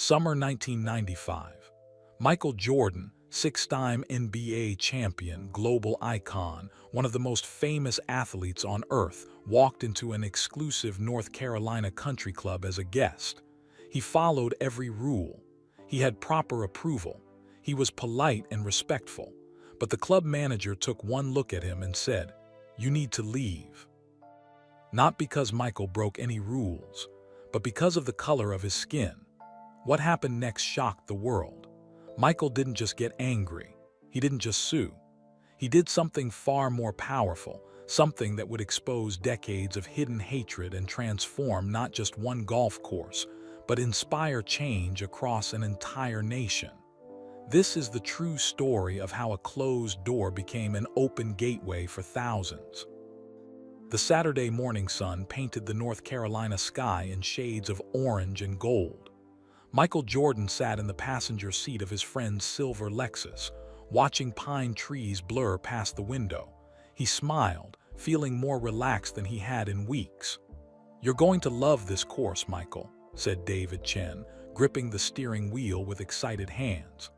Summer 1995. Michael Jordan, six-time NBA champion, global icon, one of the most famous athletes on earth, walked into an exclusive North Carolina country club as a guest. He followed every rule. He had proper approval. He was polite and respectful. But the club manager took one look at him and said, "You need to leave." Not because Michael broke any rules, but because of the color of his skin. What happened next shocked the world. Michael didn't just get angry. He didn't just sue. He did something far more powerful, something that would expose decades of hidden hatred and transform not just one golf course, but inspire change across an entire nation. This is the true story of how a closed door became an open gateway for thousands. The Saturday morning sun painted the North Carolina sky in shades of orange and gold. Michael Jordan sat in the passenger seat of his friend's silver Lexus, watching pine trees blur past the window. He smiled, feeling more relaxed than he had in weeks. "You're going to love this course, Michael," said David Chen, gripping the steering wheel with excited hands.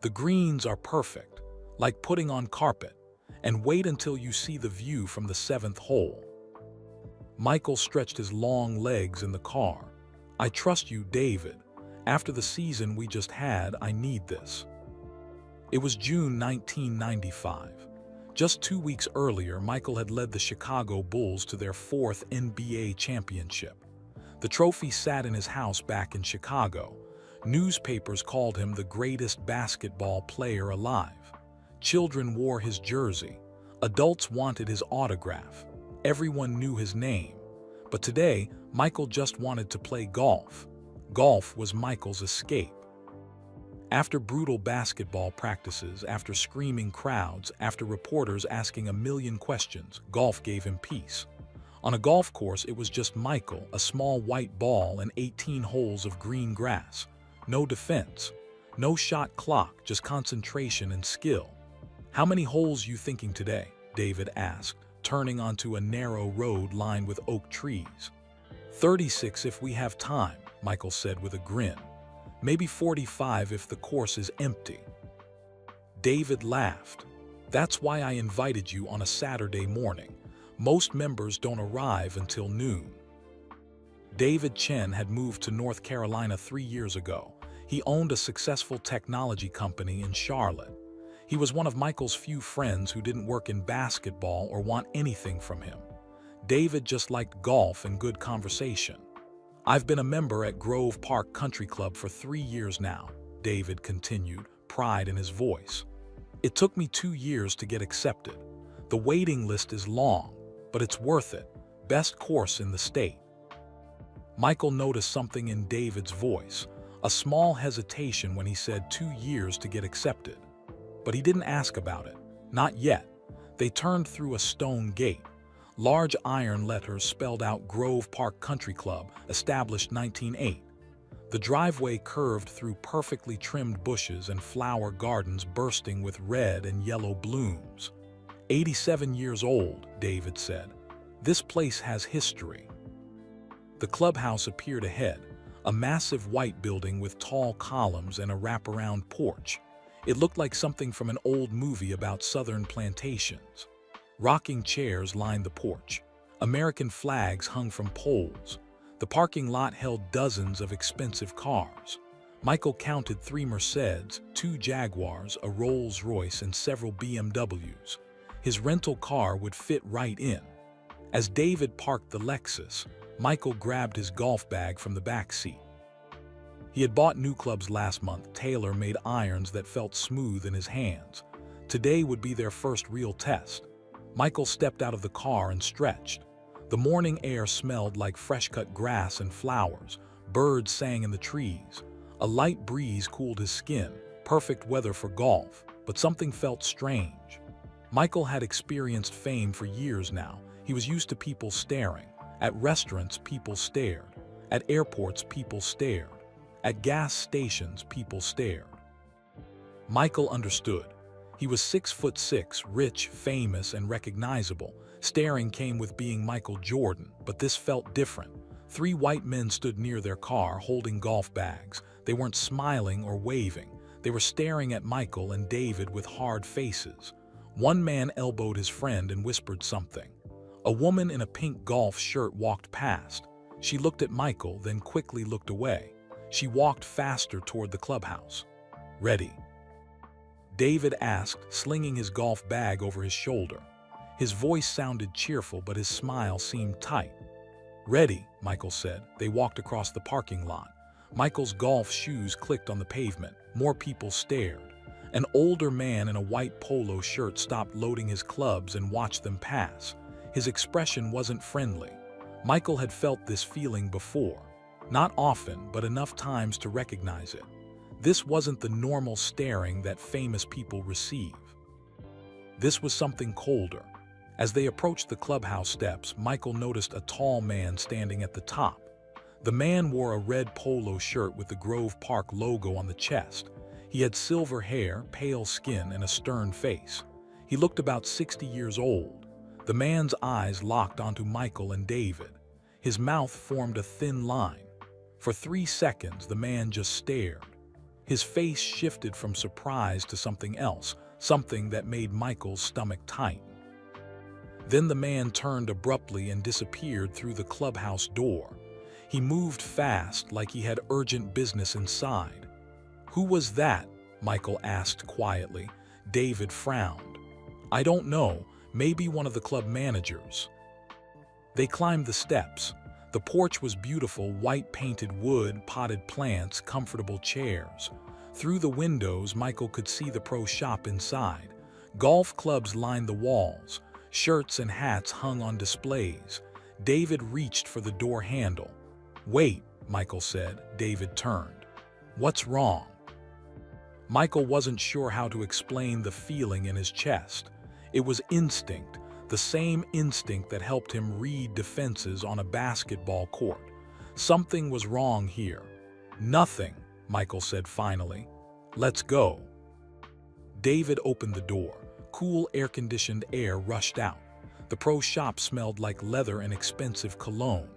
"The greens are perfect, like putting on carpet, and wait until you see the view from the seventh hole." Michael stretched his long legs in the car. "I trust you, David. After the season we just had, I need this." It was June 1995. Just 2 weeks earlier, Michael had led the Chicago Bulls to their fourth NBA championship. The trophy sat in his house back in Chicago. Newspapers called him the greatest basketball player alive. Children wore his jersey. Adults wanted his autograph. Everyone knew his name. But today, Michael just wanted to play golf. Golf was Michael's escape. After brutal basketball practices, after screaming crowds, after reporters asking a million questions, golf gave him peace. On a golf course, it was just Michael, a small white ball, and 18 holes of green grass. No defense, no shot clock, just concentration and skill. "How many holes you thinking today?" David asked, turning onto a narrow road lined with oak trees. 36 if we have time," Michael said with a grin. "Maybe 45 if the course is empty." David laughed. "That's why I invited you on a Saturday morning. Most members don't arrive until noon." David Chen had moved to North Carolina 3 years ago. He owned a successful technology company in Charlotte. He was one of Michael's few friends who didn't work in basketball or want anything from him. David just liked golf and good conversation. "I've been a member at Grove Park Country Club for 3 years now," David continued, pride in his voice. "It took me 2 years to get accepted. The waiting list is long, but it's worth it. Best course in the state." Michael noticed something in David's voice, a small hesitation when he said 2 years to get accepted. But he didn't ask about it. Not yet. They turned through a stone gate. Large iron letters spelled out Grove Park Country Club, established 1908. The driveway curved through perfectly trimmed bushes and flower gardens bursting with red and yellow blooms. 87 years old, David said. "This place has history." The clubhouse appeared ahead, a massive white building with tall columns and a wraparound porch. It looked like something from an old movie about southern plantations. Rocking chairs lined the porch. American flags hung from poles. The parking lot held dozens of expensive cars. Michael counted 3 Mercedes, 2 Jaguars, a Rolls-Royce, and several BMWs. His rental car would fit right in. As David parked the Lexus, Michael grabbed his golf bag from the back seat. He had bought new clubs last month, tailor-made irons that felt smooth in his hands. Today would be their first real test. Michael stepped out of the car and stretched. The morning air smelled like fresh-cut grass and flowers. Birds sang in the trees. A light breeze cooled his skin, perfect weather for golf, but something felt strange. Michael had experienced fame for years now. He was used to people staring. At restaurants, people stared. At airports, people stared. At gas stations, people stared. Michael understood. He was 6'6", rich, famous, and recognizable. Staring came with being Michael Jordan, but this felt different. Three white men stood near their car holding golf bags. They weren't smiling or waving. They were staring at Michael and David with hard faces. One man elbowed his friend and whispered something. A woman in a pink golf shirt walked past. She looked at Michael, then quickly looked away. She walked faster toward the clubhouse. "Ready?" David asked, slinging his golf bag over his shoulder. His voice sounded cheerful, but his smile seemed tight. "Ready," Michael said. They walked across the parking lot. Michael's golf shoes clicked on the pavement. More people stared. An older man in a white polo shirt stopped loading his clubs and watched them pass. His expression wasn't friendly. Michael had felt this feeling before. Not often, but enough times to recognize it. This wasn't the normal staring that famous people receive. This was something colder. As they approached the clubhouse steps, Michael noticed a tall man standing at the top. The man wore a red polo shirt with the Grove Park logo on the chest. He had silver hair, pale skin, and a stern face. He looked about 60 years old. The man's eyes locked onto Michael and David. His mouth formed a thin line. For 3 seconds, the man just stared. His face shifted from surprise to something else, something that made Michael's stomach tighten. Then the man turned abruptly and disappeared through the clubhouse door. He moved fast, like he had urgent business inside. "Who was that?" Michael asked quietly. David frowned. "I don't know. Maybe one of the club managers." They climbed the steps. The porch was beautiful, white-painted wood, potted plants, comfortable chairs. Through the windows, Michael could see the pro shop inside. Golf clubs lined the walls. Shirts and hats hung on displays. David reached for the door handle. "Wait," Michael said. David turned. "What's wrong?" Michael wasn't sure how to explain the feeling in his chest. It was instinct, the same instinct that helped him read defenses on a basketball court. Something was wrong here. "Nothing," Michael said finally. "Let's go." David opened the door. Cool, air-conditioned air rushed out. The pro shop smelled like leather and expensive cologne.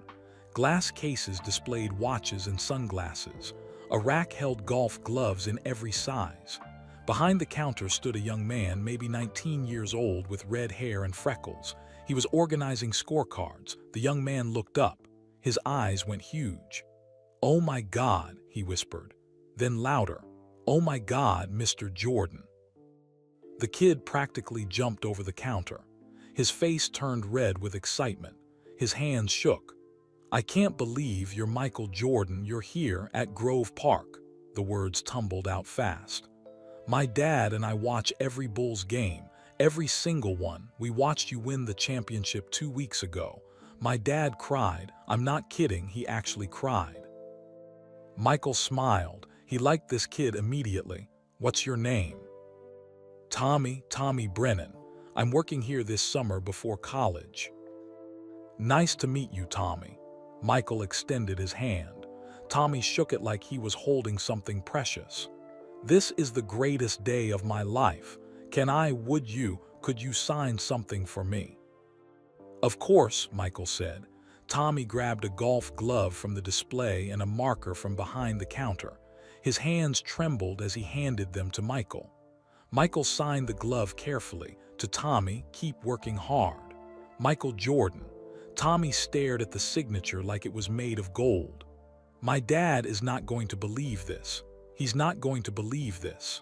Glass cases displayed watches and sunglasses. A rack held golf gloves in every size. Behind the counter stood a young man, maybe 19 years old, with red hair and freckles. He was organizing scorecards. The young man looked up. His eyes went huge. "Oh my God," he whispered. Then louder, "Oh my God, Mr. Jordan." The kid practically jumped over the counter. His face turned red with excitement. His hands shook. "I can't believe you're Michael Jordan. You're here at Grove Park." The words tumbled out fast. "My dad and I watch every Bulls game, every single one. We watched you win the championship 2 weeks ago. My dad cried. I'm not kidding, he actually cried." Michael smiled. He liked this kid immediately. "What's your name?" Tommy Brennan. "I'm working here this summer before college." "Nice to meet you, Tommy." Michael extended his hand. Tommy shook it like he was holding something precious. "This is the greatest day of my life. Could you sign something for me?" "Of course," Michael said. Tommy grabbed a golf glove from the display and a marker from behind the counter. His hands trembled as he handed them to Michael. Michael signed the glove carefully. To Tommy, "Keep working hard. Michael Jordan." Tommy stared at the signature like it was made of gold. "My dad is not going to believe this. He's not going to believe this."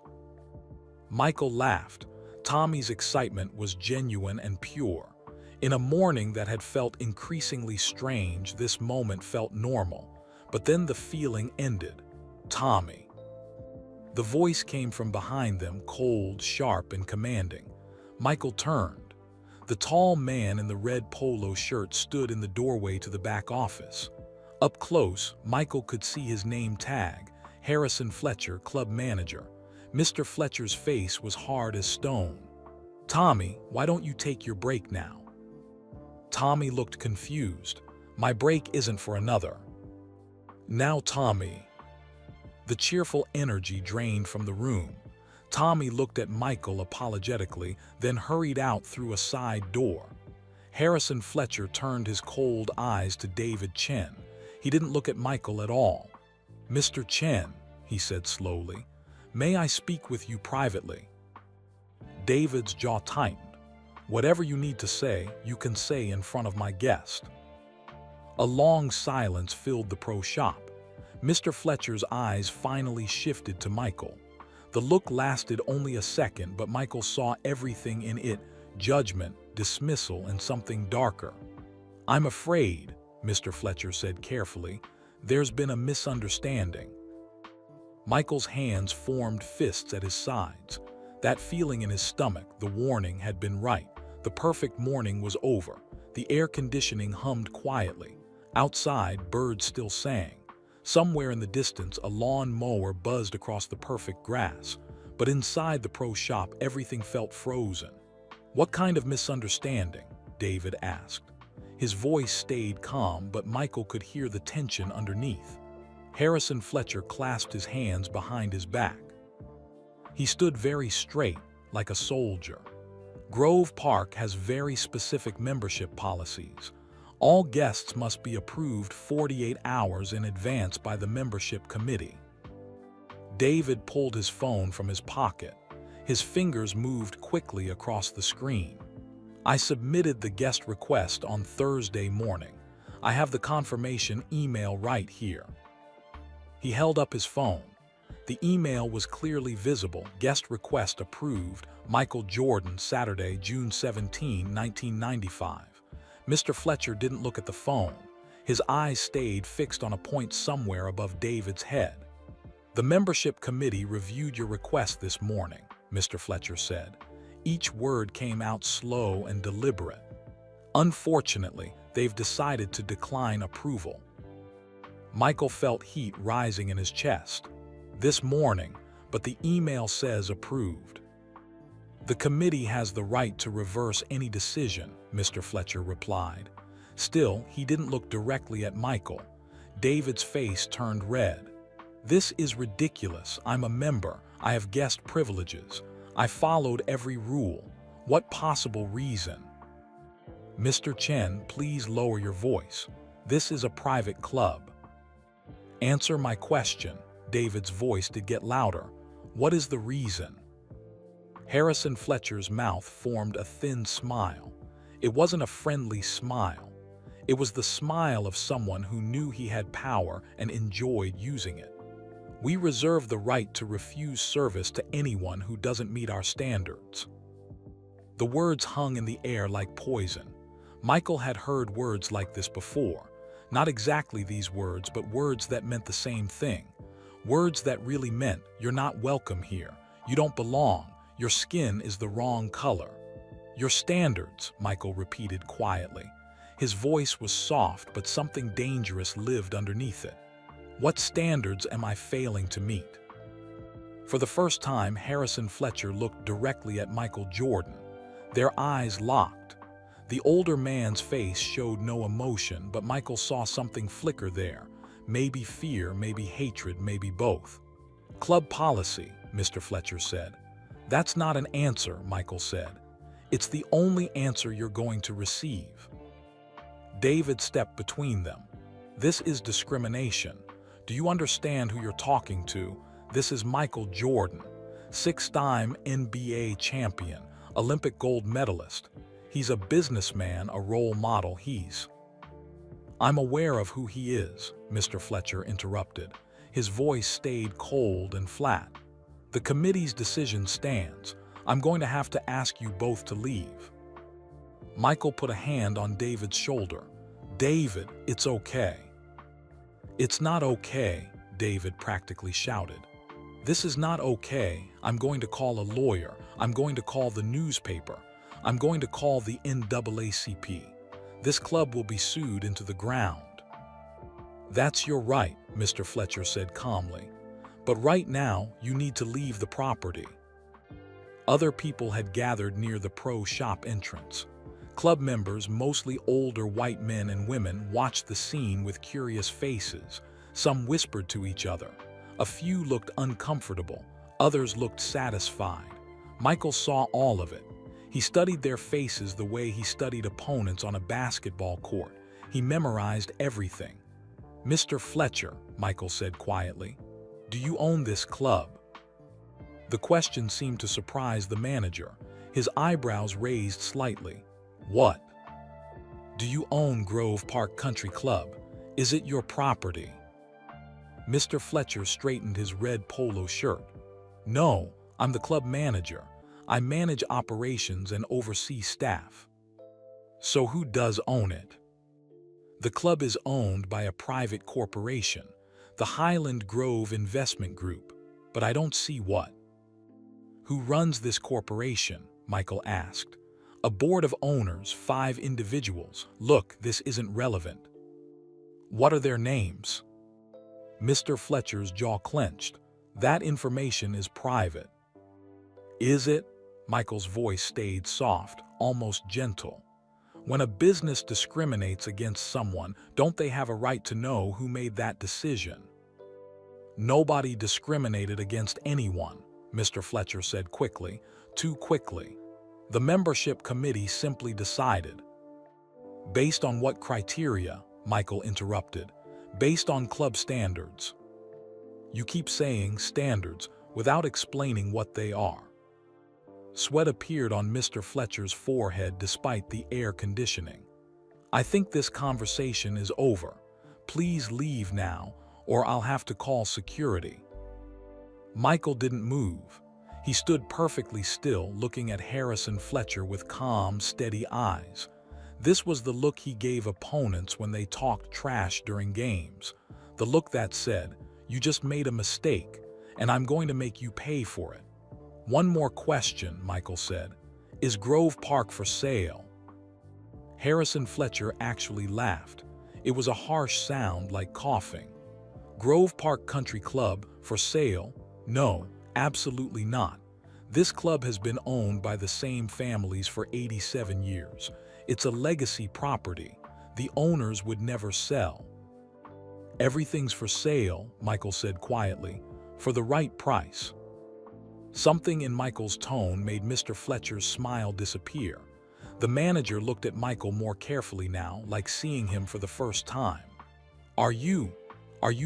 Michael laughed. Tommy's excitement was genuine and pure. In a morning that had felt increasingly strange, this moment felt normal. But then the feeling ended. "Tommy." The voice came from behind them, cold, sharp, and commanding. Michael turned. The tall man in the red polo shirt stood in the doorway to the back office. Up close, Michael could see his name tag, Harrison Fletcher, club manager. Mr. Fletcher's face was hard as stone. "Tommy, why don't you take your break now?" Tommy looked confused. "My break isn't for another." "Now, Tommy." The cheerful energy drained from the room. Tommy looked at Michael apologetically, then hurried out through a side door. Harrison Fletcher turned his cold eyes to David Chen. He didn't look at Michael at all. "Mr. Chen," he said slowly, "may I speak with you privately?" David's jaw tightened. "Whatever you need to say, you can say in front of my guest." A long silence filled the pro shop. Mr. Fletcher's eyes finally shifted to Michael. The look lasted only a second, but Michael saw everything in it: judgment, dismissal, and something darker. "I'm afraid," Mr. Fletcher said carefully, "there's been a misunderstanding." Michael's hands formed fists at his sides. That feeling in his stomach, the warning had been right. The perfect morning was over. The air conditioning hummed quietly. Outside, birds still sang. Somewhere in the distance, a lawn mower buzzed across the perfect grass. But inside the pro shop, everything felt frozen. "What kind of misunderstanding?" David asked. His voice stayed calm, but Michael could hear the tension underneath. Harrison Fletcher clasped his hands behind his back. He stood very straight, like a soldier. "Grove Park has very specific membership policies. All guests must be approved 48 hours in advance by the membership committee." David pulled his phone from his pocket. His fingers moved quickly across the screen. "I submitted the guest request on Thursday morning. I have the confirmation email right here." He held up his phone. The email was clearly visible. "Guest request approved. Michael Jordan, Saturday, June 17, 1995. Mr. Fletcher didn't look at the phone. His eyes stayed fixed on a point somewhere above David's head. "The membership committee reviewed your request this morning," Mr. Fletcher said. Each word came out slow and deliberate. "Unfortunately, they've decided to decline approval." Michael felt heat rising in his chest. "This morning, but the email says approved." "The committee has the right to reverse any decision," Mr. Fletcher replied. Still, he didn't look directly at Michael. David's face turned red. "This is ridiculous. I'm a member. I have guest privileges. I followed every rule. What possible reason?" "Mr. Chen, please lower your voice. This is a private club." "Answer my question." David's voice did get louder. "What is the reason?" Harrison Fletcher's mouth formed a thin smile. It wasn't a friendly smile. It was the smile of someone who knew he had power and enjoyed using it. "We reserve the right to refuse service to anyone who doesn't meet our standards." The words hung in the air like poison. Michael had heard words like this before. Not exactly these words, but words that meant the same thing. Words that really meant, "You're not welcome here. You don't belong. Your skin is the wrong color." "Your standards," Michael repeated quietly. His voice was soft, but something dangerous lived underneath it. "What standards am I failing to meet?" For the first time, Harrison Fletcher looked directly at Michael Jordan. Their eyes locked. The older man's face showed no emotion, but Michael saw something flicker there. Maybe fear, maybe hatred, maybe both. "Club policy," Mr. Fletcher said. "That's not an answer," Michael said. "It's the only answer you're going to receive." David stepped between them. "This is discrimination. Do you understand who you're talking to? This is Michael Jordan, 6-time NBA champion, Olympic gold medalist. He's a businessman, a role model. I'm aware of who he is," Mr. Fletcher interrupted. His voice stayed cold and flat. "The committee's decision stands. I'm going to have to ask you both to leave." Michael put a hand on David's shoulder. "David, it's okay." "It's not okay," David practically shouted. "This is not okay. I'm going to call a lawyer. I'm going to call the newspaper. I'm going to call the NAACP. This club will be sued into the ground." "That's your right," Mr. Fletcher said calmly. "But right now, you need to leave the property." Other people had gathered near the pro shop entrance. Club members, mostly older white men and women, watched the scene with curious faces. Some whispered to each other. A few looked uncomfortable. Others looked satisfied. Michael saw all of it. He studied their faces the way he studied opponents on a basketball court. He memorized everything. Mr. Fletcher, Michael said quietly, do you own this club? The question seemed to surprise the manager. His eyebrows raised slightly. What? Do you own Grove Park Country Club? Is it your property? Mr. Fletcher straightened his red polo shirt. No, I'm the club manager. I manage operations and oversee staff. So who does own it? The club is owned by a private corporation, the Highland Grove Investment Group, but I don't see what. Who runs this corporation? Michael asked. A board of owners, 5 individuals. Look, this isn't relevant. What are their names? Mr. Fletcher's jaw clenched. That information is private. Is it? Michael's voice stayed soft, almost gentle. When a business discriminates against someone, don't they have a right to know who made that decision? Nobody discriminated against anyone, Mr. Fletcher said quickly, too quickly. The membership committee simply decided. Based on what criteria? Michael interrupted. Based on club standards. You keep saying standards without explaining what they are. Sweat appeared on Mr. Fletcher's forehead despite the air conditioning. I think this conversation is over. Please leave now, or I'll have to call security. Michael didn't move. He stood perfectly still, looking at Harrison Fletcher with calm, steady eyes. This was the look he gave opponents when they talked trash during games. The look that said, you just made a mistake, and I'm going to make you pay for it. One more question, Michael said. Is Grove Park for sale? Harrison Fletcher actually laughed. It was a harsh sound like coughing. Grove Park Country Club for sale? No, absolutely not. This club has been owned by the same families for 87 years. It's a legacy property. The owners would never sell. Everything's for sale, Michael said quietly, for the right price. Something in Michael's tone made Mr. Fletcher's smile disappear. The manager looked at Michael more carefully now, like seeing him for the first time. Are you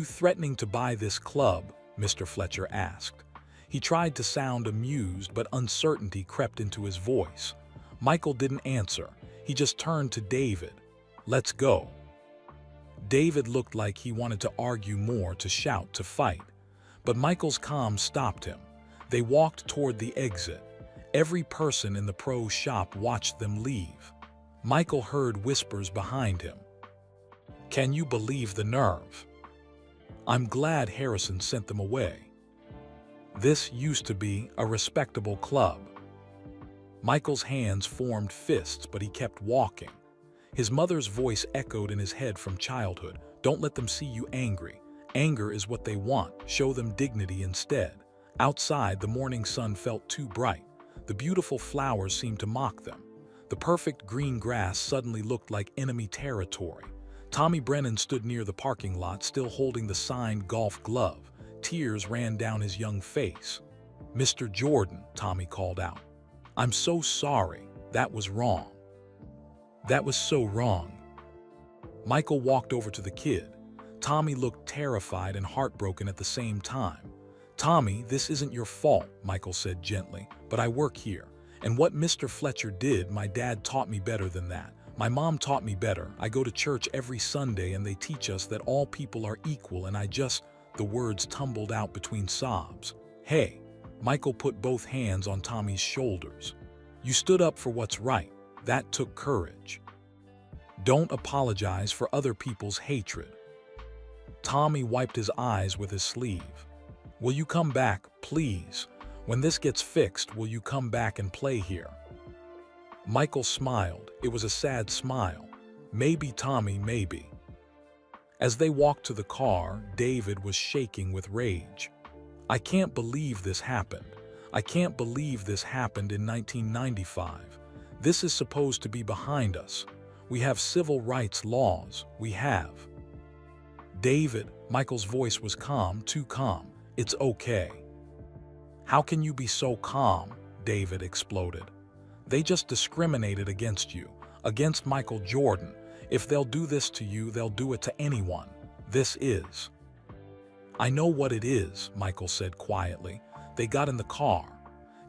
threatening to buy this club? Mr. Fletcher asked. He tried to sound amused, but uncertainty crept into his voice. Michael didn't answer. He just turned to David. Let's go. David looked like he wanted to argue more, to shout, to fight. But Michael's calm stopped him. They walked toward the exit. Every person in the pro shop watched them leave. Michael heard whispers behind him. Can you believe the nerve? I'm glad Harrison sent them away. This used to be a respectable club. Michael's hands formed fists, but he kept walking. His mother's voice echoed in his head from childhood. Don't let them see you angry. Anger is what they want. Show them dignity instead. Outside, the morning sun felt too bright. The beautiful flowers seemed to mock them. The perfect green grass suddenly looked like enemy territory. Tommy Brennan stood near the parking lot, still holding the signed golf glove. Tears ran down his young face. Mr. Jordan, Tommy called out. I'm so sorry. That was wrong. That was so wrong. Michael walked over to the kid. Tommy looked terrified and heartbroken at the same time. Tommy, this isn't your fault, Michael said gently, but I work here. And what Mr. Fletcher did, my dad taught me better than that. My mom taught me better. I go to church every Sunday and they teach us that all people are equal, and the words tumbled out between sobs. Hey, Michael put both hands on Tommy's shoulders. You stood up for what's right. That took courage. Don't apologize for other people's hatred. Tommy wiped his eyes with his sleeve. Will you come back, please? When this gets fixed, will you come back and play here? Michael smiled. It was a sad smile. Maybe, Tommy, maybe. As they walked to the car, David was shaking with rage. I can't believe this happened. I can't believe this happened in 1995. This is supposed to be behind us. We have civil rights laws. We have. David, Michael's voice was calm, too calm. It's okay. How can you be so calm? David exploded. They just discriminated against you, against Michael Jordan. If they'll do this to you, they'll do it to anyone. This is. I know what it is, Michael said quietly. They got in the car.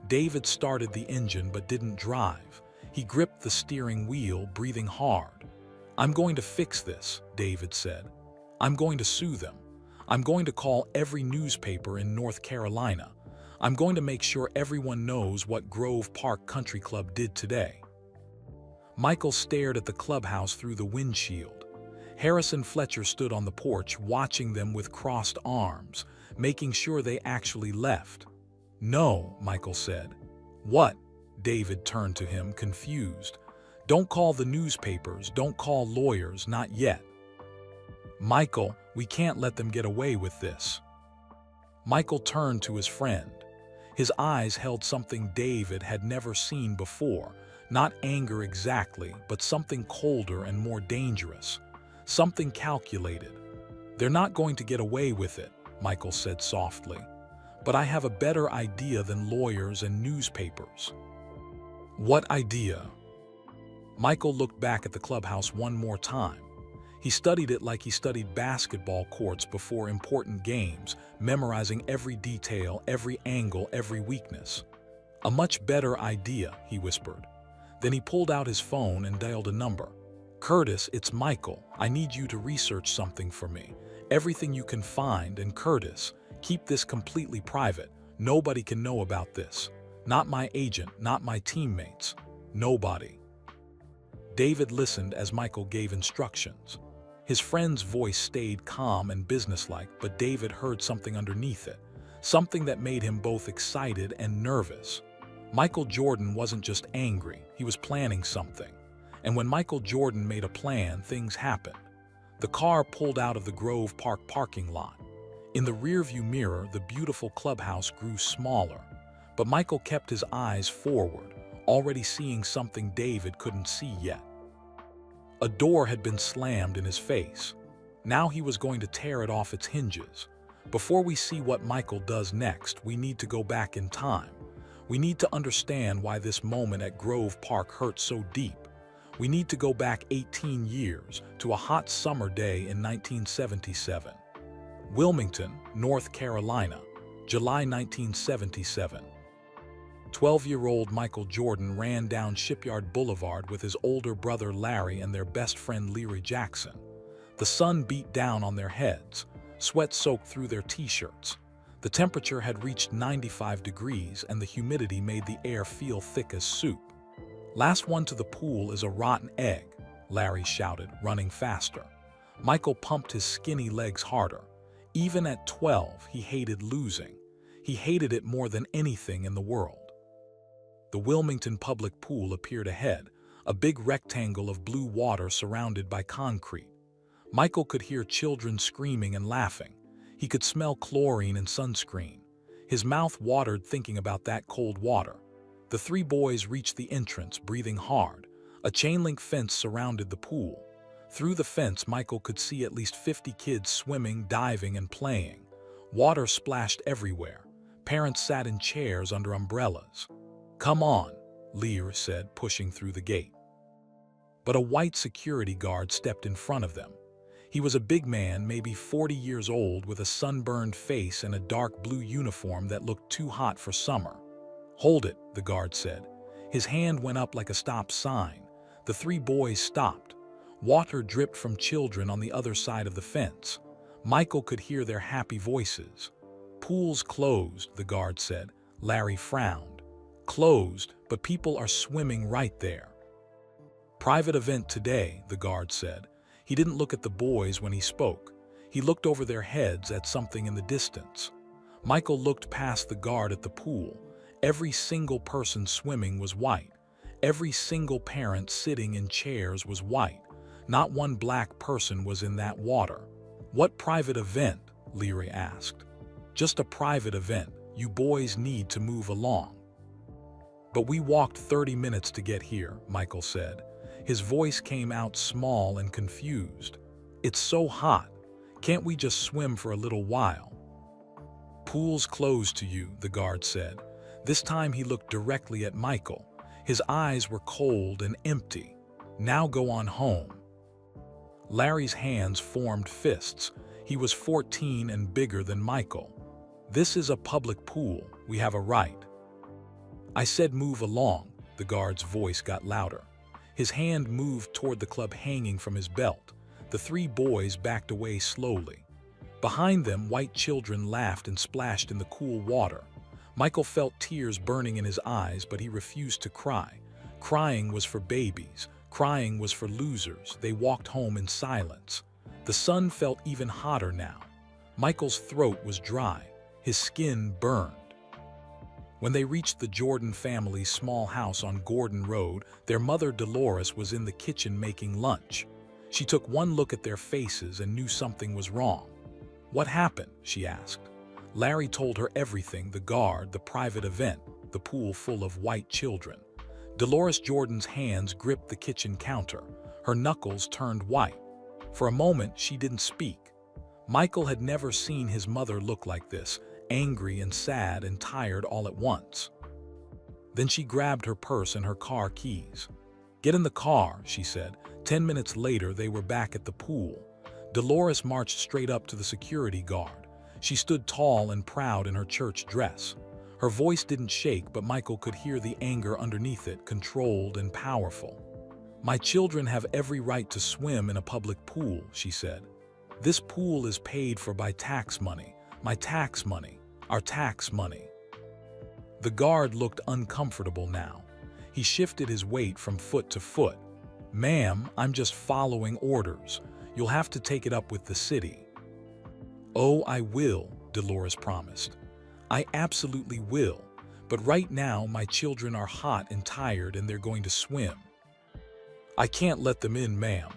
David started the engine but didn't drive. He gripped the steering wheel, breathing hard. I'm going to fix this, David said. I'm going to sue them. I'm going to call every newspaper in North Carolina. I'm going to make sure everyone knows what Grove Park Country Club did today. Michael stared at the clubhouse through the windshield. Harrison Fletcher stood on the porch watching them with crossed arms, making sure they actually left. No, Michael said. What? David turned to him, confused. Don't call the newspapers, don't call lawyers, not yet. Michael, we can't let them get away with this. Michael turned to his friend. His eyes held something David had never seen before, not anger exactly, but something colder and more dangerous, something calculated. They're not going to get away with it, Michael said softly. But I have a better idea than lawyers and newspapers. What idea? Michael looked back at the clubhouse one more time. He studied it like he studied basketball courts before important games, memorizing every detail, every angle, every weakness. A much better idea, he whispered. Then he pulled out his phone and dialed a number. Curtis, it's Michael. I need you to research something for me. Everything you can find, and Curtis, keep this completely private. Nobody can know about this. Not my agent, not my teammates. Nobody. David listened as Michael gave instructions. His friend's voice stayed calm and businesslike, but David heard something underneath it, something that made him both excited and nervous. Michael Jordan wasn't just angry, he was planning something. And when Michael Jordan made a plan, things happened. The car pulled out of the Grove Park parking lot. In the rearview mirror, the beautiful clubhouse grew smaller, but Michael kept his eyes forward, already seeing something David couldn't see yet. A door had been slammed in his face. Now he was going to tear it off its hinges. Before we see what Michael does next, we need to go back in time. We need to understand why this moment at Grove Park hurt so deep. We need to go back 18 years to a hot summer day in 1977. Wilmington, North Carolina, July 1977. 12-year-old Michael Jordan ran down Shipyard Boulevard with his older brother Larry and their best friend Leary Jackson. The sun beat down on their heads, sweat soaked through their t-shirts. The temperature had reached 95 degrees and the humidity made the air feel thick as soup. Last one to the pool is a rotten egg, Larry shouted, running faster. Michael pumped his skinny legs harder. Even at 12, he hated losing. He hated it more than anything in the world. The Wilmington public pool appeared ahead, a big rectangle of blue water surrounded by concrete. Michael could hear children screaming and laughing. He could smell chlorine and sunscreen. His mouth watered thinking about that cold water. The three boys reached the entrance, breathing hard. A chain-link fence surrounded the pool. Through the fence, Michael could see at least 50 kids swimming, diving, and playing. Water splashed everywhere. Parents sat in chairs under umbrellas. Come on, Lear said, pushing through the gate. But a white security guard stepped in front of them. He was a big man, maybe 40 years old, with a sunburned face and a dark blue uniform that looked too hot for summer. Hold it, the guard said. His hand went up like a stop sign. The three boys stopped. Water dripped from children on the other side of the fence. Michael could hear their happy voices. Pool's closed, the guard said. Larry frowned. Closed, but people are swimming right there. Private event today, the guard said. He didn't look at the boys when he spoke. He looked over their heads at something in the distance. Michael looked past the guard at the pool. Every single person swimming was white. Every single parent sitting in chairs was white. Not one black person was in that water. What private event? Leary asked. Just a private event. You boys need to move along. But we walked 30 minutes to get here, Michael said. His voice came out small and confused. It's so hot. Can't we just swim for a little while? Pool's closed to you, the guard said. This time he looked directly at Michael. His eyes were cold and empty. Now go on home. Larry's hands formed fists. He was 14 and bigger than Michael. "This is a public pool. We have a right." I said move along. The guard's voice got louder. His hand moved toward the club hanging from his belt. The three boys backed away slowly. Behind them, white children laughed and splashed in the cool water. Michael felt tears burning in his eyes, but he refused to cry. Crying was for babies. Crying was for losers. They walked home in silence. The sun felt even hotter now. Michael's throat was dry. His skin burned. When they reached the Jordan family's small house on Gordon Road, their mother Dolores was in the kitchen making lunch. She took one look at their faces and knew something was wrong. "What happened?" she asked. Larry told her everything: the guard, the private event, the pool full of white children. Dolores Jordan's hands gripped the kitchen counter. Her knuckles turned white. For a moment, she didn't speak. Michael had never seen his mother look like this, angry and sad and tired all at once. Then she grabbed her purse and her car keys. "Get in the car," she said. 10 minutes later, they were back at the pool. Dolores marched straight up to the security guard. She stood tall and proud in her church dress. Her voice didn't shake, but Michael could hear the anger underneath it, controlled and powerful. "My children have every right to swim in a public pool," she said. "This pool is paid for by tax money, my tax money, our tax money." The guard looked uncomfortable now. He shifted his weight from foot to foot. "Ma'am, I'm just following orders. You'll have to take it up with the city." "Oh, I will," Dolores promised. "I absolutely will. But right now, my children are hot and tired and they're going to swim." "I can't let them in, ma'am."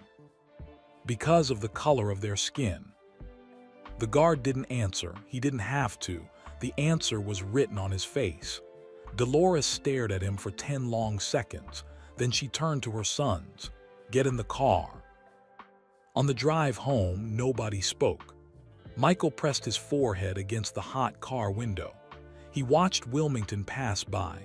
"Because of the color of their skin." The guard didn't answer. He didn't have to. The answer was written on his face. Dolores stared at him for 10 long seconds. Then she turned to her sons. "Get in the car." On the drive home, nobody spoke. Michael pressed his forehead against the hot car window. He watched Wilmington pass by,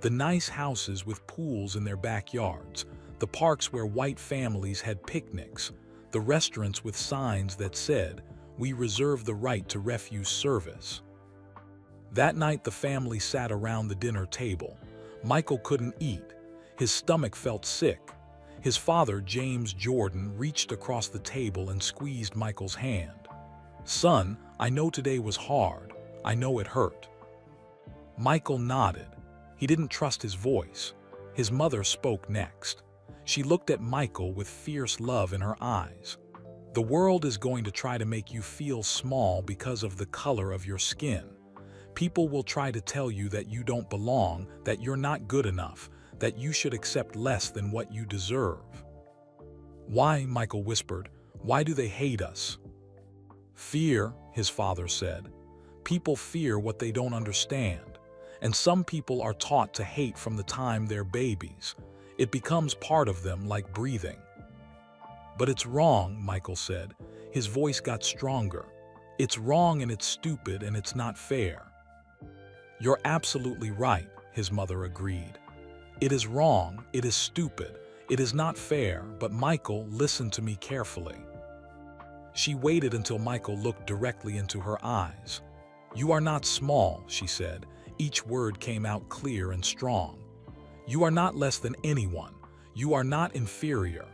the nice houses with pools in their backyards, the parks where white families had picnics, the restaurants with signs that said, "We reserve the right to refuse service." That night, the family sat around the dinner table. Michael couldn't eat. His stomach felt sick. His father, James Jordan, reached across the table and squeezed Michael's hand. "Son, I know today was hard. I know it hurt." Michael nodded. He didn't trust his voice. His mother spoke next. She looked at Michael with fierce love in her eyes. "The world is going to try to make you feel small because of the color of your skin. People will try to tell you that you don't belong, that you're not good enough, that you should accept less than what you deserve." "Why?" Michael whispered. "Why do they hate us?" "Fear," his father said. "People fear what they don't understand. And some people are taught to hate from the time they're babies. It becomes part of them, like breathing." "But it's wrong," Michael said. His voice got stronger. "It's wrong and it's stupid and it's not fair." "You're absolutely right," his mother agreed. "It is wrong, it is stupid, it is not fair, but Michael, listen to me carefully." She waited until Michael looked directly into her eyes. "You are not small," she said. Each word came out clear and strong. "You are not less than anyone. You are not inferior.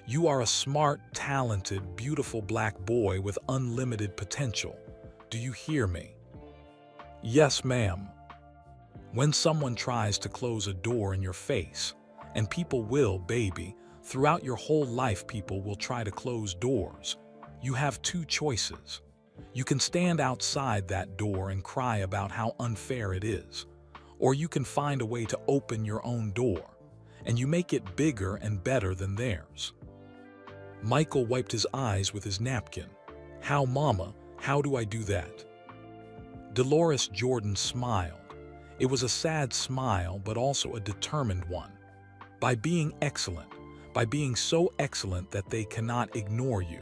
You are a smart, talented, beautiful black boy with unlimited potential. Do you hear me?" "Yes, ma'am." When someone tries to close a door in your face, and people will, baby, throughout your whole life people will try to close doors, you have two choices. You can stand outside that door and cry about how unfair it is, or you can find a way to open your own door, and you make it bigger and better than theirs. Michael wiped his eyes with his napkin. "How, Mama? How do I do that?" Dolores Jordan smiled. It was a sad smile, but also a determined one. "By being excellent, by being so excellent that they cannot ignore you,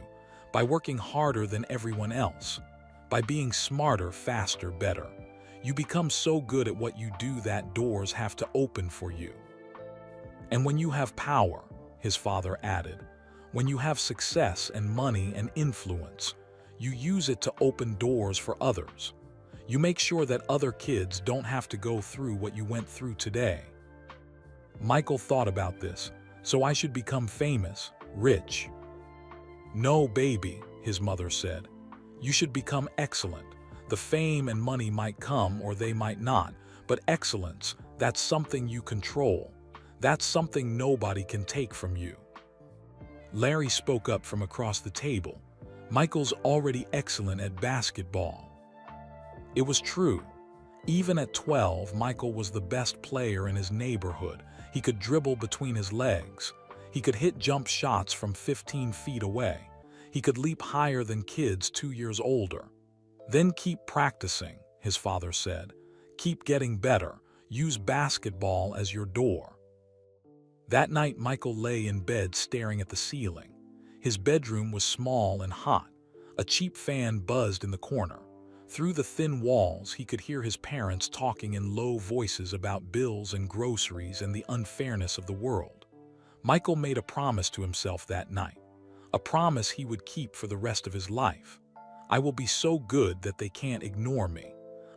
by working harder than everyone else, by being smarter, faster, better. You become so good at what you do that doors have to open for you. And when you have power," his father added, "when you have success and money and influence, You use it to open doors for others. You make sure that other kids don't have to go through what you went through today. Michael thought about this. So I should become famous, rich. No, baby, his mother said. You should become excellent. The fame and money might come or they might not, but excellence, that's something you control. That's something nobody can take from you. Larry spoke up from across the table. Michael's already excellent at basketball. It was true. Even at 12, Michael was the best player in his neighborhood. He could dribble between his legs. He could hit jump shots from 15 feet away. He could leap higher than kids 2 years older. Then keep practicing, his father said. Keep getting better. Use basketball as your door. That night, Michael lay in bed staring at the ceiling. His bedroom was small and hot. A cheap fan buzzed in the corner. Through the thin walls, he could hear his parents talking in low voices about bills and groceries and the unfairness of the world. Michael made a promise to himself that night, a promise he would keep for the rest of his life. I will be so good that they can't ignore me.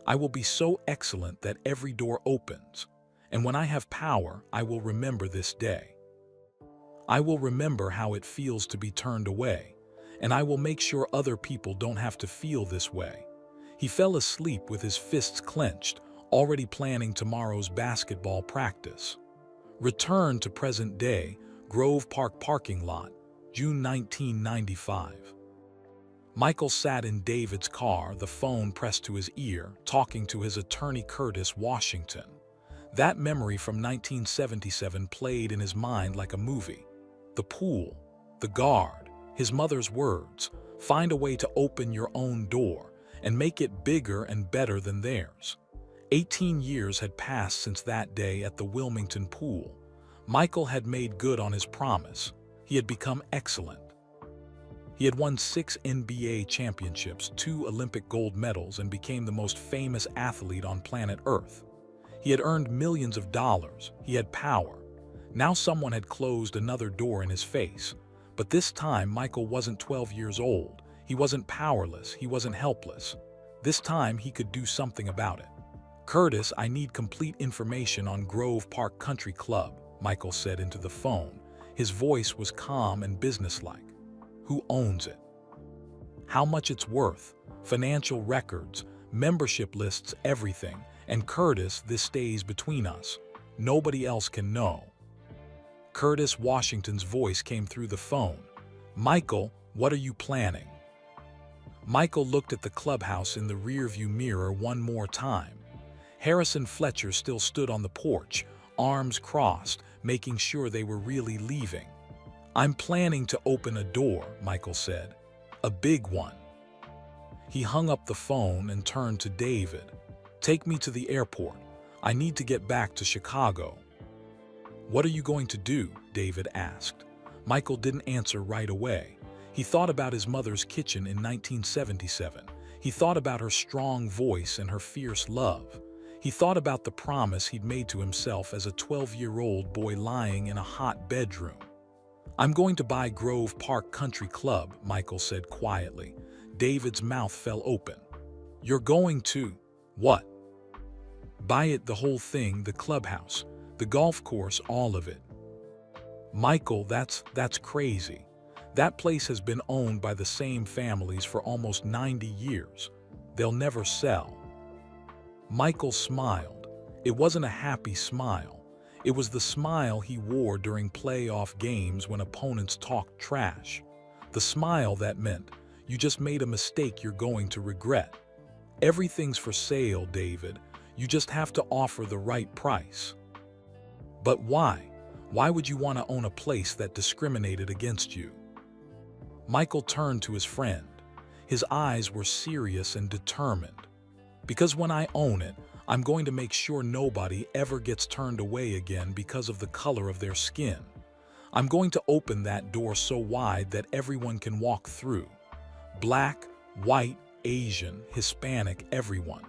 I will be so excellent that every door opens. And when I have power, I will remember this day. I will remember how it feels to be turned away, and I will make sure other people don't have to feel this way. He fell asleep with his fists clenched, already planning tomorrow's basketball practice. Return to present day, Grove Park parking lot, June 1995. Michael sat in David's car, the phone pressed to his ear, talking to his attorney Curtis Washington. That memory from 1977 played in his mind like a movie. The pool, the guard, his mother's words, find a way to open your own door and make it bigger and better than theirs. 18 years had passed since that day at the Wilmington pool. Michael had made good on his promise. He had become excellent. He had won 6 NBA championships, 2 Olympic gold medals, and became the most famous athlete on planet Earth. He had earned millions of dollars. He had power. Now someone had closed another door in his face. But this time, Michael wasn't 12 years old. He wasn't powerless. He wasn't helpless. This time, he could do something about it. Curtis, I need complete information on Grove Park Country Club, Michael said into the phone. His voice was calm and businesslike. Who owns it? How much it's worth? Financial records, membership lists, everything. And Curtis, this stays between us. Nobody else can know. Curtis Washington's voice came through the phone. Michael, what are you planning? Michael looked at the clubhouse in the rearview mirror one more time. Harrison Fletcher still stood on the porch, arms crossed, making sure they were really leaving. I'm planning to open a door, Michael said. A big one. He hung up the phone and turned to David. Take me to the airport. I need to get back to Chicago. What are you going to do? David asked. Michael didn't answer right away. He thought about his mother's kitchen in 1977. He thought about her strong voice and her fierce love. He thought about the promise he'd made to himself as a 12-year-old boy lying in a hot bedroom. I'm going to buy Grove Park Country Club, Michael said quietly. David's mouth fell open. You're going to? What? Buy it, the whole thing, the clubhouse, the golf course, all of it. Michael, that's crazy. That place has been owned by the same families for almost 90 years. They'll never sell. Michael smiled. It wasn't a happy smile. It was the smile he wore during playoff games when opponents talked trash. The smile that meant, you just made a mistake you're going to regret. Everything's for sale, David. You just have to offer the right price. But why? Why would you want to own a place that discriminated against you? Michael turned to his friend. His eyes were serious and determined. Because when I own it, I'm going to make sure nobody ever gets turned away again because of the color of their skin. I'm going to open that door so wide that everyone can walk through. Black, white, Asian, Hispanic, everyone.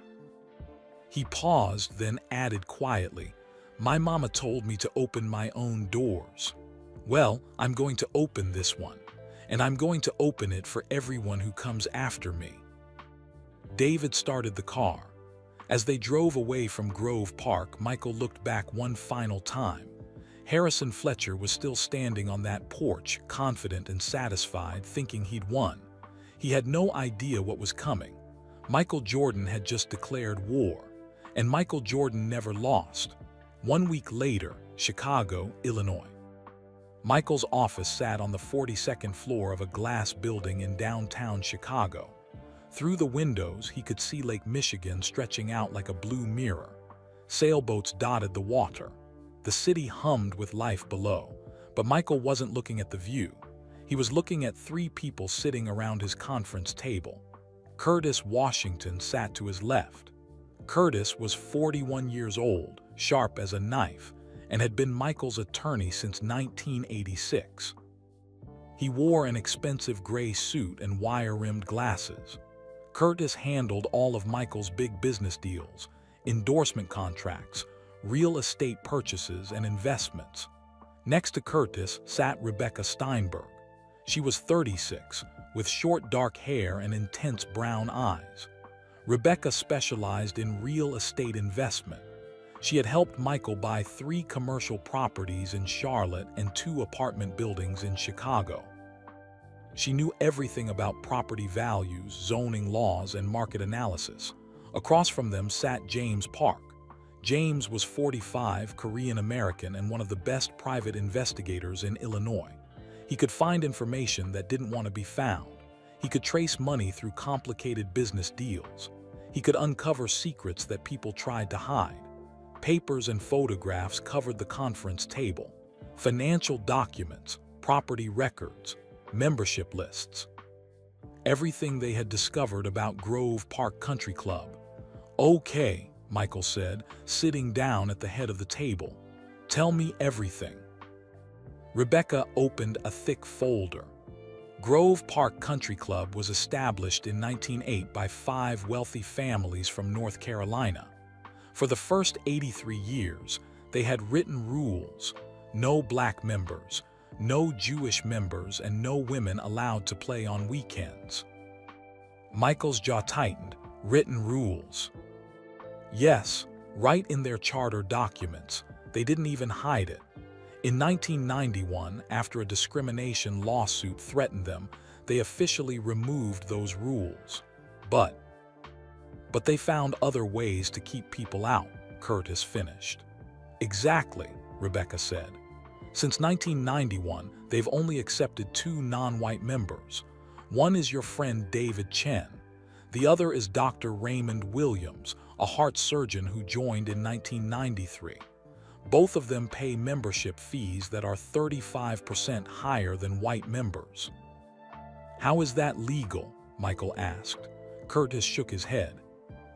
He paused, then added quietly, my mama told me to open my own doors. Well, I'm going to open this one. and I'm going to open it for everyone who comes after me." David started the car. As they drove away from Grove Park, Michael looked back one final time. Harrison Fletcher was still standing on that porch, confident and satisfied, thinking he'd won. He had no idea what was coming. Michael Jordan had just declared war, and Michael Jordan never lost. 1 week later, Chicago, Illinois. Michael's office sat on the 42nd floor of a glass building in downtown Chicago. Through the windows, he could see Lake Michigan stretching out like a blue mirror. Sailboats dotted the water. The city hummed with life below, but Michael wasn't looking at the view. He was looking at three people sitting around his conference table. Curtis Washington sat to his left. Curtis was 41 years old, sharp as a knife, and had been Michael's attorney since 1986. He wore an expensive gray suit and wire-rimmed glasses. Curtis handled all of Michael's big business deals, endorsement contracts, real estate purchases, and investments. Next to Curtis sat Rebecca Steinberg. She was 36, with short dark hair and intense brown eyes. Rebecca specialized in real estate investment. She had helped Michael buy 3 commercial properties in Charlotte and 2 apartment buildings in Chicago. She knew everything about property values, zoning laws, and market analysis. Across from them sat James Park. James was 45, Korean American, and one of the best private investigators in Illinois. He could find information that didn't want to be found. He could trace money through complicated business deals. He could uncover secrets that people tried to hide. Papers and photographs covered the conference table. Financial documents, property records, membership lists. Everything they had discovered about Grove Park Country Club. "Okay," Michael said, sitting down at the head of the table. "Tell me everything." Rebecca opened a thick folder. Grove Park Country Club was established in 1908 by 5 wealthy families from North Carolina. For the first 83 years, they had written rules: no black members, no Jewish members, and no women allowed to play on weekends. Michael's jaw tightened. Written rules. Yes, right in their charter documents. They didn't even hide it. In 1991, after a discrimination lawsuit threatened them, they officially removed those rules. But they found other ways to keep people out, Curtis finished. "Exactly," Rebecca said. "Since 1991, they've only accepted 2 non-white members. One is your friend David Chen. The other is Dr. Raymond Williams, a heart surgeon who joined in 1993. Both of them pay membership fees that are 35% higher than white members." "How is that legal?" Michael asked. Curtis shook his head.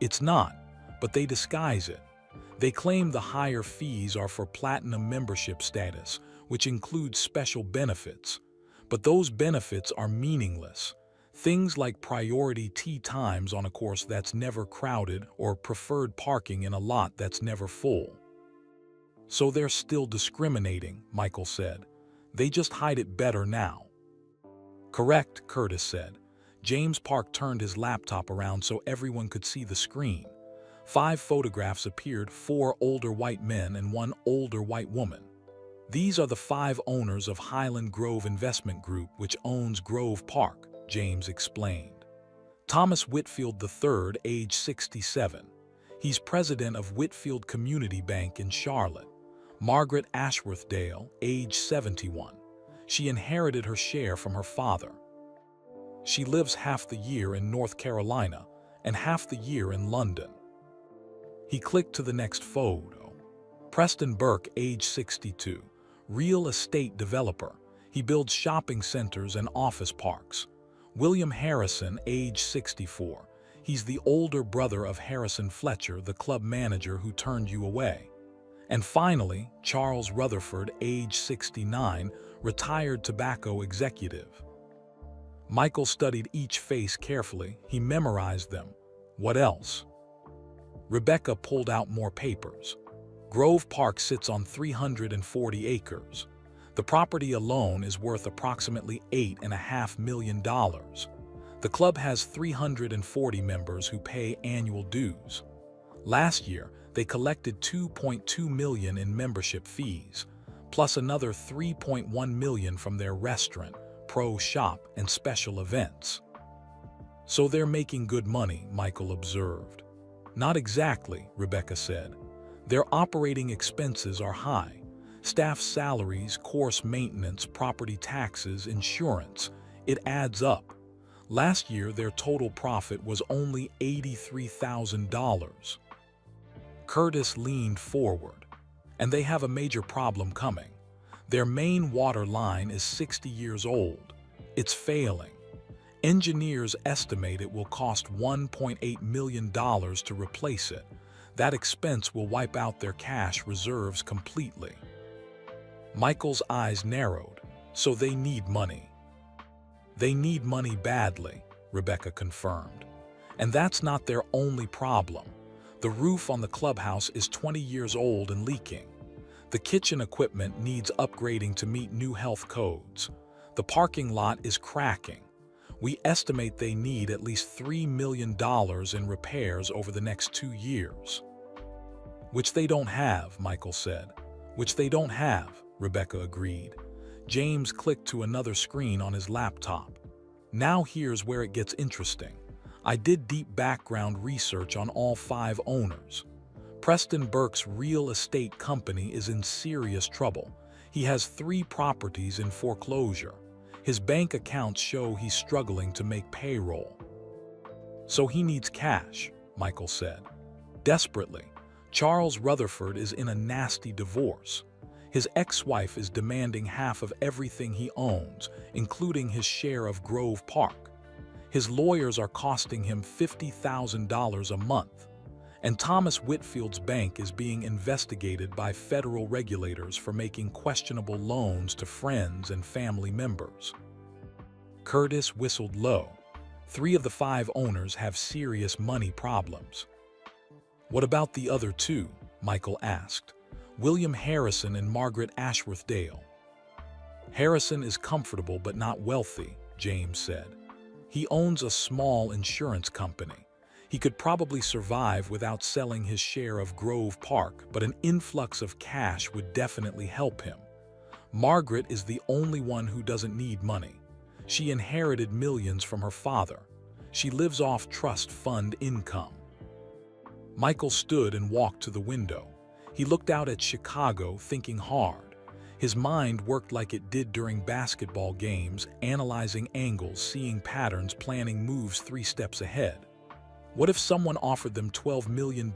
"It's not, but they disguise it. They claim the higher fees are for platinum membership status, which includes special benefits. But those benefits are meaningless. Things like priority tee times on a course that's never crowded or preferred parking in a lot that's never full." "So they're still discriminating," Michael said. "They just hide it better now." "Correct," Curtis said. James Park turned his laptop around so everyone could see the screen. 5 photographs appeared: 4 older white men and 1 older white woman. "These are the 5 owners of Highland Grove Investment Group, which owns Grove Park," James explained. "Thomas Whitfield III, age 67. He's president of Whitfield Community Bank in Charlotte. Margaret Ashworthdale, age 71. She inherited her share from her father. She lives half the year in North Carolina and half the year in London." He clicked to the next photo. Preston Burke, age 62. Real estate developer. He builds shopping centers and office parks. William Harrison, age 64. He's the older brother of Harrison Fletcher, the club manager who turned you away. And finally, Charles Rutherford, age 69, retired tobacco executive. Michael studied each face carefully. He memorized them. What else? Rebecca pulled out more papers. Grove Park sits on 340 acres. The property alone is worth approximately $8.5 million. The club has 340 members who pay annual dues. Last year, they collected $2.2 million in membership fees, plus another $3.1 million from their restaurant, pro shop, and special events. So they're making good money, Michael observed. Not exactly, Rebecca said. Their operating expenses are high. Staff salaries, course maintenance, property taxes, insurance. It adds up. Last year, their total profit was only $83,000. Curtis leaned forward. And they have a major problem coming. Their main water line is 60 years old. It's failing. Engineers estimate it will cost $1.8 million to replace it. That expense will wipe out their cash reserves completely. Michael's eyes narrowed. So they need money. They need money badly, Rebecca confirmed. And that's not their only problem. The roof on the clubhouse is 20 years old and leaking. The kitchen equipment needs upgrading to meet new health codes. The parking lot is cracking. We estimate they need at least $3 million in repairs over the next 2 years. Which they don't have, Michael said. Which they don't have, Rebecca agreed. James clicked to another screen on his laptop. Now here's where it gets interesting. I did deep background research on all 5 owners. Preston Burke's real estate company is in serious trouble. He has 3 properties in foreclosure. His bank accounts show he's struggling to make payroll. So he needs cash, Michael said. Desperately. Charles Rutherford is in a nasty divorce. His ex-wife is demanding half of everything he owns, including his share of Grove Park. His lawyers are costing him $50,000 a month. And Thomas Whitfield's bank is being investigated by federal regulators for making questionable loans to friends and family members. Curtis whistled low. 3 of the 5 owners have serious money problems. What about the other 2? Michael asked. William Harrison and Margaret Ashworth-Dale. Harrison is comfortable but not wealthy, James said. He owns a small insurance company. He could probably survive without selling his share of Grove Park, but an influx of cash would definitely help him. Margaret is the only one who doesn't need money. She inherited millions from her father. She lives off trust fund income. Michael stood and walked to the window. He looked out at Chicago, thinking hard. His mind worked like it did during basketball games, analyzing angles, seeing patterns, planning moves 3 steps ahead. What if someone offered them $12 million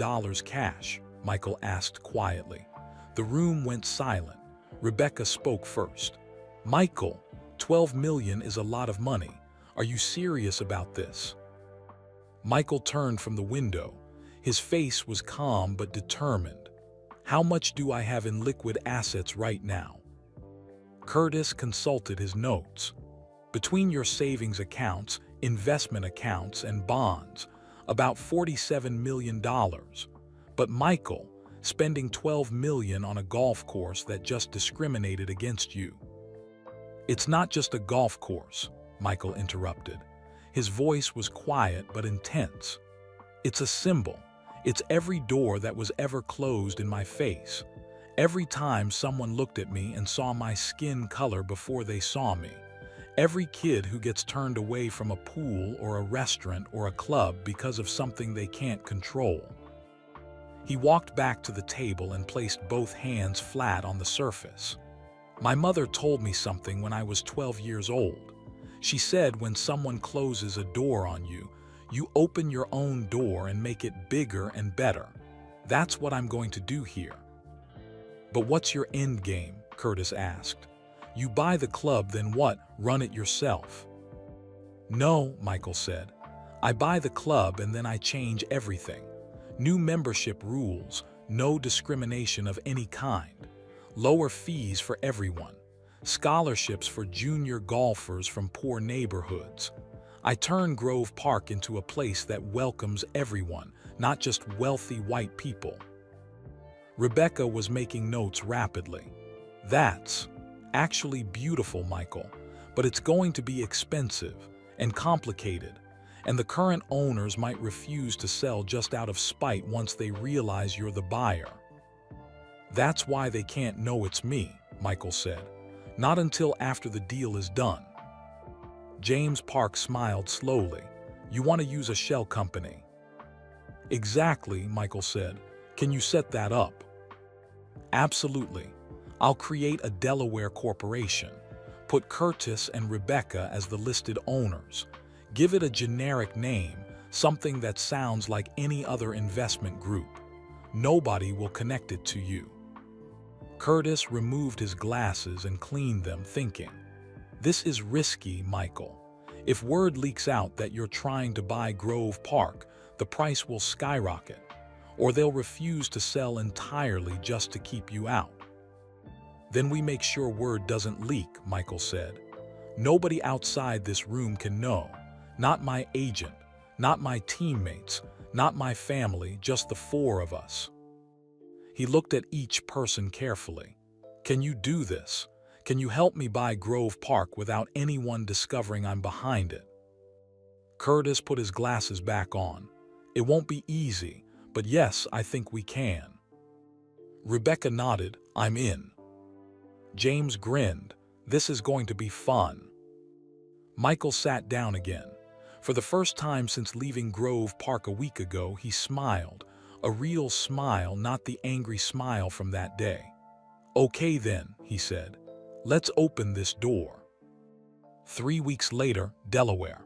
cash? Michael asked quietly. The room went silent. Rebecca spoke first. Michael, $12 million is a lot of money. Are you serious about this? Michael turned from the window. His face was calm but determined. How much do I have in liquid assets right now? Curtis consulted his notes. Between your savings accounts, investment accounts, and bonds, about $47 million. But Michael, spending $12 million on a golf course that just discriminated against you. It's not just a golf course, Michael interrupted. His voice was quiet but intense. It's a symbol. It's every door that was ever closed in my face. Every time someone looked at me and saw my skin color before they saw me. Every kid who gets turned away from a pool or a restaurant or a club because of something they can't control. He walked back to the table and placed both hands flat on the surface. My mother told me something when I was 12 years old. She said when someone closes a door on you, you open your own door and make it bigger and better. That's what I'm going to do here. But what's your end game? Curtis asked. You buy the club, then what? Run it yourself? No, Michael said. I buy the club and then I change everything. New membership rules, no discrimination of any kind. Lower fees for everyone. Scholarships for junior golfers from poor neighborhoods. I turn Grove Park into a place that welcomes everyone, not just wealthy white people. Rebecca was making notes rapidly. That's Actually beautiful, Michael, but it's going to be expensive and complicated, and the current owners might refuse to sell just out of spite once they realize you're the buyer. That's why they can't know it's me, Michael said. Not until after the deal is done. James Park smiled slowly. You want to use a shell company? Exactly, Michael said. Can you set that up? Absolutely. I'll create a Delaware corporation. Put Curtis and Rebecca as the listed owners. Give it a generic name, something that sounds like any other investment group. Nobody will connect it to you. Curtis removed his glasses and cleaned them, thinking, this is risky, Michael. If word leaks out that you're trying to buy Grove Park, the price will skyrocket, or they'll refuse to sell entirely just to keep you out. Then we make sure word doesn't leak, Michael said. Nobody outside this room can know. Not my agent, not my teammates, not my family, just the four of us. He looked at each person carefully. Can you do this? Can you help me buy Grove Park without anyone discovering I'm behind it? Curtis put his glasses back on. It won't be easy, but yes, I think we can. Rebecca nodded. I'm in. James grinned. This is going to be fun. Michael sat down again. For the first time since leaving Grove Park a week ago, he smiled. A real smile, not the angry smile from that day. Okay then, he said. Let's open this door. 3 weeks later, Delaware.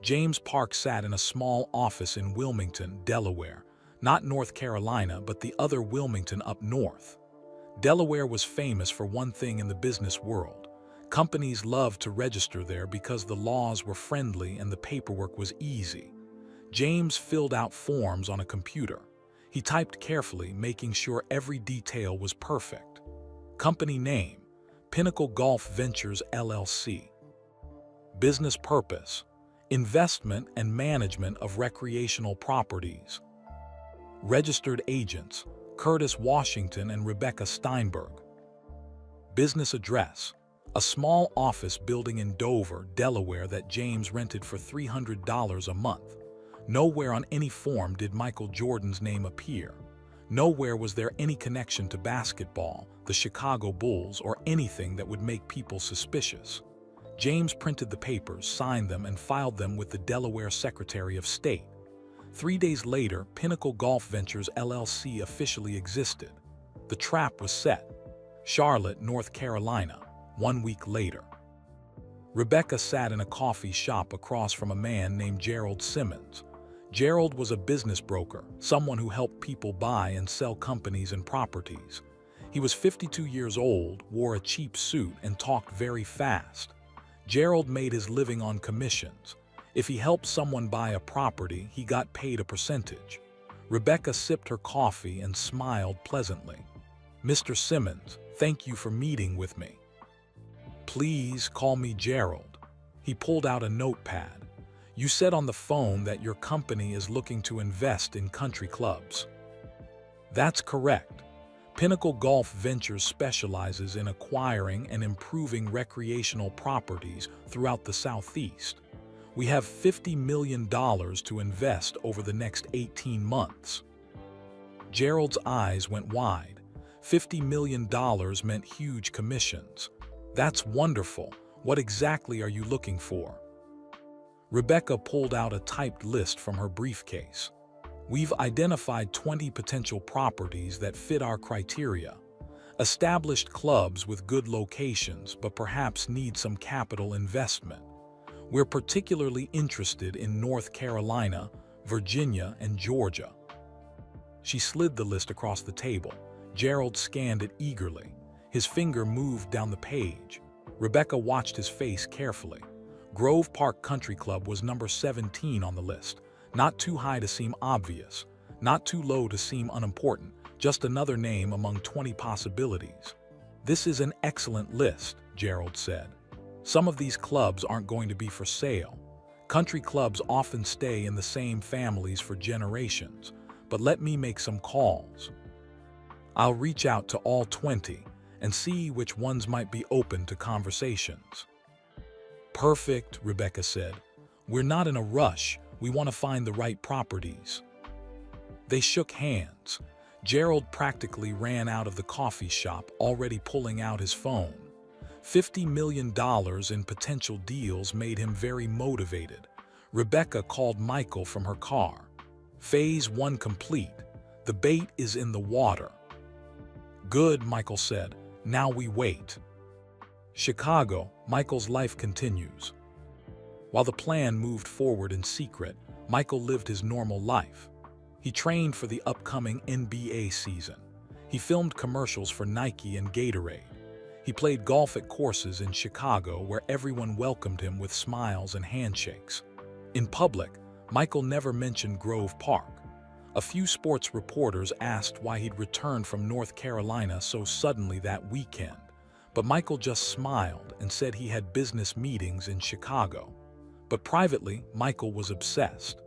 James Park sat in a small office in Wilmington, Delaware. Not North Carolina, but the other Wilmington up north. Delaware was famous for one thing in the business world. Companies loved to register there because the laws were friendly and the paperwork was easy. James filled out forms on a computer. He typed carefully, making sure every detail was perfect. Company name: Pinnacle Golf Ventures, LLC. Business purpose: investment and management of recreational properties. Registered agents: Curtis Washington and Rebecca Steinberg. Business address: a small office building in Dover, Delaware that James rented for $300 a month. Nowhere on any form did Michael Jordan's name appear. Nowhere was there any connection to basketball, the Chicago Bulls, or anything that would make people suspicious. James printed the papers, signed them, and filed them with the Delaware Secretary of State. 3 days later, Pinnacle Golf Ventures, LLC officially existed. The trap was set. Charlotte, North Carolina, 1 week later. Rebecca sat in a coffee shop across from a man named Gerald Simmons. Gerald was a business broker, someone who helped people buy and sell companies and properties. He was 52 years old, wore a cheap suit, and talked very fast. Gerald made his living on commissions. If he helped someone buy a property, he got paid a percentage. Rebecca sipped her coffee and smiled pleasantly. Mr. Simmons, thank you for meeting with me. Please call me Gerald. He pulled out a notepad. You said on the phone that your company is looking to invest in country clubs. That's correct. Pinnacle Golf Ventures specializes in acquiring and improving recreational properties throughout the Southeast. We have $50 million to invest over the next 18 months. Gerald's eyes went wide. $50 million meant huge commissions. That's wonderful. What exactly are you looking for? Rebecca pulled out a typed list from her briefcase. We've identified 20 potential properties that fit our criteria. Established clubs with good locations, but perhaps need some capital investment. We're particularly interested in North Carolina, Virginia, and Georgia. She slid the list across the table. Gerald scanned it eagerly. His finger moved down the page. Rebecca watched his face carefully. Grove Park Country Club was number 17 on the list. Not too high to seem obvious, not too low to seem unimportant, just another name among 20 possibilities. This is an excellent list, Gerald said. Some of these clubs aren't going to be for sale. Country clubs often stay in the same families for generations, but let me make some calls. I'll reach out to all 20, and see which ones might be open to conversations. Perfect, Rebecca said. We're not in a rush. We want to find the right properties. They shook hands. Gerald practically ran out of the coffee shop, already pulling out his phone. $50 million in potential deals made him very motivated. Rebecca called Michael from her car. Phase 1 complete. The bait is in the water. Good, Michael said. Now we wait. Chicago, Michael's life continues. While the plan moved forward in secret, Michael lived his normal life. He trained for the upcoming NBA season. He filmed commercials for Nike and Gatorade. He played golf at courses in Chicago where everyone welcomed him with smiles and handshakes. In public, Michael never mentioned Grove Park. A few sports reporters asked why he'd returned from North Carolina so suddenly that weekend, but Michael just smiled and said he had business meetings in Chicago. But privately, Michael was obsessed.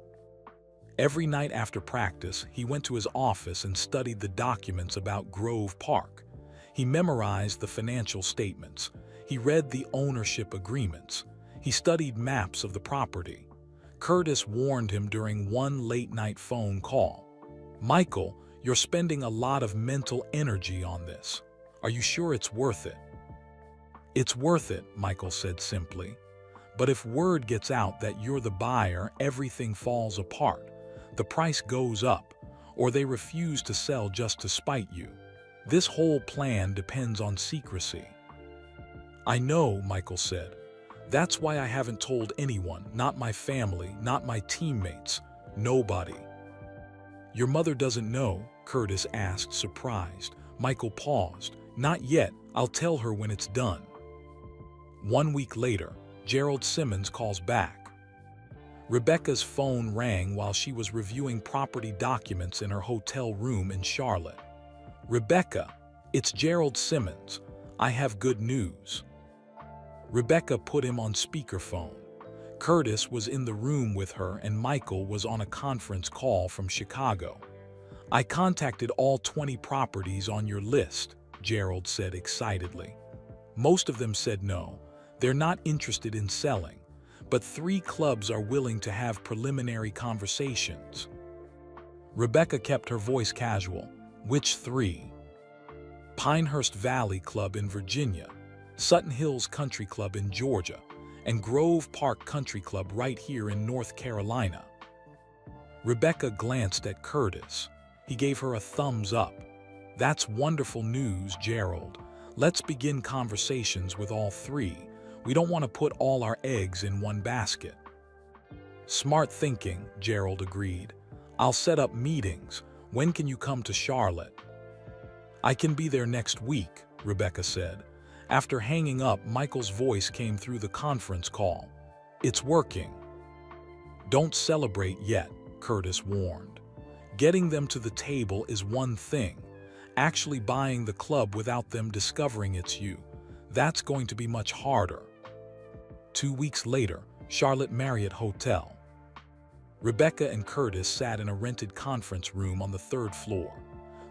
Every night after practice, he went to his office and studied the documents about Grove Park. He memorized the financial statements. He read the ownership agreements. He studied maps of the property. Curtis warned him during one late-night phone call. Michael, you're spending a lot of mental energy on this. Are you sure it's worth it? It's worth it, Michael said simply. But if word gets out that you're the buyer, everything falls apart. The price goes up, or they refuse to sell just to spite you. This whole plan depends on secrecy. I know, Michael said. That's why I haven't told anyone, not my family, not my teammates, nobody. Your mother doesn't know? Curtis asked, surprised. Michael paused. Not yet. I'll tell her when it's done. 1 week later, Gerald Simmons calls back. Rebecca's phone rang while she was reviewing property documents in her hotel room in Charlotte. Rebecca, it's Gerald Simmons. I have good news. Rebecca put him on speakerphone. Curtis was in the room with her and Michael was on a conference call from Chicago. I contacted all 20 properties on your list, Gerald said excitedly. Most of them said no. They're not interested in selling, but 3 clubs are willing to have preliminary conversations. Rebecca kept her voice casual. Which 3? Pinehurst Valley Club in Virginia, Sutton Hills Country Club in Georgia, and Grove Park Country Club right here in North Carolina. Rebecca glanced at Curtis. He gave her a thumbs up. That's wonderful news, Gerald. Let's begin conversations with all 3. We don't want to put all our eggs in one basket. Smart thinking, Gerald agreed. I'll set up meetings. When can you come to Charlotte? I can be there next week, Rebecca said. After hanging up, Michael's voice came through the conference call. It's working. Don't celebrate yet, Curtis warned. Getting them to the table is one thing. Actually buying the club without them discovering it's you, that's going to be much harder. 2 weeks later, Charlotte Marriott Hotel. Rebecca and Curtis sat in a rented conference room on the 3rd floor.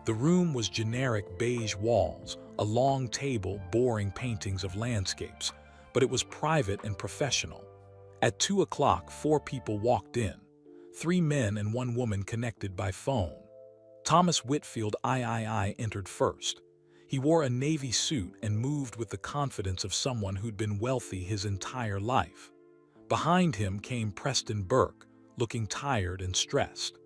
The room was generic beige walls, a long table, boring paintings of landscapes, but it was private and professional. At 2 o'clock, 4 people walked in. 3 men and 1 woman connected by phone. Thomas Whitfield III entered first. He wore a navy suit and moved with the confidence of someone who'd been wealthy his entire life. Behind him came Preston Burke, looking tired and stressed.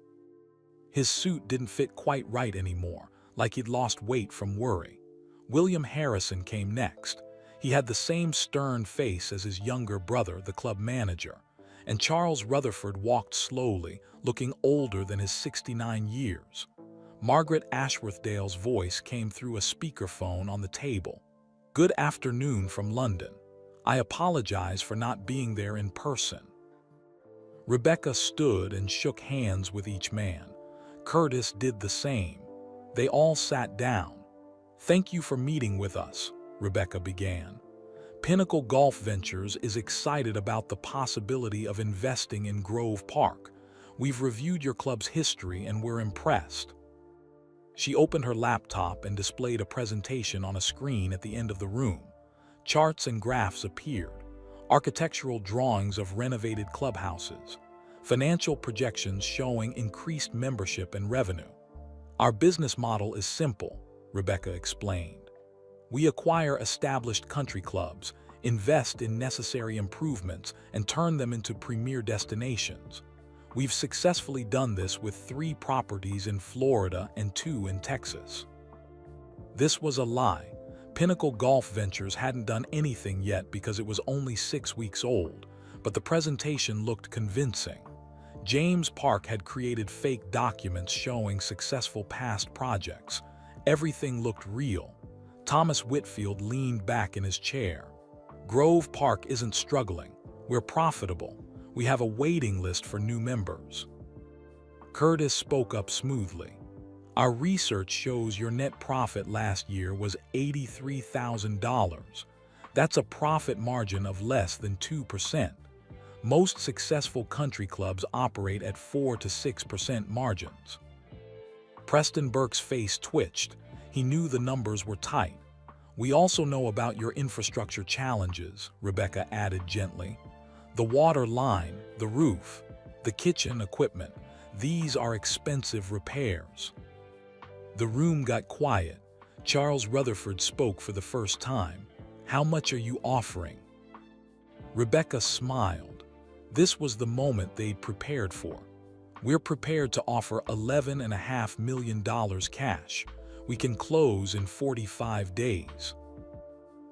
His suit didn't fit quite right anymore, like he'd lost weight from worry. William Harrison came next. He had the same stern face as his younger brother, the club manager. And Charles Rutherford walked slowly, looking older than his 69 years. Margaret Ashworthdale's voice came through a speakerphone on the table. Good afternoon from London. I apologize for not being there in person. Rebecca stood and shook hands with each man. Curtis did the same. They all sat down. Thank you for meeting with us, Rebecca began. Pinnacle Golf Ventures is excited about the possibility of investing in Grove Park. We've reviewed your club's history and we're impressed. She opened her laptop and displayed a presentation on a screen at the end of the room. Charts and graphs appeared, architectural drawings of renovated clubhouses, financial projections showing increased membership and revenue. Our business model is simple, Rebecca explained. We acquire established country clubs, invest in necessary improvements, and turn them into premier destinations. We've successfully done this with 3 properties in Florida and 2 in Texas. This was a lie. Pinnacle Golf Ventures hadn't done anything yet because it was only 6 weeks old, but the presentation looked convincing. James Park had created fake documents showing successful past projects. Everything looked real. Thomas Whitfield leaned back in his chair. Grove Park isn't struggling. We're profitable. We have a waiting list for new members. Curtis spoke up smoothly. Our research shows your net profit last year was $83,000. That's a profit margin of less than 2%. Most successful country clubs operate at 4 to 6% margins. Preston Burke's face twitched. He knew the numbers were tight. We also know about your infrastructure challenges, Rebecca added gently. The water line, the roof, the kitchen equipment, these are expensive repairs. The room got quiet. Charles Rutherford spoke for the first time. How much are you offering? Rebecca smiled. This was the moment they'd prepared for. We're prepared to offer $11.5 million cash. We can close in 45 days.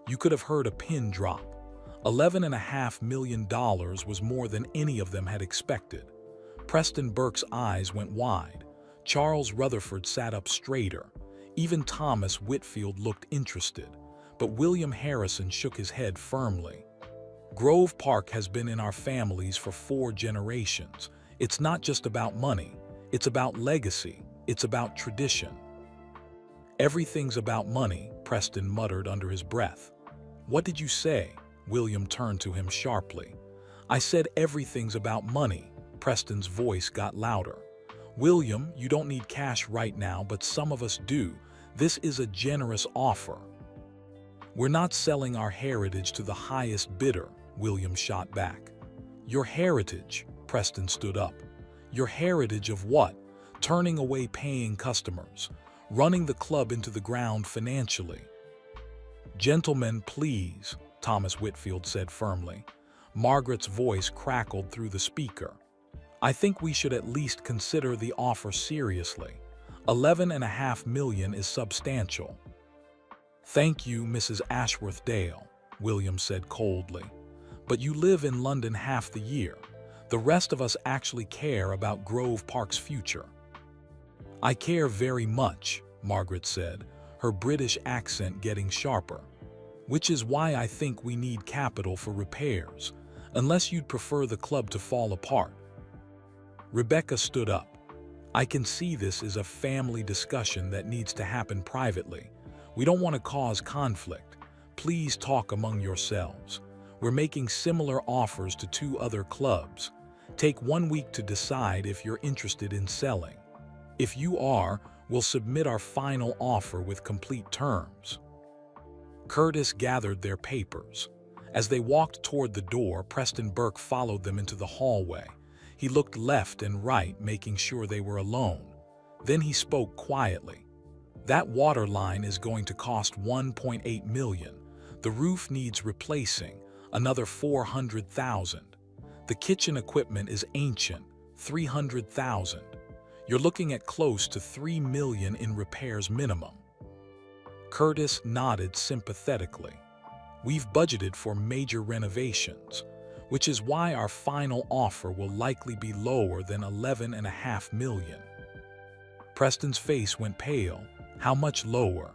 You could have heard a pin drop. $11.5 million was more than any of them had expected. Preston Burke's eyes went wide. Charles Rutherford sat up straighter. Even Thomas Whitfield looked interested, but William Harrison shook his head firmly. Grove Park has been in our families for 4 generations. It's not just about money. It's about legacy. It's about tradition. Everything's about money, Preston muttered under his breath. What did you say? William turned to him sharply. I said everything's about money. Preston's voice got louder. William, you don't need cash right now, but some of us do. This is a generous offer. We're not selling our heritage to the highest bidder, William shot back. Your heritage, Preston stood up. Your heritage of what? Turning away paying customers, running the club into the ground financially. Gentlemen, please, Thomas Whitfield said firmly. Margaret's voice crackled through the speaker. I think we should at least consider the offer seriously. $11.5 million is substantial. Thank you, Mrs. Ashworth Dale, William said coldly. But you live in London half the year. The rest of us actually care about Grove Park's future. I care very much, Margaret said, her British accent getting sharper. Which is why I think we need capital for repairs, unless you'd prefer the club to fall apart. Rebecca stood up. I can see this is a family discussion that needs to happen privately. We don't want to cause conflict. Please talk among yourselves. We're making similar offers to 2 other clubs. Take 1 week to decide if you're interested in selling. If you are, we'll submit our final offer with complete terms. Curtis gathered their papers. As they walked toward the door, Preston Burke followed them into the hallway. He looked left and right, making sure they were alone. Then he spoke quietly. That water line is going to cost $1.8 million. The roof needs replacing, another $400,000. The kitchen equipment is ancient, $300,000. You're looking at close to $3 million in repairs minimum. Curtis nodded sympathetically. We've budgeted for major renovations, which is why our final offer will likely be lower than $11.5 million. Preston's face went pale. How much lower?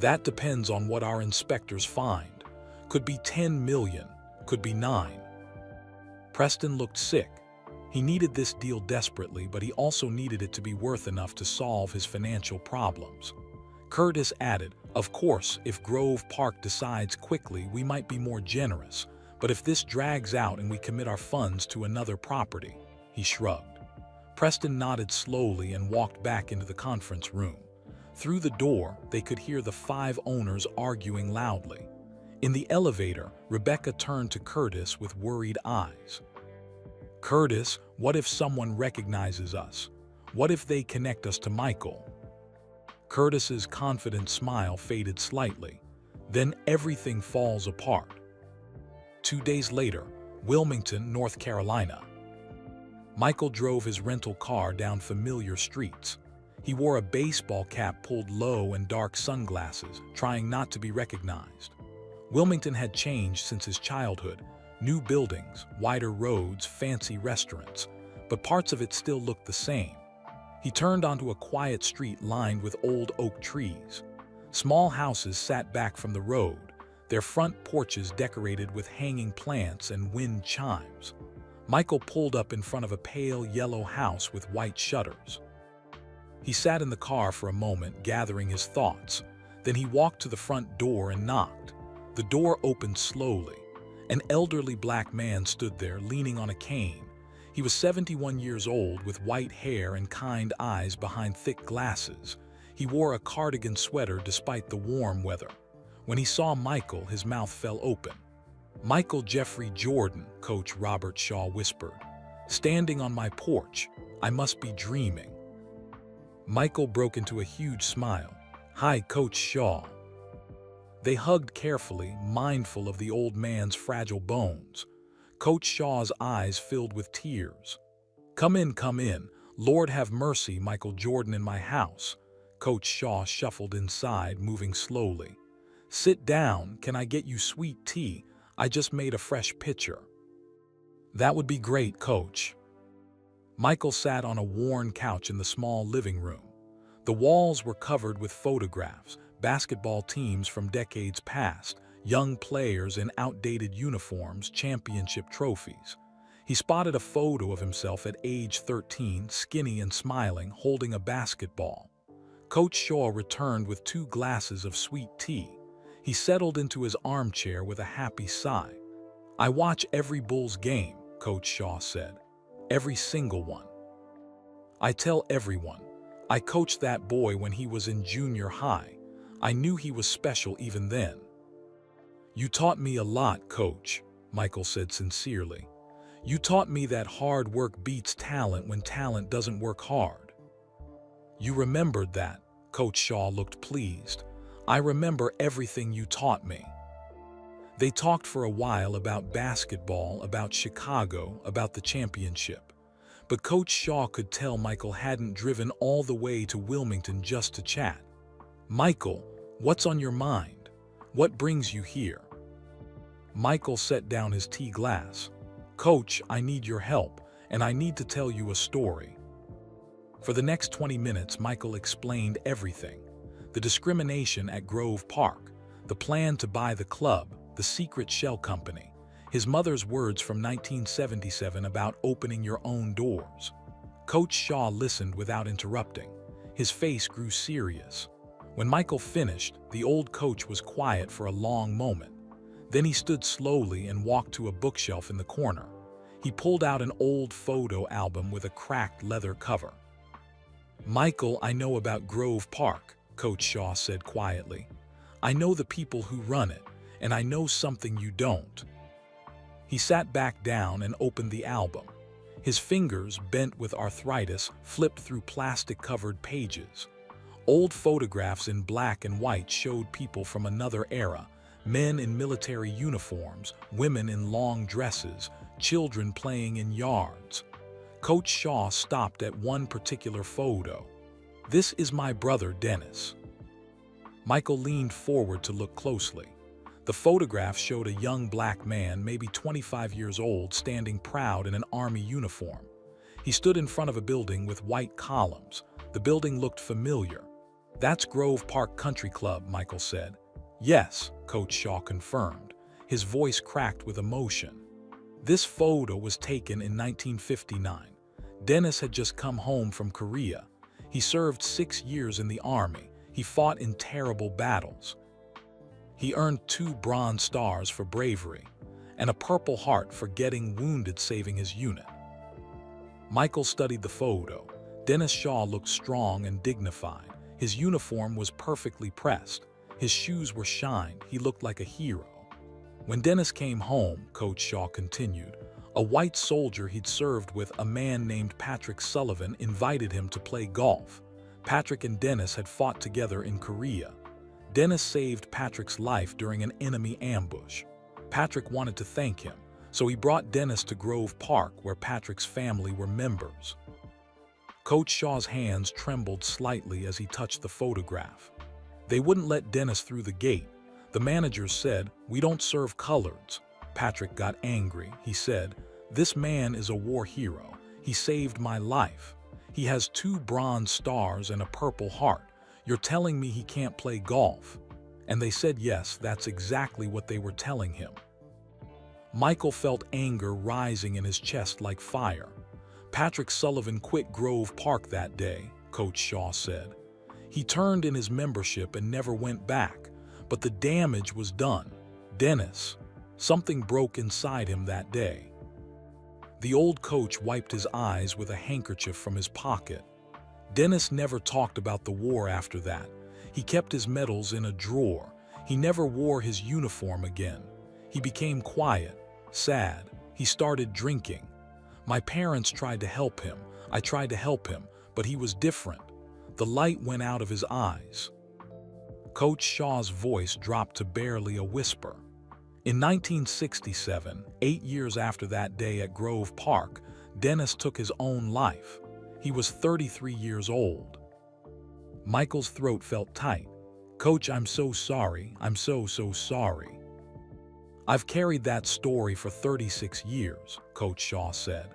That depends on what our inspectors find. Could be $10 million, could be $9 million. Preston looked sick. He needed this deal desperately, but he also needed it to be worth enough to solve his financial problems. Curtis added, of course, if Grove Park decides quickly, we might be more generous. But if this drags out and we commit our funds to another property, he shrugged. Preston nodded slowly and walked back into the conference room. Through the door, they could hear the 5 owners arguing loudly. In the elevator, Rebecca turned to Curtis with worried eyes. "Curtis, what if someone recognizes us? What if they connect us to Michael?" Curtis's confident smile faded slightly. Then everything falls apart. 2 days later, Wilmington, North Carolina. Michael drove his rental car down familiar streets. He wore a baseball cap pulled low and dark sunglasses, trying not to be recognized. Wilmington had changed since his childhood. New buildings, wider roads, fancy restaurants, but parts of it still looked the same. He turned onto a quiet street lined with old oak trees. Small houses sat back from the road, their front porches decorated with hanging plants and wind chimes. Michael pulled up in front of a pale yellow house with white shutters. He sat in the car for a moment, gathering his thoughts. Then he walked to the front door and knocked. The door opened slowly. An elderly black man stood there, leaning on a cane. He was 71 years old, with white hair and kind eyes behind thick glasses. He wore a cardigan sweater despite the warm weather. When he saw Michael, his mouth fell open. "Michael Jeffrey Jordan," Coach Robert Shaw whispered. "Standing on my porch. I must be dreaming." Michael broke into a huge smile. "Hi, Coach Shaw." They hugged carefully, mindful of the old man's fragile bones. Coach Shaw's eyes filled with tears. Come in. Lord have mercy, Michael Jordan in my house." Coach Shaw shuffled inside, moving slowly. "Sit down. Can I get you sweet tea? I just made a fresh pitcher." "That would be great, Coach." Michael sat on a worn couch in the small living room. The walls were covered with photographs, basketball teams from decades past, young players in outdated uniforms, championship trophies. He spotted a photo of himself at age 13, skinny and smiling, holding a basketball. Coach Shaw returned with 2 glasses of sweet tea. He settled into his armchair with a happy sigh. "I watch every Bulls game," Coach Shaw said. "Every single one. I tell everyone. I coached that boy when he was in junior high. I knew he was special even then." "You taught me a lot, Coach," Michael said sincerely. "You taught me that hard work beats talent when talent doesn't work hard." "You remembered that," Coach Shaw looked pleased. "I remember everything you taught me." They talked for a while about basketball, about Chicago, about the championship. But Coach Shaw could tell Michael hadn't driven all the way to Wilmington just to chat. "Michael, what's on your mind? What brings you here?" Michael set down his tea glass. "Coach, I need your help, and I need to tell you a story." For the next 20 minutes, Michael explained everything. The discrimination at Grove Park, the plan to buy the club, the secret shell company, his mother's words from 1977 about opening your own doors. Coach Shaw listened without interrupting. His face grew serious. When Michael finished, the old coach was quiet for a long moment. Then he stood slowly and walked to a bookshelf in the corner. He pulled out an old photo album with a cracked leather cover. "Michael, I know about Grove Park," Coach Shaw said quietly. "I know the people who run it, and I know something you don't." He sat back down and opened the album. His fingers, bent with arthritis, flipped through plastic-covered pages. Old photographs in black and white showed people from another era, men in military uniforms, women in long dresses, children playing in yards. Coach Shaw stopped at one particular photo. "This is my brother, Dennis." Michael leaned forward to look closely. The photograph showed a young black man, maybe 25 years old, standing proud in an army uniform. He stood in front of a building with white columns. The building looked familiar. "That's Grove Park Country Club," Michael said. "Yes," Coach Shaw confirmed. His voice cracked with emotion. "This photo was taken in 1959. Dennis had just come home from Korea. He served 6 years in the Army. He fought in terrible battles. He earned 2 Bronze Stars for bravery and a Purple Heart for getting wounded saving his unit." Michael studied the photo. Dennis Shaw looked strong and dignified. His uniform was perfectly pressed. His shoes were shined. He looked like a hero. When Dennis came home, Coach Shaw continued, a white soldier he'd served with, a man named Patrick Sullivan, invited him to play golf. Patrick and Dennis had fought together in Korea. Dennis saved Patrick's life during an enemy ambush. Patrick wanted to thank him, so he brought Dennis to Grove Park, where Patrick's family were members. Coach Shaw's hands trembled slightly as he touched the photograph. They wouldn't let Dennis through the gate. The managers said, "We don't serve coloreds." Patrick got angry. He said, "This man is a war hero. He saved my life. He has 2 bronze stars and a Purple Heart. You're telling me he can't play golf?" And they said yes, that's exactly what they were telling him. Michael felt anger rising in his chest like fire. Patrick Sullivan quit Grove Park that day, Coach Shaw said. He turned in his membership and never went back. But the damage was done. Dennis, something broke inside him that day. The old coach wiped his eyes with a handkerchief from his pocket. Dennis never talked about the war after that. He kept his medals in a drawer. He never wore his uniform again. He became quiet, sad. He started drinking. My parents tried to help him. I tried to help him, but he was different. The light went out of his eyes. Coach Shaw's voice dropped to barely a whisper. In 1967, 8 years after that day at Grove Park, Dennis took his own life. He was 33 years old. Michael's throat felt tight. "Coach, I'm so sorry. I'm so sorry." "I've carried that story for 36 years, Coach Shaw said.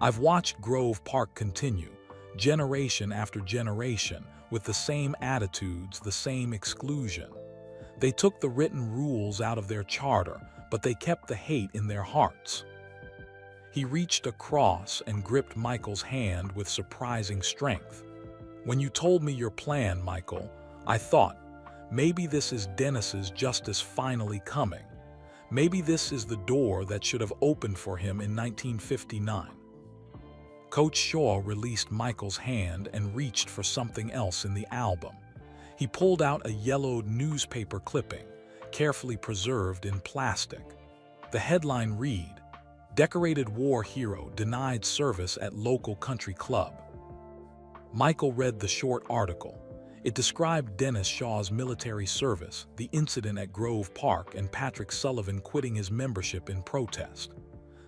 "I've watched Grove Park continue, generation after generation, with the same attitudes, the same exclusion. They took the written rules out of their charter, but they kept the hate in their hearts." He reached across and gripped Michael's hand with surprising strength. "When you told me your plan, Michael, I thought, maybe this is Dennis's justice finally coming. Maybe this is the door that should have opened for him in 1959. Coach Shaw released Michael's hand and reached for something else in the album. He pulled out a yellowed newspaper clipping, carefully preserved in plastic. The headline read, "Decorated War Hero Denied Service at Local Country Club." Michael read the short article. It described Dennis Shaw's military service, the incident at Grove Park, and Patrick Sullivan quitting his membership in protest.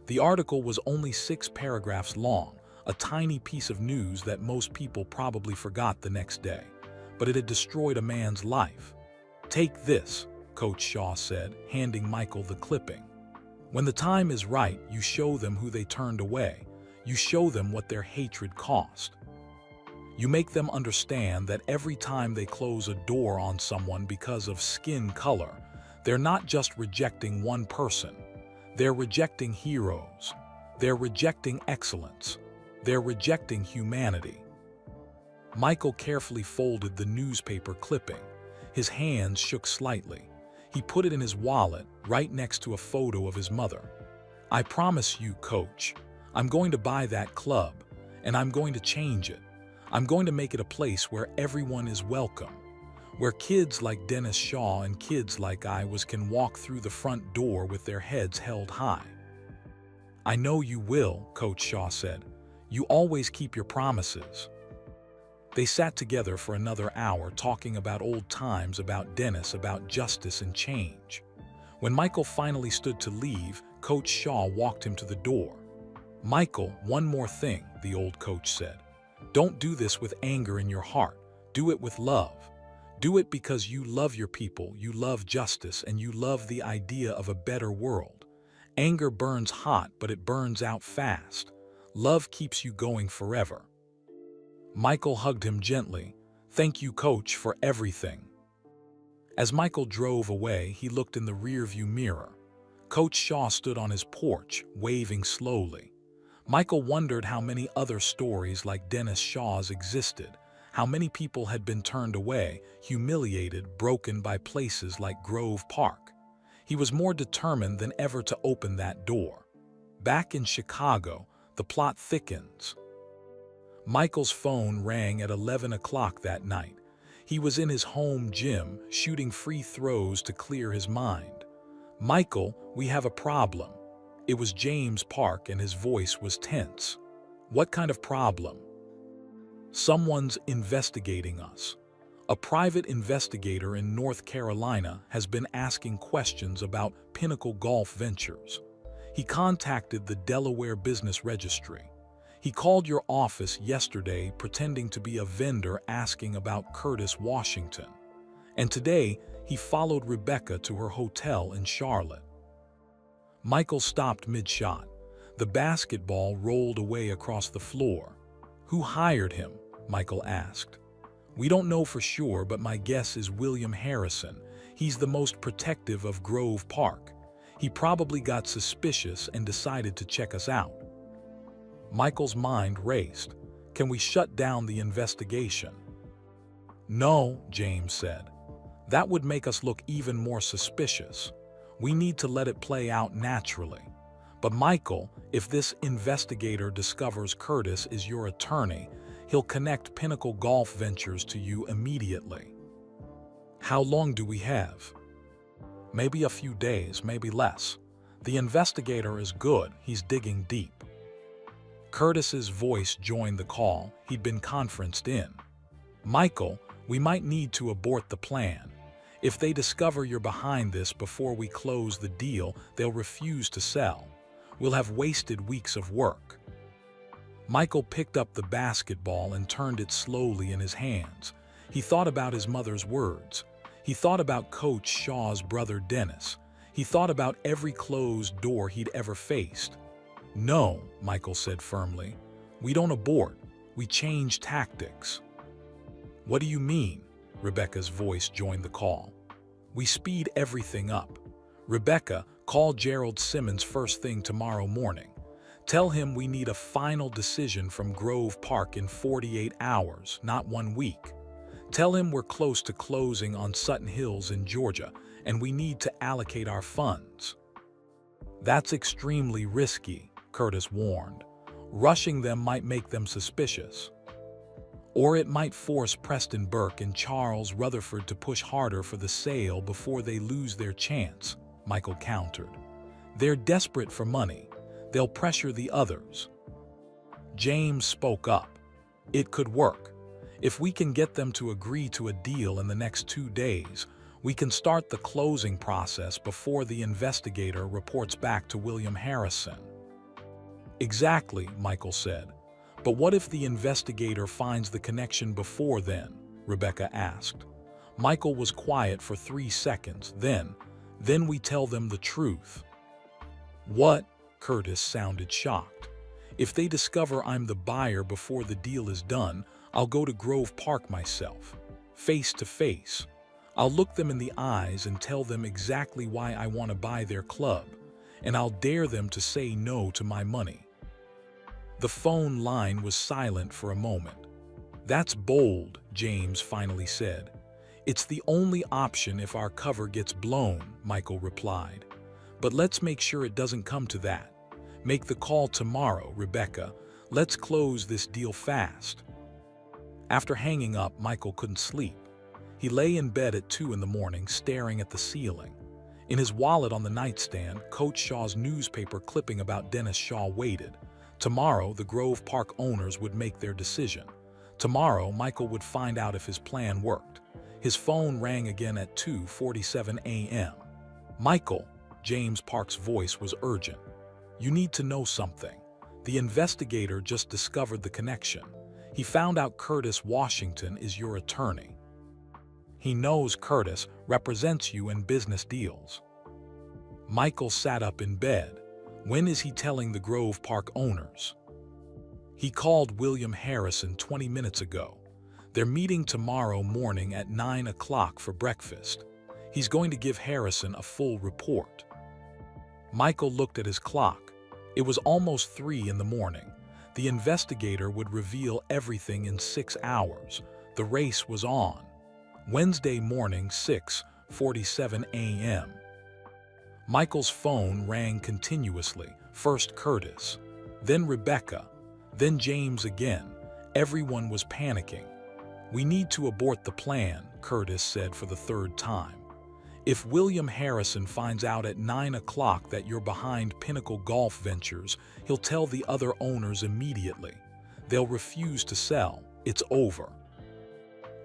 The article was only 6 paragraphs long, a tiny piece of news that most people probably forgot the next day. But it had destroyed a man's life. "Take this," Coach Shaw said, handing Michael the clipping. "When the time is right, you show them who they turned away. You show them what their hatred cost. You make them understand that every time they close a door on someone because of skin color, they're not just rejecting one person. They're rejecting heroes. They're rejecting excellence. They're rejecting humanity." Michael carefully folded the newspaper clipping. His hands shook slightly. He put it in his wallet, right next to a photo of his mother. "I promise you, Coach, I'm going to buy that club, and I'm going to change it. I'm going to make it a place where everyone is welcome, where kids like Dennis Shaw and kids like I can walk through the front door with their heads held high." "I know you will," Coach Shaw said. "You always keep your promises." They sat together for another hour talking about old times, about Dennis, about justice and change. When Michael finally stood to leave, Coach Shaw walked him to the door. "Michael, one more thing," the old coach said. "Don't do this with anger in your heart. Do it with love. Do it because you love your people, you love justice, and you love the idea of a better world. Anger burns hot, but it burns out fast. Love keeps you going forever." Michael hugged him gently. "Thank you, Coach, for everything." As Michael drove away, he looked in the rearview mirror. Coach Shaw stood on his porch, waving slowly. Michael wondered how many other stories like Dennis Shaw's existed, how many people had been turned away, humiliated, broken by places like Grove Park. He was more determined than ever to open that door. Back in Chicago, The plot thickens. Michael's phone rang at 11 o'clock that night. He was in his home gym, shooting free throws to clear his mind. "Michael, we have a problem." It was James Park, and his voice was tense. "What kind of problem?" "Someone's investigating us. A private investigator in North Carolina has been asking questions about Pinnacle Golf Ventures. He contacted the Delaware Business Registry. He called your office yesterday pretending to be a vendor asking about Curtis Washington. And today, he followed Rebecca to her hotel in Charlotte." Michael stopped mid-shot. The basketball rolled away across the floor. "Who hired him?" Michael asked. "We don't know for sure, but my guess is William Harrison. He's the most protective of Grove Park. He probably got suspicious and decided to check us out." Michael's mind raced. "Can we shut down the investigation?" "No," James said. "That would make us look even more suspicious. We need to let it play out naturally. But Michael, if this investigator discovers Curtis is your attorney, he'll connect Pinnacle Golf Ventures to you immediately." "How long do we have?" "Maybe a few days, maybe less. The investigator is good, he's digging deep." Curtis's voice joined the call. He'd been conferenced in. "Michael, we might need to abort the plan. If they discover you're behind this before we close the deal, they'll refuse to sell. We'll have wasted weeks of work." Michael picked up the basketball and turned it slowly in his hands. He thought about his mother's words. He thought about Coach Shaw's brother Dennis. He thought about every closed door he'd ever faced. "No," Michael said firmly. "We don't abort. We change tactics." "What do you mean?" Rebecca's voice joined the call. "We speed everything up. Rebecca, call Gerald Simmons first thing tomorrow morning. Tell him we need a final decision from Grove Park in 48 hours, not 1 week. Tell him we're close to closing on Sutton Hills in Georgia, and we need to allocate our funds." "That's extremely risky," Curtis warned. "Rushing them might make them suspicious. Or it might force Preston Burke and Charles Rutherford to push harder for the sale before they lose their chance," Michael countered. "They're desperate for money. They'll pressure the others." James spoke up. "It could work. If we can get them to agree to a deal in the next 2 days, we can start the closing process before the investigator reports back to William Harrison." "Exactly," Michael said. "But what if the investigator finds the connection before then?" Rebecca asked. Michael was quiet for 3 seconds. Then we tell them the truth." "What?" Curtis sounded shocked. "If they discover I'm the buyer before the deal is done, I'll go to Grove Park myself, face to face. I'll look them in the eyes and tell them exactly why I want to buy their club, and I'll dare them to say no to my money." The phone line was silent for a moment. "That's bold," James finally said. "It's the only option if our cover gets blown," Michael replied. "But let's make sure it doesn't come to that. Make the call tomorrow, Rebecca. Let's close this deal fast." After hanging up, Michael couldn't sleep. He lay in bed at 2 in the morning, staring at the ceiling. In his wallet on the nightstand, Coach Shaw's newspaper clipping about Dennis Shaw waited. Tomorrow, the Grove Park owners would make their decision. Tomorrow, Michael would find out if his plan worked. His phone rang again at 2:47 a.m. "Michael," James Park's voice was urgent. "You need to know something. The investigator just discovered the connection. He found out Curtis Washington is your attorney. He knows Curtis represents you in business deals." Michael sat up in bed. "When is he telling the Grove Park owners?" "He called William Harrison 20 minutes ago. They're meeting tomorrow morning at 9 o'clock for breakfast. He's going to give Harrison a full report." Michael looked at his clock. It was almost 3 in the morning. The investigator would reveal everything in 6 hours. The race was on. Wednesday morning, 6:47 a.m. Michael's phone rang continuously, first Curtis, Then Rebecca, then James again. Everyone was panicking. "We need to abort the plan," Curtis said for the third time. "If William Harrison finds out at 9 o'clock that you're behind Pinnacle Golf Ventures, he'll tell the other owners immediately. They'll refuse to sell. It's over."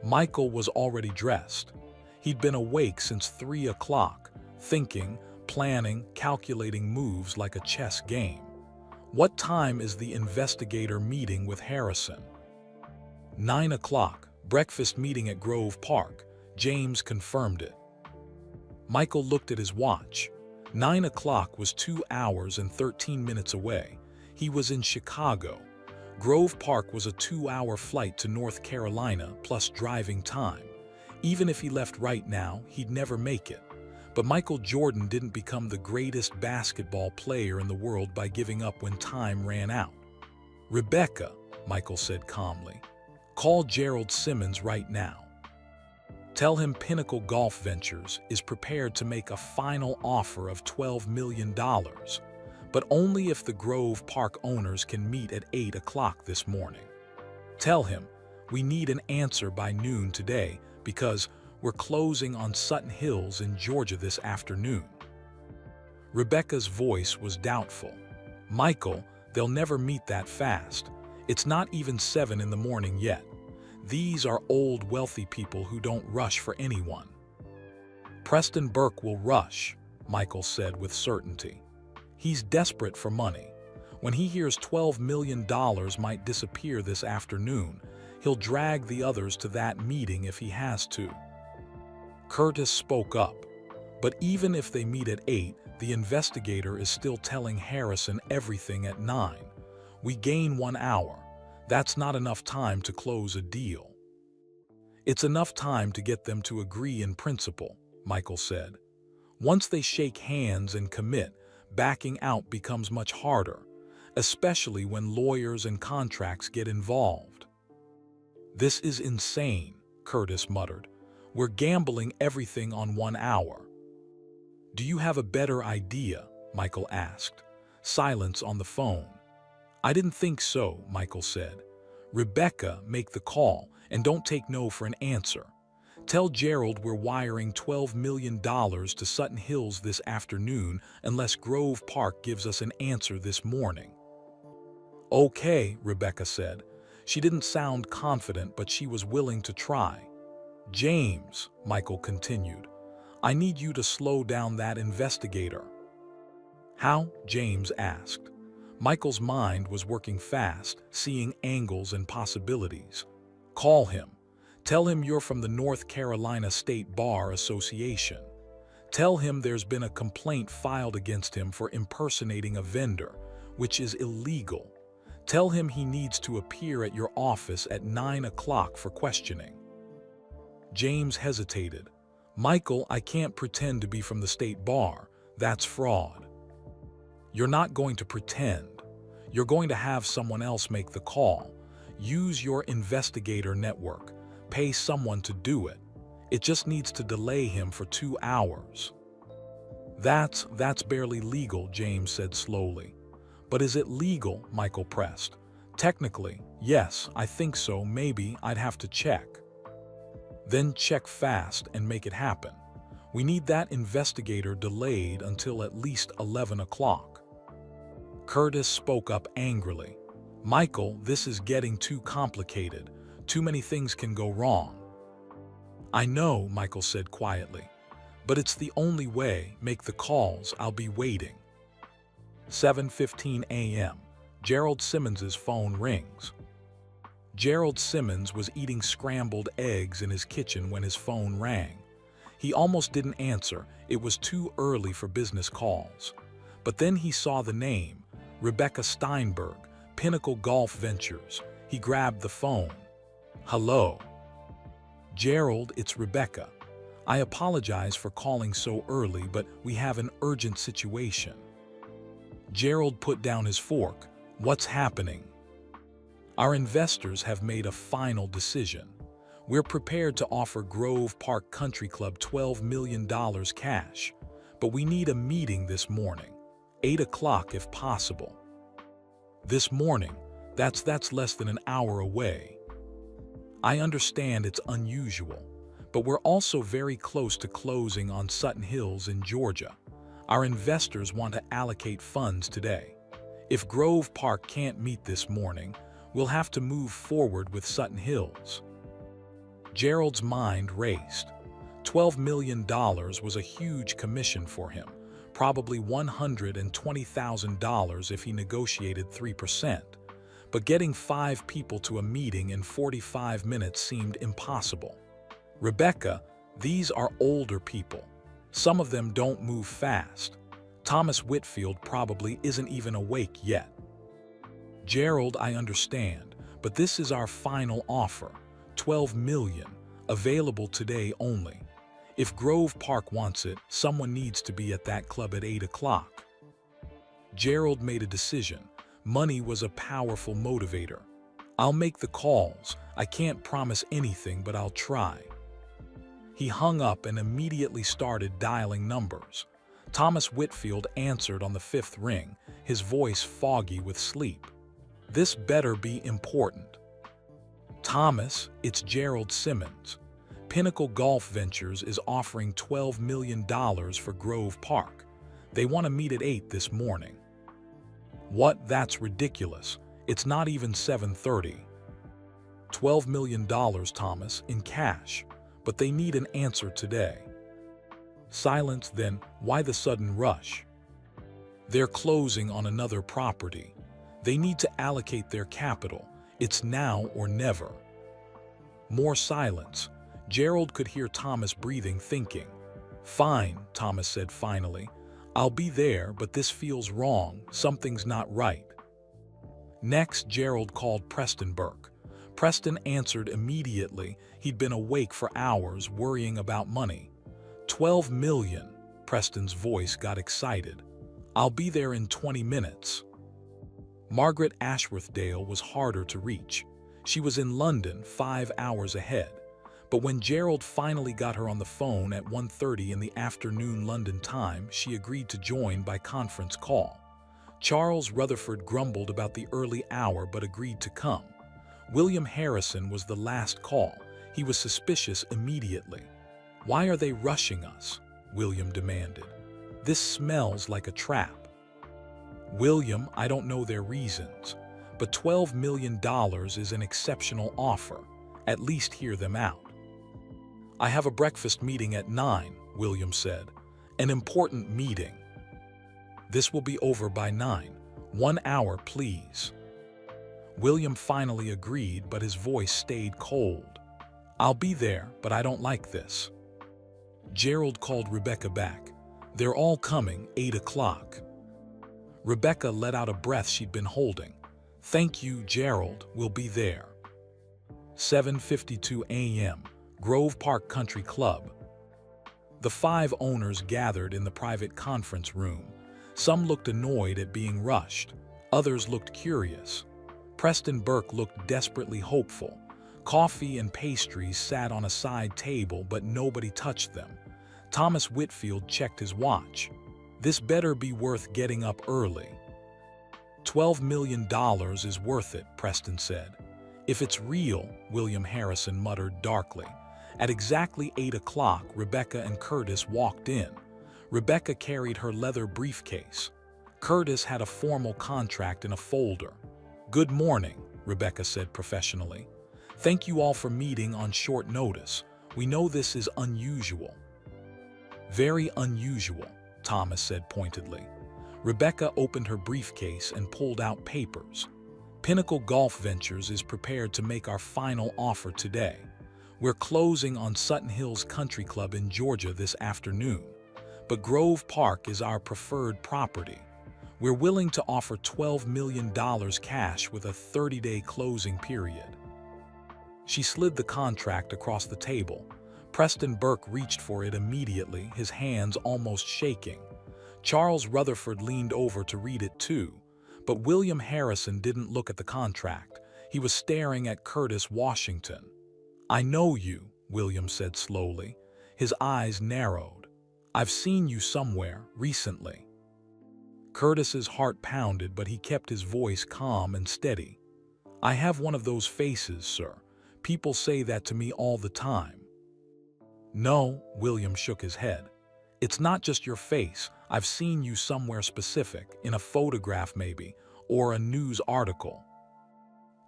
Michael was already dressed. He'd been awake since 3 o'clock, thinking, planning, calculating moves like a chess game. What time is the investigator meeting with Harrison? 9 o'clock, breakfast meeting at Grove Park. James confirmed it. Michael looked at his watch. 9 o'clock was 2 hours and 13 minutes away. He was in Chicago. Grove Park was a 2-hour flight to North Carolina plus driving time. Even if he left right now, he'd never make it. But Michael Jordan didn't become the greatest basketball player in the world by giving up when time ran out. "Rebecca," Michael said calmly, "call Gerald Simmons right now. Tell him Pinnacle Golf Ventures is prepared to make a final offer of $12 million, but only if the Grove Park owners can meet at 8 o'clock this morning. Tell him we need an answer by noon today because we're closing on Sutton Hills in Georgia this afternoon." Rebecca's voice was doubtful. "Michael, they'll never meet that fast. It's not even 7 in the morning yet. These are old, wealthy people who don't rush for anyone." "Preston Burke will rush," Michael said with certainty. "He's desperate for money. When he hears $12 million might disappear this afternoon, he'll drag the others to that meeting if he has to." Curtis spoke up. "But even if they meet at 8, the investigator is still telling Harrison everything at 9. We gain 1 hour. That's not enough time to close a deal." "It's enough time to get them to agree in principle," Michael said. "Once they shake hands and commit, backing out becomes much harder, especially when lawyers and contracts get involved." "This is insane," Curtis muttered. "We're gambling everything on 1 hour." "Do you have a better idea?" Michael asked. Silence on the phone. "I didn't think so," Michael said. "Rebecca, make the call, and don't take no for an answer. Tell Gerald we're wiring $12 million to Sutton Hills this afternoon unless Grove Park gives us an answer this morning." "Okay," Rebecca said. She didn't sound confident, but she was willing to try. "James," Michael continued, "I need you to slow down that investigator." "How?" James asked. Michael's mind was working fast, seeing angles and possibilities. "Call him. Tell him you're from the North Carolina State Bar Association. Tell him there's been a complaint filed against him for impersonating a vendor, which is illegal. Tell him he needs to appear at your office at 9 o'clock for questioning." James hesitated. "Michael, I can't pretend to be from the state bar. That's fraud." "You're not going to pretend. You're going to have someone else make the call. Use your investigator network. Pay someone to do it. It just needs to delay him for 2 hours." That's barely legal," James said slowly. "But is it legal?" Michael pressed. "Technically, yes, I think so. Maybe I'd have to check." "Then check fast and make it happen. We need that investigator delayed until at least 11 o'clock. Curtis spoke up angrily. "Michael, this is getting too complicated. Too many things can go wrong." "I know," Michael said quietly. "But it's the only way. Make the calls. I'll be waiting." 7:15 a.m. Gerald Simmons's phone rings. Gerald Simmons was eating scrambled eggs in his kitchen when his phone rang. He almost didn't answer. It was too early for business calls. But then he saw the name, Rebecca Steinberg, Pinnacle Golf Ventures. He grabbed the phone. "Hello." "Gerald, it's Rebecca. I apologize for calling so early, but we have an urgent situation." Gerald put down his fork. "What's happening?" "Our investors have made a final decision. We're prepared to offer Grove Park Country Club $12 million cash, but we need a meeting this morning, 8 o'clock if possible." This morning, that's less than an hour away. I understand it's unusual, but we're also very close to closing on Sutton Hills in Georgia. Our investors want to allocate funds today. If Grove Park can't meet this morning, we'll have to move forward with Sutton Hills. Gerald's mind raced. $12 million was a huge commission for him, probably $120,000 if he negotiated 3%. But getting 5 people to a meeting in 45 minutes seemed impossible. Rebecca, these are older people. Some of them don't move fast. Thomas Whitfield probably isn't even awake yet. Gerald, I understand, but this is our final offer. $12 million, available today only. If Grove Park wants it, someone needs to be at that club at 8 o'clock. Gerald made a decision. Money was a powerful motivator. I'll make the calls. I can't promise anything, but I'll try. He hung up and immediately started dialing numbers. Thomas Whitfield answered on the 5th ring, his voice foggy with sleep. This better be important. Thomas, it's Gerald Simmons. Pinnacle Golf Ventures is offering $12 million for Grove Park. They want to meet at 8 this morning. What? That's ridiculous. It's not even 7:30. $12 million, Thomas, in cash. But they need an answer today. Silence. Then, why the sudden rush? They're closing on another property. They need to allocate their capital. It's now or never. More silence. Gerald could hear Thomas breathing, thinking. Fine, Thomas said finally. I'll be there, but this feels wrong. Something's not right. Next, Gerald called Preston Burke. Preston answered immediately. He'd been awake for hours, worrying about money. $12 million. Preston's voice got excited. I'll be there in 20 minutes. Margaret Ashworthdale was harder to reach. She was in London 5 hours ahead. But when Gerald finally got her on the phone at 1:30 in the afternoon London time, she agreed to join by conference call. Charles Rutherford grumbled about the early hour but agreed to come. William Harrison was the last call. He was suspicious immediately. Why are they rushing us? William demanded. This smells like a trap. William, I don't know their reasons, but $12 million is an exceptional offer. At least hear them out. I have a breakfast meeting at 9, William said. An important meeting. This will be over by 9. 1 hour, please. William finally agreed, but his voice stayed cold. I'll be there, but I don't like this. Gerald called Rebecca back. They're all coming, 8 o'clock. Rebecca let out a breath she'd been holding. Thank you, Gerald, we'll be there. 7:52 a.m., Grove Park Country Club. The 5 owners gathered in the private conference room. Some looked annoyed at being rushed. Others looked curious. Preston Burke looked desperately hopeful. Coffee and pastries sat on a side table, but nobody touched them. Thomas Whitfield checked his watch. This better be worth getting up early. $12 million is worth it, Preston said. If it's real, William Harrison muttered darkly. At exactly 8 o'clock, Rebecca and Curtis walked in. Rebecca carried her leather briefcase. Curtis had a formal contract in a folder. Good morning, Rebecca said professionally. Thank you all for meeting on short notice. We know this is unusual. Very unusual, Thomas said pointedly. Rebecca opened her briefcase and pulled out papers. Pinnacle Golf Ventures is prepared to make our final offer today. We're closing on Sutton Hills Country Club in Georgia this afternoon, but Grove Park is our preferred property. We're willing to offer $12 million cash with a 30-day closing period. She slid the contract across the table. Preston Burke reached for it immediately, his hands almost shaking. Charles Rutherford leaned over to read it too, but William Harrison didn't look at the contract. He was staring at Curtis Washington. I know you, William said slowly. His eyes narrowed. I've seen you somewhere recently. Curtis's heart pounded, but he kept his voice calm and steady. "I have one of those faces, sir. People say that to me all the time." "No," William shook his head. "It's not just your face. I've seen you somewhere specific, in a photograph maybe, or a news article."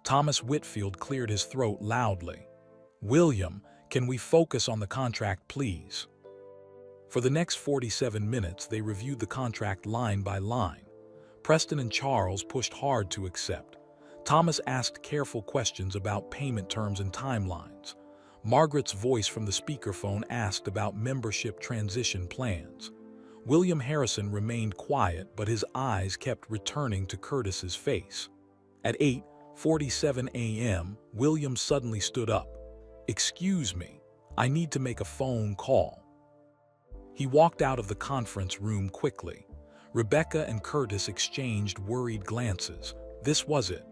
Thomas Whitfield cleared his throat loudly. "William, can we focus on the contract, please?" For the next 47 minutes, they reviewed the contract line by line. Preston and Charles pushed hard to accept. Thomas asked careful questions about payment terms and timelines. Margaret's voice from the speakerphone asked about membership transition plans. William Harrison remained quiet, but his eyes kept returning to Curtis's face. At 8:47 a.m., William suddenly stood up. "Excuse me, I need to make a phone call." He walked out of the conference room quickly. Rebecca and Curtis exchanged worried glances. This was it.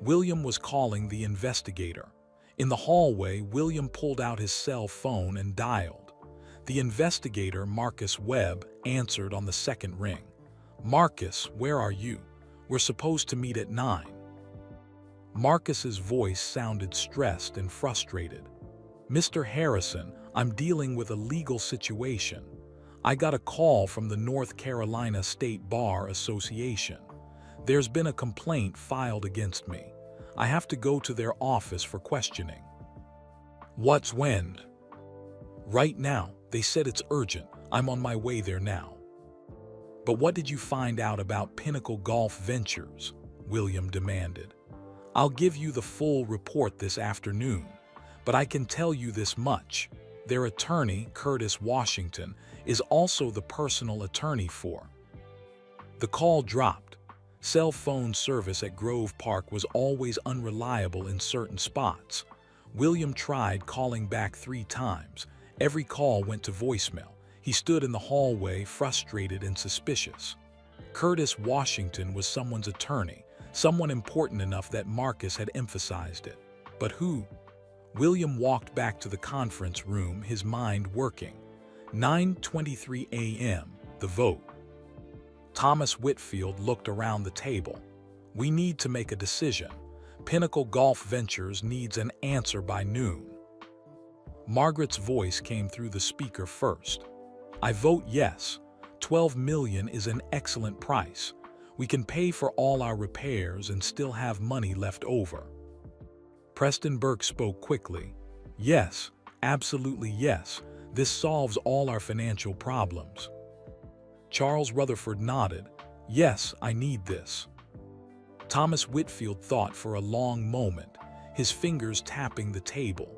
William was calling the investigator. In the hallway, William pulled out his cell phone and dialed. The investigator, Marcus Webb, answered on the second ring. "Marcus, where are you? We're supposed to meet at 9. Marcus's voice sounded stressed and frustrated. "Mr. Harrison, I'm dealing with a legal situation. I got a call from the North Carolina State Bar Association. There's been a complaint filed against me. I have to go to their office for questioning." "What's when?" "Right now. They said it's urgent. I'm on my way there now." "But what did you find out about Pinnacle Golf Ventures?" William demanded. "I'll give you the full report this afternoon, but I can tell you this much. Their attorney, Curtis Washington, is also the personal attorney for." The call dropped. Cell phone service at Grove Park was always unreliable in certain spots. William tried calling back 3 times. Every call went to voicemail. He stood in the hallway, frustrated and suspicious. Curtis Washington was someone's attorney, someone important enough that Marcus had emphasized it. But who? William walked back to the conference room, his mind working. 9:23 a.m., the vote. Thomas Whitfield looked around the table. "We need to make a decision. Pinnacle Golf Ventures needs an answer by noon." Margaret's voice came through the speaker first. "I vote yes. 12 million is an excellent price. We can pay for all our repairs and still have money left over." Preston Burke spoke quickly. "Yes, absolutely yes. This solves all our financial problems." Charles Rutherford nodded. "Yes, I need this." Thomas Whitfield thought for a long moment, his fingers tapping the table.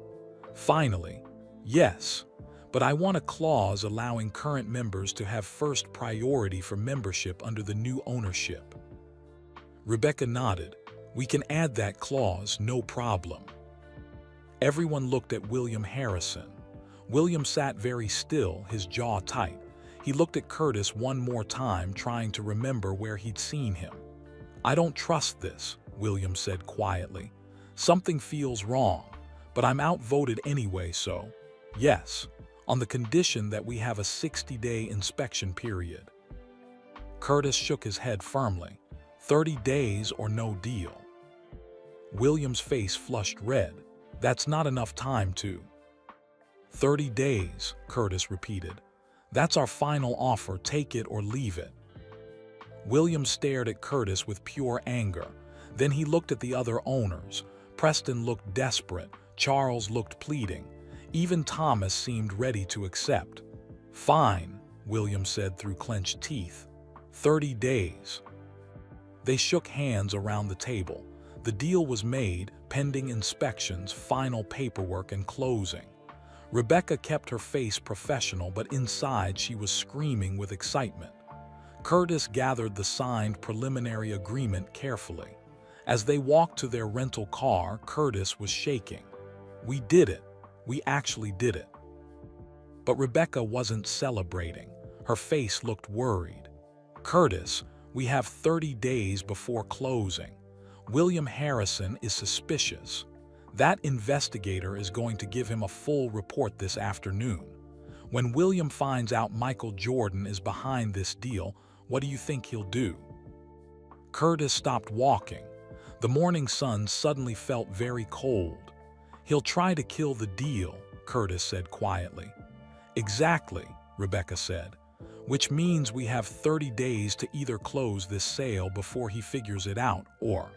Finally, "Yes, but I want a clause allowing current members to have first priority for membership under the new ownership." Rebecca nodded. "We can add that clause, no problem." Everyone looked at William Harrison. William sat very still, his jaw tight. He looked at Curtis one more time, trying to remember where he'd seen him. "I don't trust this," William said quietly. "Something feels wrong, but I'm outvoted anyway, so yes, on the condition that we have a 60-day inspection period." Curtis shook his head firmly. 30 days or no deal." William's face flushed red. "That's not enough time to—" 30 days, Curtis repeated. "That's our final offer, take it or leave it." William stared at Curtis with pure anger. Then he looked at the other owners. Preston looked desperate. Charles looked pleading. Even Thomas seemed ready to accept. "Fine," William said through clenched teeth. 30 days. They shook hands around the table. The deal was made, pending inspections, final paperwork, and closing. Rebecca kept her face professional, but inside she was screaming with excitement. Curtis gathered the signed preliminary agreement carefully. As they walked to their rental car, Curtis was shaking. "We did it. We actually did it." But Rebecca wasn't celebrating. Her face looked worried. "Curtis, we have 30 days before closing. William Harrison is suspicious. That investigator is going to give him a full report this afternoon. When William finds out Michael Jordan is behind this deal, What do you think he'll do? Curtis stopped walking. The morning sun suddenly felt very cold. He'll try to kill the deal, Curtis said quietly. Exactly, Rebecca said, which means we have 30 days to either close this sale before he figures it out, or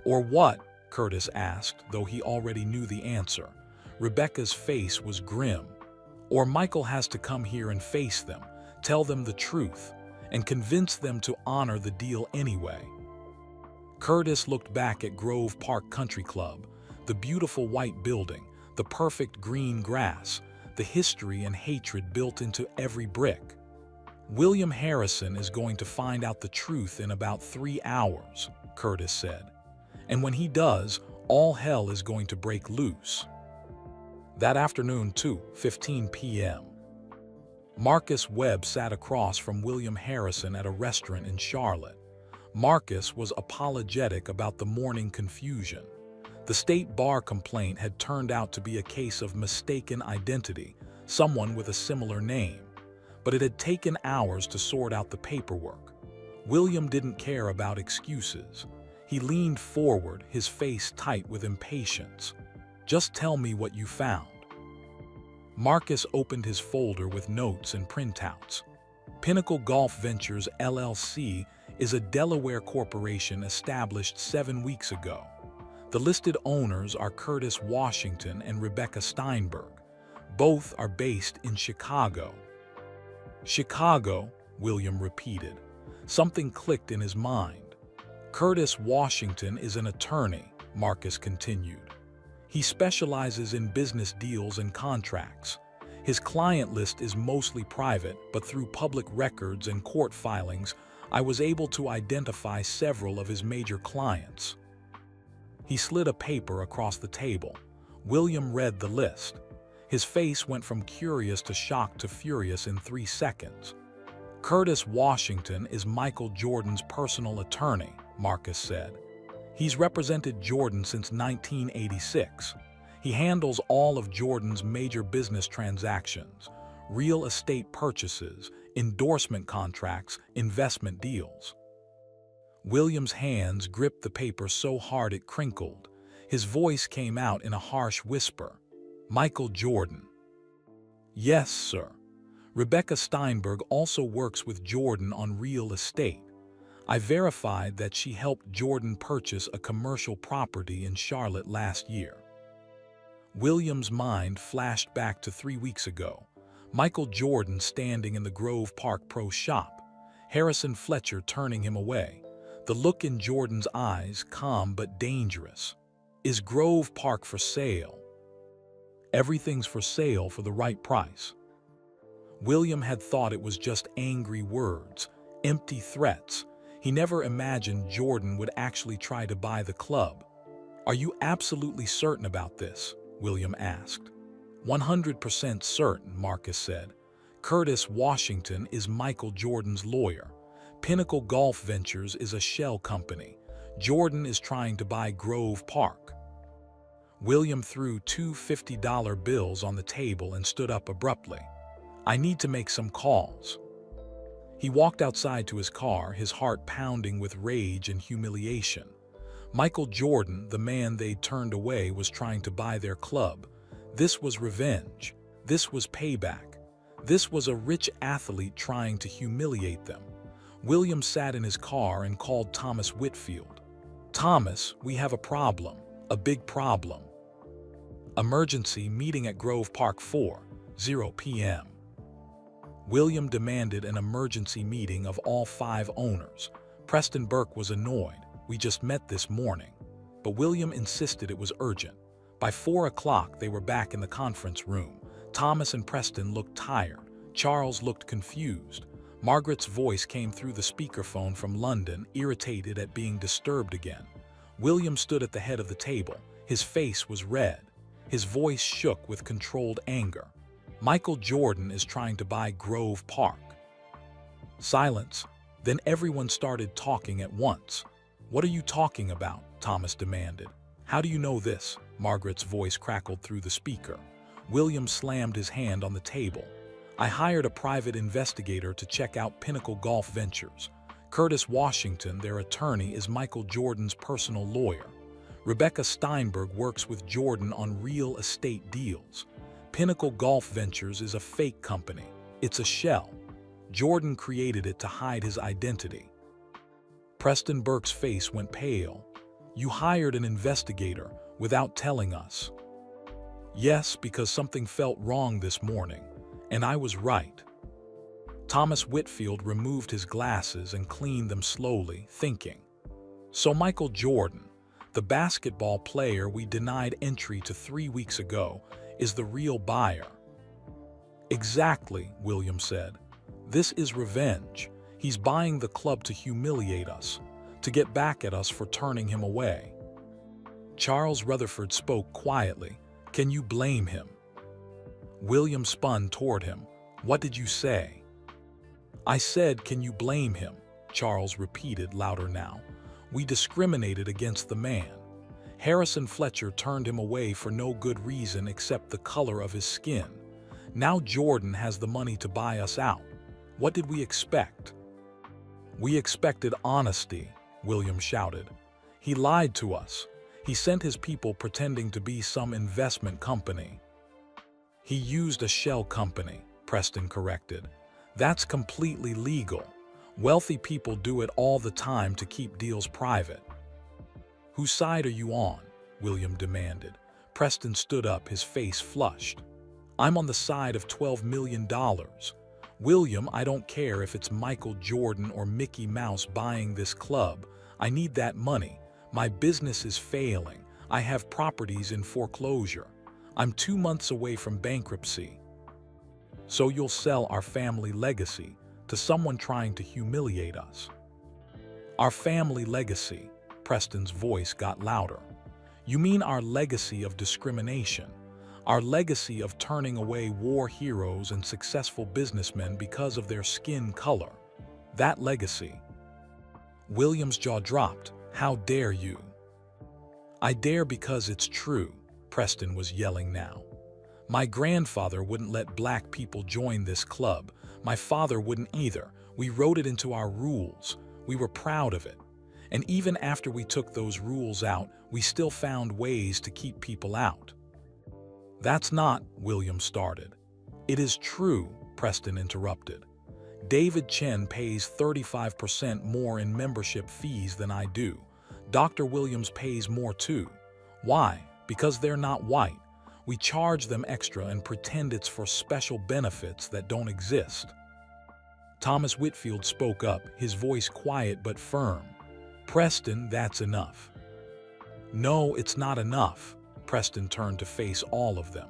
what? Curtis asked, though he already knew the answer. Rebecca's face was grim. Or Michael has to come here and face them, tell them the truth, and convince them to honor the deal anyway. Curtis looked back at Grove Park Country Club, the beautiful white building, the perfect green grass, the history and hatred built into every brick. William Harrison is going to find out the truth in about 3 hours, Curtis said. And when he does, all hell is going to break loose. That afternoon, 2:15 p.m. Marcus Webb sat across from William Harrison at a restaurant in Charlotte. Marcus was apologetic about the morning confusion. The state bar complaint had turned out to be a case of mistaken identity, someone with a similar name. But it had taken hours to sort out the paperwork. William didn't care about excuses. He leaned forward, his face tight with impatience. Just tell me what you found. Marcus opened his folder with notes and printouts. Pinnacle Golf Ventures, LLC, is a Delaware corporation established 7 weeks ago. The listed owners are Curtis Washington and Rebecca Steinberg. Both are based in Chicago. Chicago, William repeated. Something clicked in his mind. Curtis Washington is an attorney, Marcus continued. He specializes in business deals and contracts. His client list is mostly private, but through public records and court filings, I was able to identify several of his major clients. He slid a paper across the table. William read the list. His face went from curious to shocked to furious in 3 seconds. Curtis Washington is Michael Jordan's personal attorney, Marcus said. He's represented Jordan since 1986. He handles all of Jordan's major business transactions, real estate purchases, endorsement contracts, investment deals. William's hands gripped the paper so hard it crinkled. His voice came out in a harsh whisper. Michael Jordan. Yes, sir. Rebecca Steinberg also works with Jordan on real estate. I verified that she helped Jordan purchase a commercial property in Charlotte last year. William's mind flashed back to 3 weeks ago. Michael Jordan standing in the Grove Park Pro shop. Harrison Fletcher turning him away. The look in Jordan's eyes, calm but dangerous. Is Grove Park for sale? Everything's for sale for the right price. William had thought it was just angry words, empty threats. He never imagined Jordan would actually try to buy the club. Are you absolutely certain about this? William asked. 100% certain, Marcus said. Curtis Washington is Michael Jordan's lawyer. Pinnacle Golf Ventures is a shell company. Jordan is trying to buy Grove Park. William threw 2 $50 bills on the table and stood up abruptly. I need to make some calls. He walked outside to his car, his heart pounding with rage and humiliation. Michael Jordan, the man they'd turned away, was trying to buy their club. This was revenge. This was payback. This was a rich athlete trying to humiliate them. William sat in his car and called Thomas Whitfield. Thomas, we have a problem. A big problem. Emergency meeting at Grove Park 4:00 p.m. William demanded an emergency meeting of all 5 owners. Preston Burke was annoyed. We just met this morning. But William insisted it was urgent. By 4 o'clock, they were back in the conference room. Thomas and Preston looked tired. Charles looked confused. Margaret's voice came through the speakerphone from London, irritated at being disturbed again. William stood at the head of the table. His face was red. His voice shook with controlled anger. Michael Jordan is trying to buy Grove Park. Silence. Then everyone started talking at once. What are you talking about? Thomas demanded. How do you know this? Margaret's voice crackled through the speaker. William slammed his hand on the table. I hired a private investigator to check out Pinnacle Golf Ventures. Curtis Washington, their attorney, is Michael Jordan's personal lawyer. Rebecca Steinberg works with Jordan on real estate deals. Pinnacle Golf Ventures is a fake company. It's a shell. Jordan created it to hide his identity. Preston Burke's face went pale. You hired an investigator without telling us. Yes, because something felt wrong this morning, and I was right. Thomas Whitfield removed his glasses and cleaned them slowly, thinking. So Michael Jordan, the basketball player we denied entry to 3 weeks ago, is the real buyer. Exactly, William said. This is revenge. He's buying the club to humiliate us, to get back at us for turning him away. Charles Rutherford spoke quietly. Can you blame him? William spun toward him. What did you say? I said, can you blame him? Charles repeated louder now. We discriminated against the man. Harrison Fletcher turned him away for no good reason except the color of his skin. Now Jordan has the money to buy us out. What did we expect? We expected honesty, William shouted. He lied to us. He sent his people pretending to be some investment company. He used a shell company, Preston corrected. That's completely legal. Wealthy people do it all the time to keep deals private. Whose side are you on? William demanded. Preston stood up, his face flushed. I'm on the side of $12 million. William, I don't care if it's Michael Jordan or Mickey Mouse buying this club. I need that money. My business is failing. I have properties in foreclosure. I'm 2 months away from bankruptcy. So you'll sell our family legacy to someone trying to humiliate us. Our family legacy, Preston's voice got louder. You mean our legacy of discrimination, our legacy of turning away war heroes and successful businessmen because of their skin color. That legacy. William's jaw dropped. How dare you? I dare because it's true, Preston was yelling now. My grandfather wouldn't let black people join this club. My father wouldn't either. We wrote it into our rules. We were proud of it. And even after we took those rules out, we still found ways to keep people out. That's not, William started. It is true, Preston interrupted. David Chen pays 35% more in membership fees than I do. Dr. Williams pays more too. Why? Because they're not white. We charge them extra and pretend it's for special benefits that don't exist. Thomas Whitfield spoke up, his voice quiet but firm. Preston, that's enough. No, it's not enough. Preston turned to face all of them.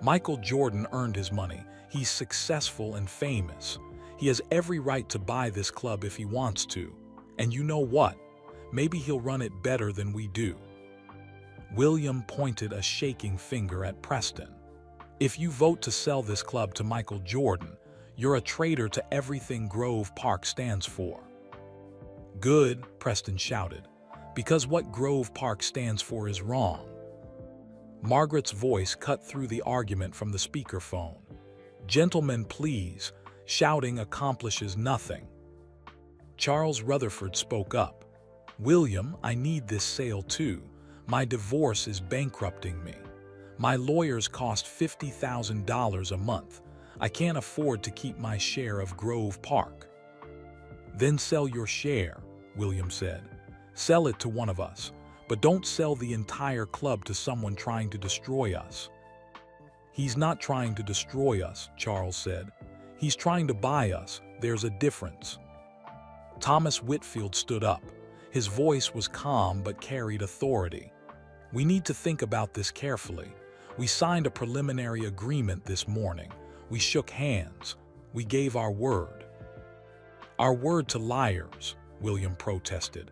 Michael Jordan earned his money. He's successful and famous. He has every right to buy this club if he wants to. And you know what? Maybe he'll run it better than we do. William pointed a shaking finger at Preston. If you vote to sell this club to Michael Jordan, you're a traitor to everything Grove Park stands for. Good, Preston shouted, because what Grove Park stands for is wrong. Margaret's voice cut through the argument from the speakerphone. Gentlemen, please. Shouting accomplishes nothing. Charles Rutherford spoke up. William, I need this sale too. My divorce is bankrupting me. My lawyers cost $50,000 a month. I can't afford to keep my share of Grove Park. Then sell your share, William said. Sell it to one of us, but don't sell the entire club to someone trying to destroy us. He's not trying to destroy us, Charles said. He's trying to buy us. There's a difference. Thomas Whitfield stood up. His voice was calm but carried authority. We need to think about this carefully. We signed a preliminary agreement this morning. We shook hands. We gave our word. Our word to liars, William protested.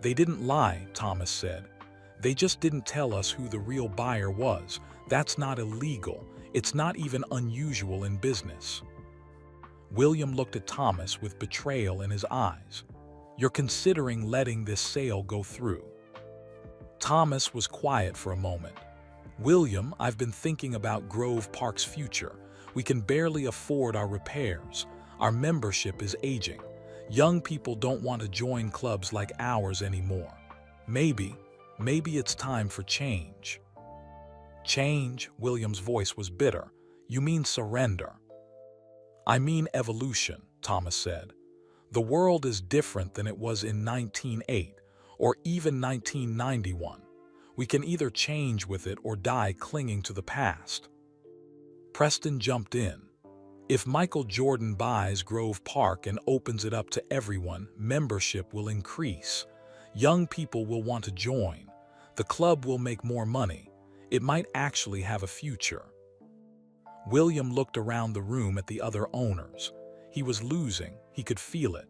They didn't lie, Thomas said. They just didn't tell us who the real buyer was. That's not illegal. It's not even unusual in business. William looked at Thomas with betrayal in his eyes. You're considering letting this sale go through. Thomas was quiet for a moment. William, I've been thinking about Grove Park's future. We can barely afford our repairs. Our membership is aging. Young people don't want to join clubs like ours anymore. Maybe it's time for change." "Change?" William's voice was bitter. "You mean surrender?" "I mean evolution," Thomas said. "The world is different than it was in 1908 or even 1991. We can either change with it or die clinging to the past." Preston jumped in. "If Michael Jordan buys Grove Park and opens it up to everyone, membership will increase. Young people will want to join. The club will make more money. It might actually have a future." William looked around the room at the other owners. He was losing. He could feel it.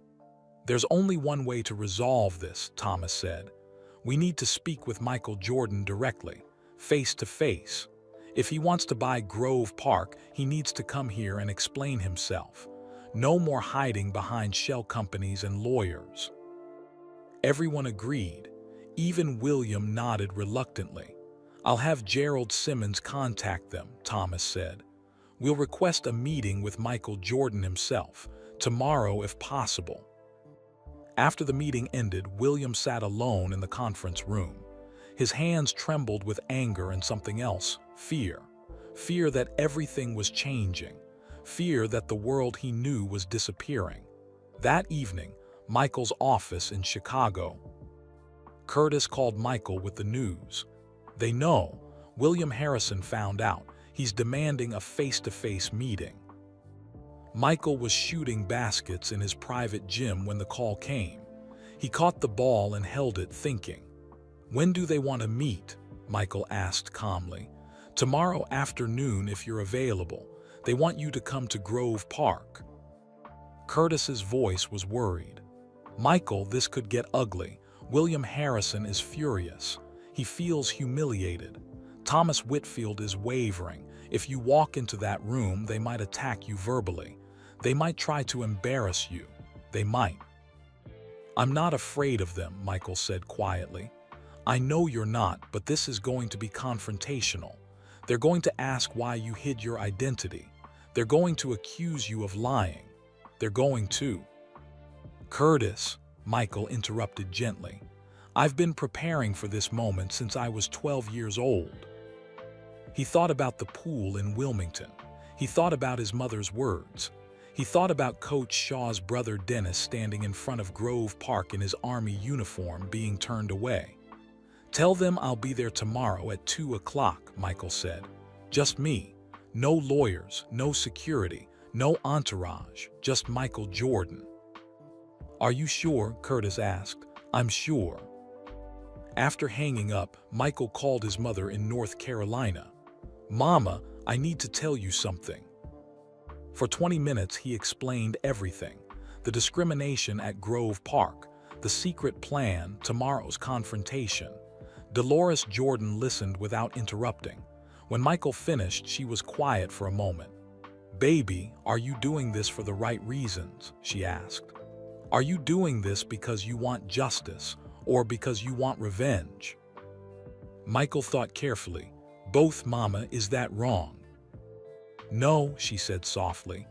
"There's only one way to resolve this," Thomas said. "We need to speak with Michael Jordan directly, face to face. If he wants to buy Grove Park, he needs to come here and explain himself. No more hiding behind shell companies and lawyers." Everyone agreed. Even William nodded reluctantly. "I'll have Gerald Simmons contact them," Thomas said. "We'll request a meeting with Michael Jordan himself, tomorrow if possible." After the meeting ended, William sat alone in the conference room. His hands trembled with anger and something else, fear. Fear that everything was changing. Fear that the world he knew was disappearing. That evening, Michael's office in Chicago. Curtis called Michael with the news. "They know. William Harrison found out. He's demanding a face-to-face meeting." Michael was shooting baskets in his private gym when the call came. He caught the ball and held it, thinking. "When do they want to meet?" Michael asked calmly. "Tomorrow afternoon if you're available. They want you to come to Grove Park." Curtis's voice was worried. "Michael, this could get ugly. William Harrison is furious. He feels humiliated. Thomas Whitfield is wavering. If you walk into that room, they might attack you verbally. They might try to embarrass you. They might." "I'm not afraid of them," Michael said quietly. "I know you're not, but this is going to be confrontational. They're going to ask why you hid your identity. They're going to accuse you of lying. They're going to—" "Curtis," Michael interrupted gently. "I've been preparing for this moment since I was 12 years old." He thought about the pool in Wilmington. He thought about his mother's words. He thought about Coach Shaw's brother Dennis standing in front of Grove Park in his Army uniform being turned away. "Tell them I'll be there tomorrow at 2 o'clock, Michael said. "Just me. No lawyers, no security, no entourage, just Michael Jordan." "Are you sure?" Curtis asked. "I'm sure." After hanging up, Michael called his mother in North Carolina. "Mama, I need to tell you something." For 20 minutes he explained everything. The discrimination at Grove Park, the secret plan, tomorrow's confrontation. Dolores Jordan listened without interrupting. When Michael finished, she was quiet for a moment. "Baby, are you doing this for the right reasons?" she asked. "Are you doing this because you want justice or because you want revenge?" Michael thought carefully. "Both, Mama. Is that wrong?" "No," she said softly.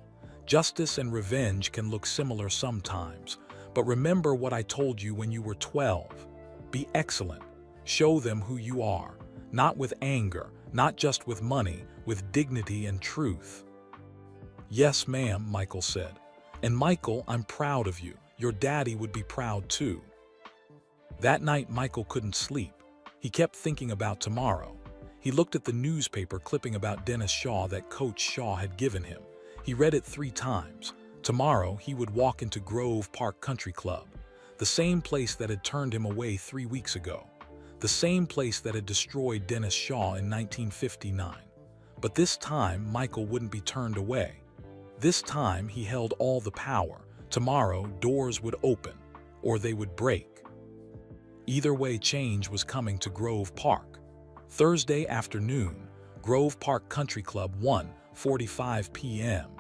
"Justice and revenge can look similar sometimes, but remember what I told you when you were 12. Be excellent. Show them who you are, not with anger, not just with money, with dignity and truth." "Yes, ma'am," Michael said. "And Michael, I'm proud of you. Your daddy would be proud too." That night, Michael couldn't sleep. He kept thinking about tomorrow. He looked at the newspaper clipping about Dennis Shaw that Coach Shaw had given him. He read it 3 times. Tomorrow, he would walk into Grove Park Country Club, the same place that had turned him away 3 weeks ago, the same place that had destroyed Dennis Shaw in 1959. But this time, Michael wouldn't be turned away. This time, he held all the power. Tomorrow, doors would open, or they would break. Either way, change was coming to Grove Park. Thursday afternoon, Grove Park Country Club, 1:45 p.m.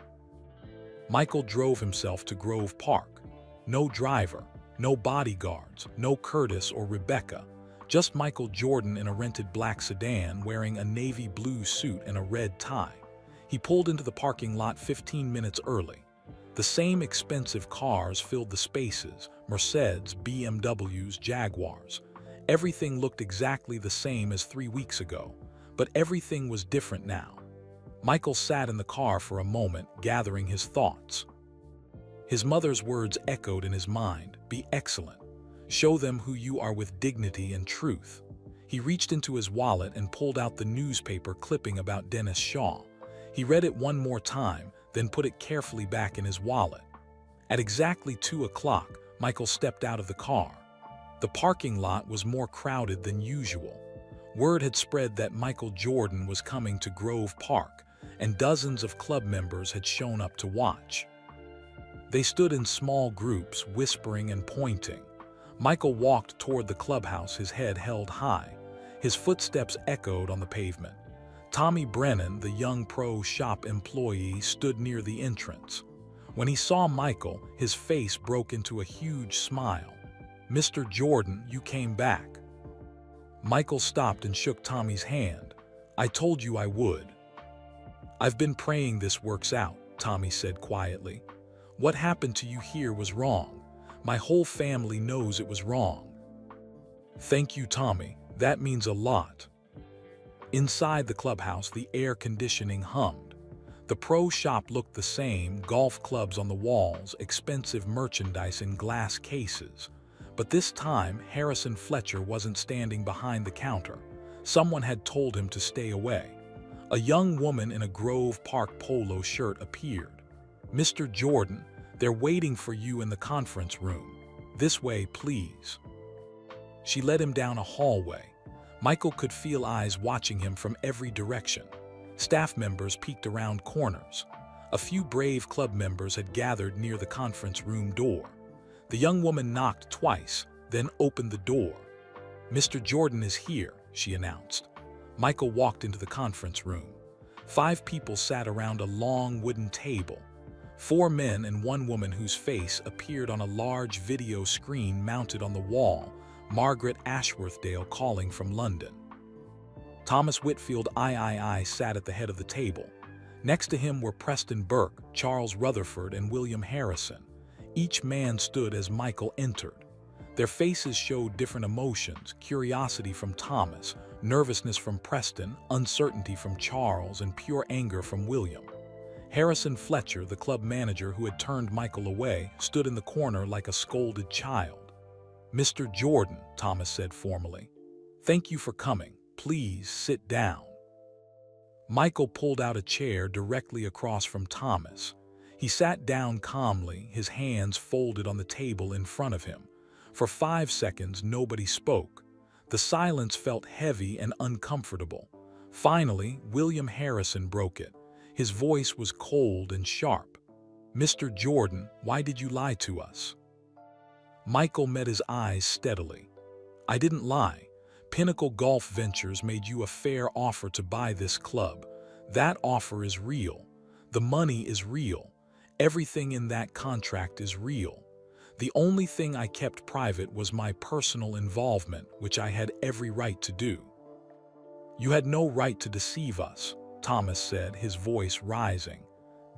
Michael drove himself to Grove Park. No driver, no bodyguards, no Curtis or Rebecca, just Michael Jordan in a rented black sedan wearing a navy blue suit and a red tie. He pulled into the parking lot 15 minutes early. The same expensive cars filled the spaces: Mercedes, BMWs, Jaguars. Everything looked exactly the same as 3 weeks ago, but everything was different now. Michael sat in the car for a moment, gathering his thoughts. His mother's words echoed in his mind: "Be excellent. Show them who you are with dignity and truth." He reached into his wallet and pulled out the newspaper clipping about Dennis Shaw. He read it one more time, then put it carefully back in his wallet. At exactly 2 o'clock, Michael stepped out of the car. The parking lot was more crowded than usual. Word had spread that Michael Jordan was coming to Grove Park, and dozens of club members had shown up to watch. They stood in small groups, whispering and pointing. Michael walked toward the clubhouse, his head held high. His footsteps echoed on the pavement. Tommy Brennan, the young pro shop employee, stood near the entrance. When he saw Michael, his face broke into a huge smile. "Mr. Jordan, you came back." Michael stopped and shook Tommy's hand. "I told you I would." "I've been praying this works out," Tommy said quietly. "What happened to you here was wrong. My whole family knows it was wrong." "Thank you, Tommy. That means a lot." Inside the clubhouse, the air conditioning hummed. The pro shop looked the same: golf clubs on the walls, expensive merchandise in glass cases. But this time, Harrison Fletcher wasn't standing behind the counter. Someone had told him to stay away. A young woman in a Grove Park polo shirt appeared. "Mr. Jordan, they're waiting for you in the conference room. This way, please." She led him down a hallway. Michael could feel eyes watching him from every direction. Staff members peeked around corners. A few brave club members had gathered near the conference room door. The young woman knocked twice, then opened the door. "Mr. Jordan is here," she announced. Michael walked into the conference room. 5 people sat around a long wooden table. 4 men and 1 woman whose face appeared on a large video screen mounted on the wall: Margaret Ashworthdale calling from London. Thomas Whitfield III sat at the head of the table. Next to him were Preston Burke, Charles Rutherford, and William Harrison. Each man stood as Michael entered. Their faces showed different emotions: curiosity from Thomas, nervousness from Preston, uncertainty from Charles, and pure anger from William. Harrison Fletcher, the club manager who had turned Michael away, stood in the corner like a scolded child. "Mr. Jordan," Thomas said formally, "thank you for coming. Please sit down." Michael pulled out a chair directly across from Thomas. He sat down calmly, his hands folded on the table in front of him. For 5 seconds, nobody spoke. The silence felt heavy and uncomfortable. Finally, William Harrison broke it. His voice was cold and sharp. "Mr. Jordan, why did you lie to us?" Michael met his eyes steadily. "I didn't lie. Pinnacle Golf Ventures made you a fair offer to buy this club. That offer is real. The money is real. Everything in that contract is real. The only thing I kept private was my personal involvement, which I had every right to do." "You had no right to deceive us," Thomas said, his voice rising.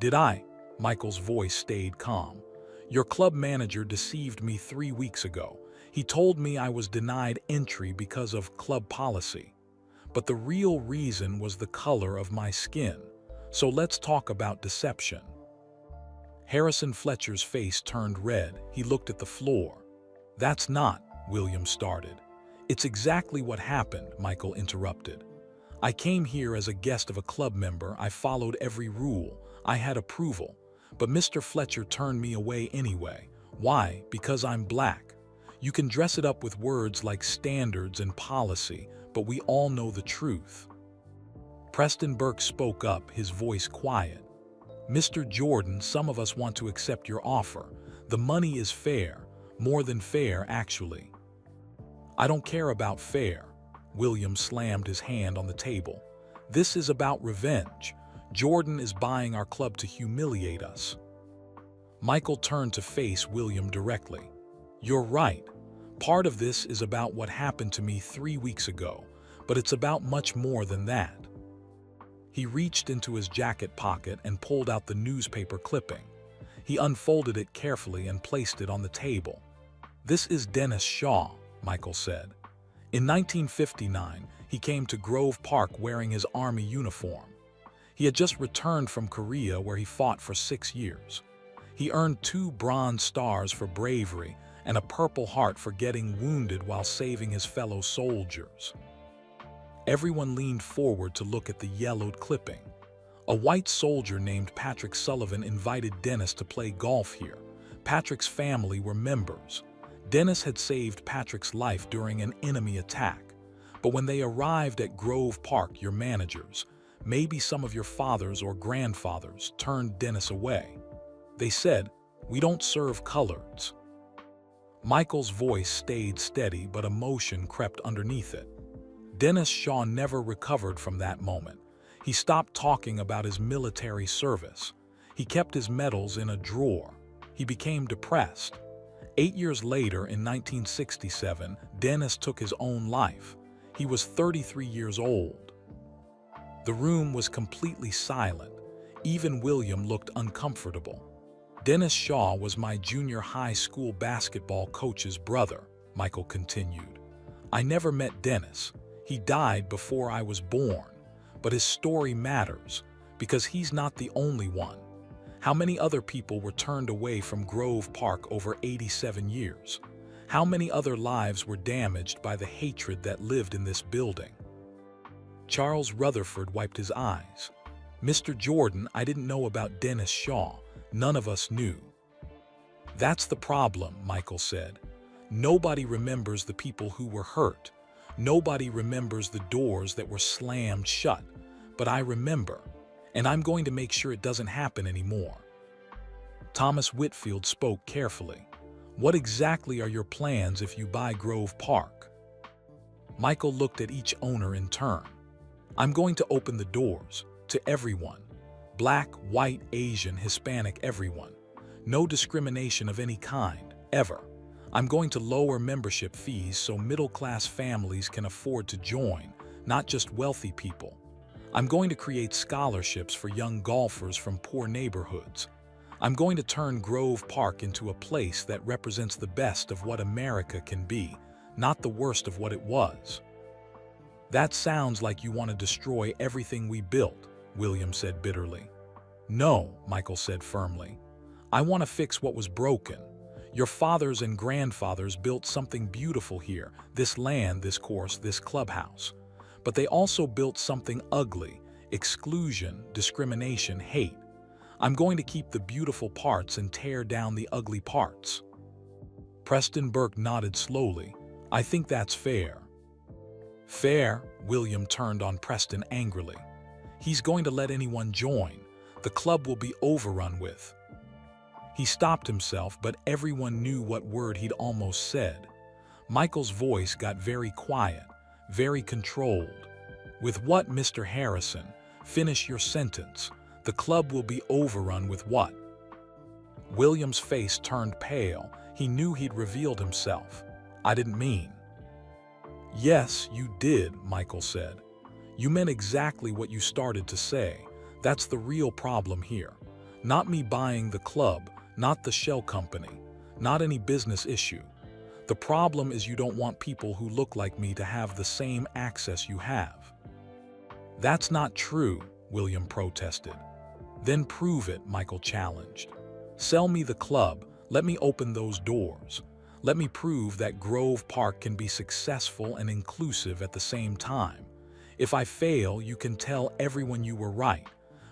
"Did I?" Michael's voice stayed calm. "Your club manager deceived me 3 weeks ago. He told me I was denied entry because of club policy. But the real reason was the color of my skin. So let's talk about deception." Harrison Fletcher's face turned red. He looked at the floor. "That's not," William started. "It's exactly what happened," Michael interrupted. "I came here as a guest of a club member. I followed every rule. I had approval. But Mr. Fletcher turned me away anyway. Why? Because I'm black. You can dress it up with words like standards and policy, but we all know the truth." Preston Burke spoke up, his voice quiet. "Mr. Jordan, some of us want to accept your offer. The money is fair, more than fair, actually." "I don't care about fair." William slammed his hand on the table. "This is about revenge. Jordan is buying our club to humiliate us." Michael turned to face William directly. "You're right. Part of this is about what happened to me 3 weeks ago, but it's about much more than that." He reached into his jacket pocket and pulled out the newspaper clipping. He unfolded it carefully and placed it on the table. "This is Dennis Shaw," Michael said. "In 1959, he came to Grove Park wearing his Army uniform. He had just returned from Korea where he fought for 6 years. He earned 2 Bronze Stars for bravery and a Purple Heart for getting wounded while saving his fellow soldiers." Everyone leaned forward to look at the yellowed clipping. A white soldier named Patrick Sullivan invited Dennis to play golf here. Patrick's family were members. Dennis had saved Patrick's life during an enemy attack. But when they arrived at Grove Park, your managers, maybe some of your fathers or grandfathers, turned Dennis away. They said, "We don't serve coloreds." Michael's voice stayed steady, but emotion crept underneath it. Dennis Shaw never recovered from that moment. He stopped talking about his military service. He kept his medals in a drawer. He became depressed. 8 years later, in 1967, Dennis took his own life. He was 33 years old. The room was completely silent. Even William looked uncomfortable. "Dennis Shaw was my junior high school basketball coach's brother," Michael continued. "I never met Dennis. He died before I was born. But his story matters, because he's not the only one. How many other people were turned away from Grove Park over 87 years? How many other lives were damaged by the hatred that lived in this building?" Charles Rutherford wiped his eyes. "Mr. Jordan, I didn't know about Dennis Shaw. None of us knew." "That's the problem," Michael said. "Nobody remembers the people who were hurt. Nobody remembers the doors that were slammed shut. But I remember, and I'm going to make sure it doesn't happen anymore." Thomas Whitfield spoke carefully. "What exactly are your plans if you buy Grove Park?" Michael looked at each owner in turn. "I'm going to open the doors to everyone. Black, white, Asian, Hispanic, everyone. No discrimination of any kind, ever. I'm going to lower membership fees so middle-class families can afford to join, not just wealthy people. I'm going to create scholarships for young golfers from poor neighborhoods. I'm going to turn Grove Park into a place that represents the best of what America can be, not the worst of what it was." "That sounds like you want to destroy everything we built," William said bitterly. "No," Michael said firmly. "I want to fix what was broken. Your fathers and grandfathers built something beautiful here, this land, this course, this clubhouse. But they also built something ugly: exclusion, discrimination, hate. I'm going to keep the beautiful parts and tear down the ugly parts." Preston Burke nodded slowly. "I think that's fair." "Fair?" William turned on Preston angrily. "He's going to let anyone join. The club will be overrun with—" He stopped himself, but everyone knew what word he'd almost said. Michael's voice got very quiet, very controlled. "With what, Mr. Harrison? Finish your sentence. The club will be overrun with what?" William's face turned pale. He knew he'd revealed himself. "I didn't mean—" "Yes, you did," Michael said. "You meant exactly what you started to say. That's the real problem here. Not me buying the club, not the shell company, not any business issue. The problem is you don't want people who look like me to have the same access you have." "That's not true," William protested. "Then prove it," Michael challenged. "Sell me the club. Let me open those doors. Let me prove that Grove Park can be successful and inclusive at the same time. If I fail, you can tell everyone you were right.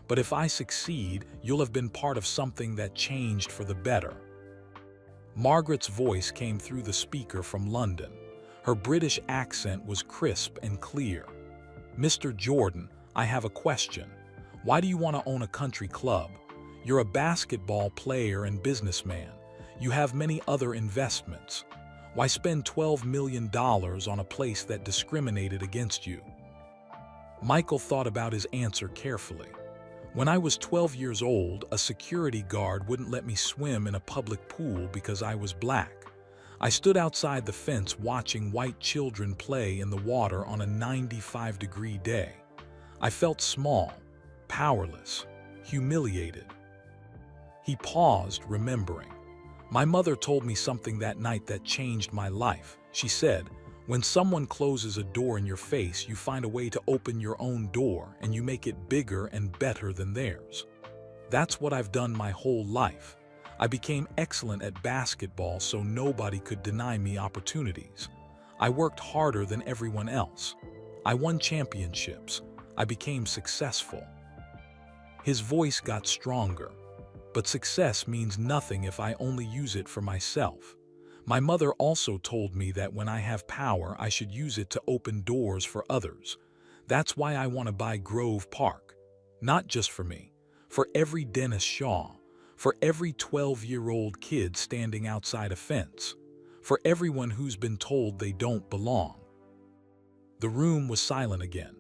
But if I succeed, you'll have been part of something that changed for the better." Margaret's voice came through the speaker from London. Her British accent was crisp and clear. "Mr. Jordan, I have a question. Why do you want to own a country club? You're a basketball player and businessman. You have many other investments. Why spend $12 million on a place that discriminated against you?" Michael thought about his answer carefully. "When I was 12 years old, a security guard wouldn't let me swim in a public pool because I was black. I stood outside the fence watching white children play in the water on a 95-degree day. I felt small, powerless, humiliated. He paused, remembering. My mother told me something that night that changed my life. She said, when someone closes a door in your face, you find a way to open your own door and you make it bigger and better than theirs. That's what I've done my whole life. I became excellent at basketball so nobody could deny me opportunities. I worked harder than everyone else. I won championships. I became successful. His voice got stronger. But success means nothing if I only use it for myself. My mother also told me that when I have power, I should use it to open doors for others. That's why I want to buy Grove Park. Not just for me, for every Dennis Shaw, for every 12-year-old kid standing outside a fence, for everyone who's been told they don't belong. The room was silent again.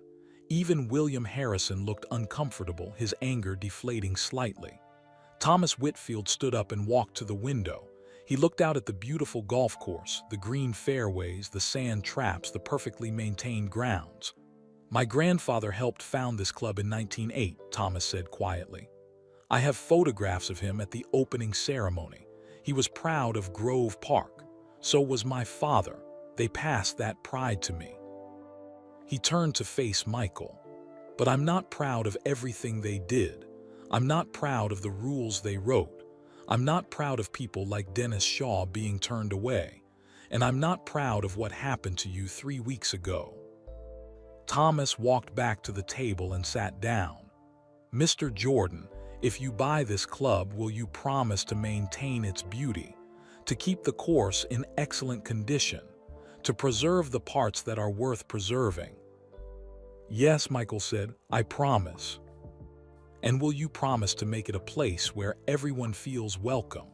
Even William Harrison looked uncomfortable, his anger deflating slightly. Thomas Whitfield stood up and walked to the window. He looked out at the beautiful golf course, the green fairways, the sand traps, the perfectly maintained grounds. My grandfather helped found this club in 1908, Thomas said quietly. I have photographs of him at the opening ceremony. He was proud of Grove Park. So was my father. They passed that pride to me. He turned to face Michael. But I'm not proud of everything they did. I'm not proud of the rules they wrote. I'm not proud of people like Dennis Shaw being turned away. And I'm not proud of what happened to you 3 weeks ago. Thomas walked back to the table and sat down. Mr. Jordan, if you buy this club, will you promise to maintain its beauty, to keep the course in excellent condition, to preserve the parts that are worth preserving? Yes, Michael said, I promise. And will you promise to make it a place where everyone feels welcome,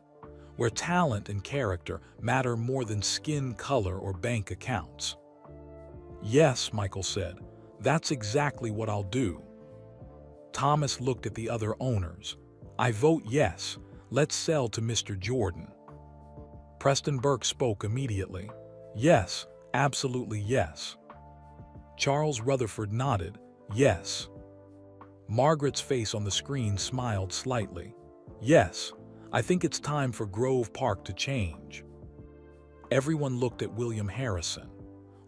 where talent and character matter more than skin color or bank accounts? Yes, Michael said, that's exactly what I'll do. Thomas looked at the other owners. I vote yes, let's sell to Mr. Jordan. Preston Burke spoke immediately. Yes, absolutely yes. Charles Rutherford nodded, yes. Margaret's face on the screen smiled slightly. Yes, I think it's time for Grove Park to change. Everyone looked at William Harrison.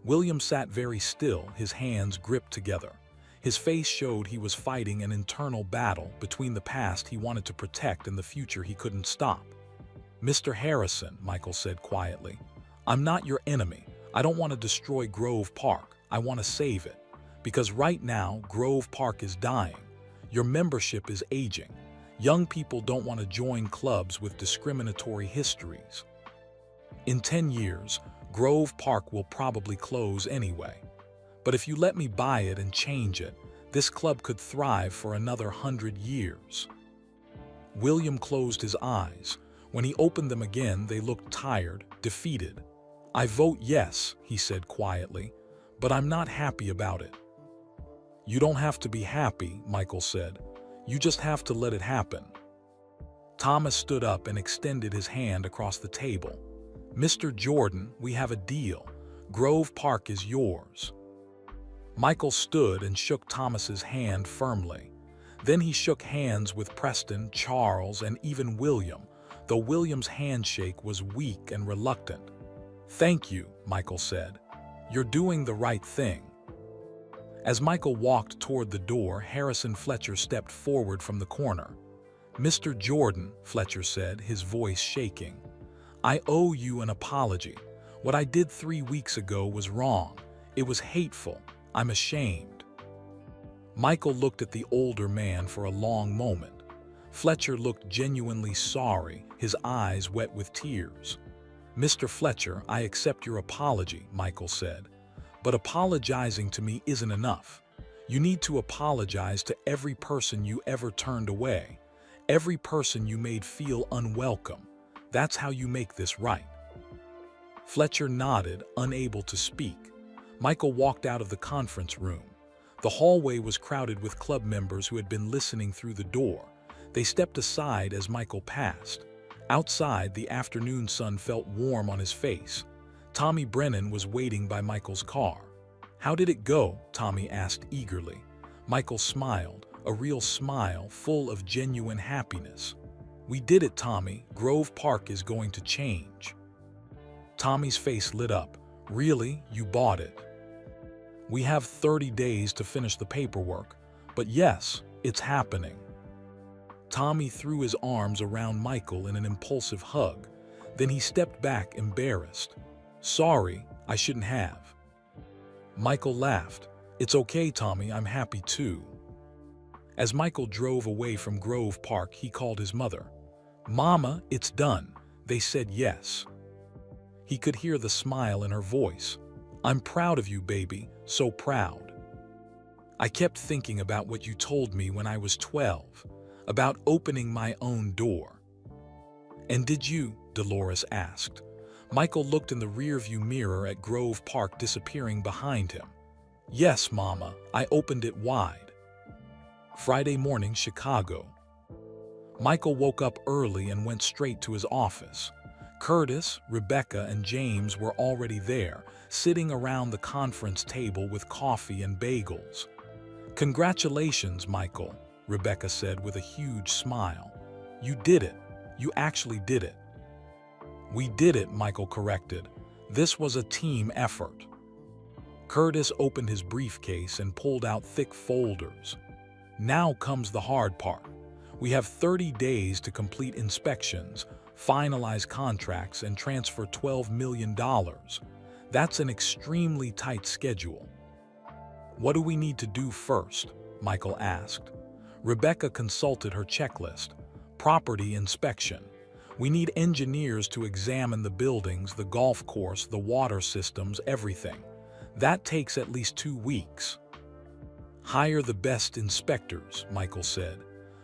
William sat very still, his hands gripped together. His face showed he was fighting an internal battle between the past he wanted to protect and the future he couldn't stop. Mr. Harrison, Michael said quietly, I'm not your enemy. I don't want to destroy Grove Park. I want to save it. Because right now, Grove Park is dying. Your membership is aging. Young people don't want to join clubs with discriminatory histories. In 10 years, Grove Park will probably close anyway. But if you let me buy it and change it, this club could thrive for another 100 years. William closed his eyes. When he opened them again, they looked tired, defeated. I vote yes, he said quietly, but I'm not happy about it. You don't have to be happy, Michael said. You just have to let it happen. Thomas stood up and extended his hand across the table. Mr. Jordan, we have a deal. Grove Park is yours. Michael stood and shook Thomas's hand firmly. Then he shook hands with Preston, Charles, and even William, though William's handshake was weak and reluctant. Thank you, Michael said. You're doing the right thing. As Michael walked toward the door, Harrison Fletcher stepped forward from the corner. Mr. Jordan, Fletcher said, his voice shaking, I owe you an apology. What I did 3 weeks ago was wrong. It was hateful. I'm ashamed. Michael looked at the older man for a long moment. Fletcher looked genuinely sorry, his eyes wet with tears. Mr. Fletcher, I accept your apology, Michael said. But apologizing to me isn't enough. You need to apologize to every person you ever turned away, every person you made feel unwelcome. That's how you make this right. Fletcher nodded, unable to speak. Michael walked out of the conference room. The hallway was crowded with club members who had been listening through the door. They stepped aside as Michael passed. Outside, the afternoon sun felt warm on his face. Tommy Brennan was waiting by Michael's car. How did it go? Tommy asked eagerly. Michael smiled. a real smile full of genuine happiness. "We did it, Tommy. Grove Park is going to change." Tommy's face lit up. "Really? You bought it?" "We have 30 days to finish the paperwork, but yes, it's happening." Tommy threw his arms around Michael in an impulsive hug. Then he stepped back, embarrassed. "Sorry, I shouldn't have." Michael laughed. "It's okay, Tommy, I'm happy too." As Michael drove away from Grove Park, he called his mother. "Mama, it's done. They said yes." He could hear the smile in her voice. "I'm proud of you, baby, so proud. I kept thinking about what you told me when I was 12, about opening my own door." "And did you?" Dolores asked. Michael looked in the rearview mirror at Grove Park disappearing behind him. "Yes, Mama, I opened it wide." Friday morning, Chicago. Michael woke up early and went straight to his office. Curtis, Rebecca, and James were already there, sitting around the conference table with coffee and bagels. "Congratulations, Michael," Rebecca said with a huge smile. "You did it. You actually did it." "We did it," Michael corrected. "This was a team effort." Curtis opened his briefcase and pulled out thick folders. "Now comes the hard part. We have 30 days to complete inspections, finalize contracts, and transfer $12 million. That's an extremely tight schedule." "What do we need to do first?" Michael asked. Rebecca consulted her checklist. "Property inspection. We need engineers to examine the buildings, the golf course, the water systems, everything. That takes at least 2 weeks. "Hire the best inspectors," Michael said.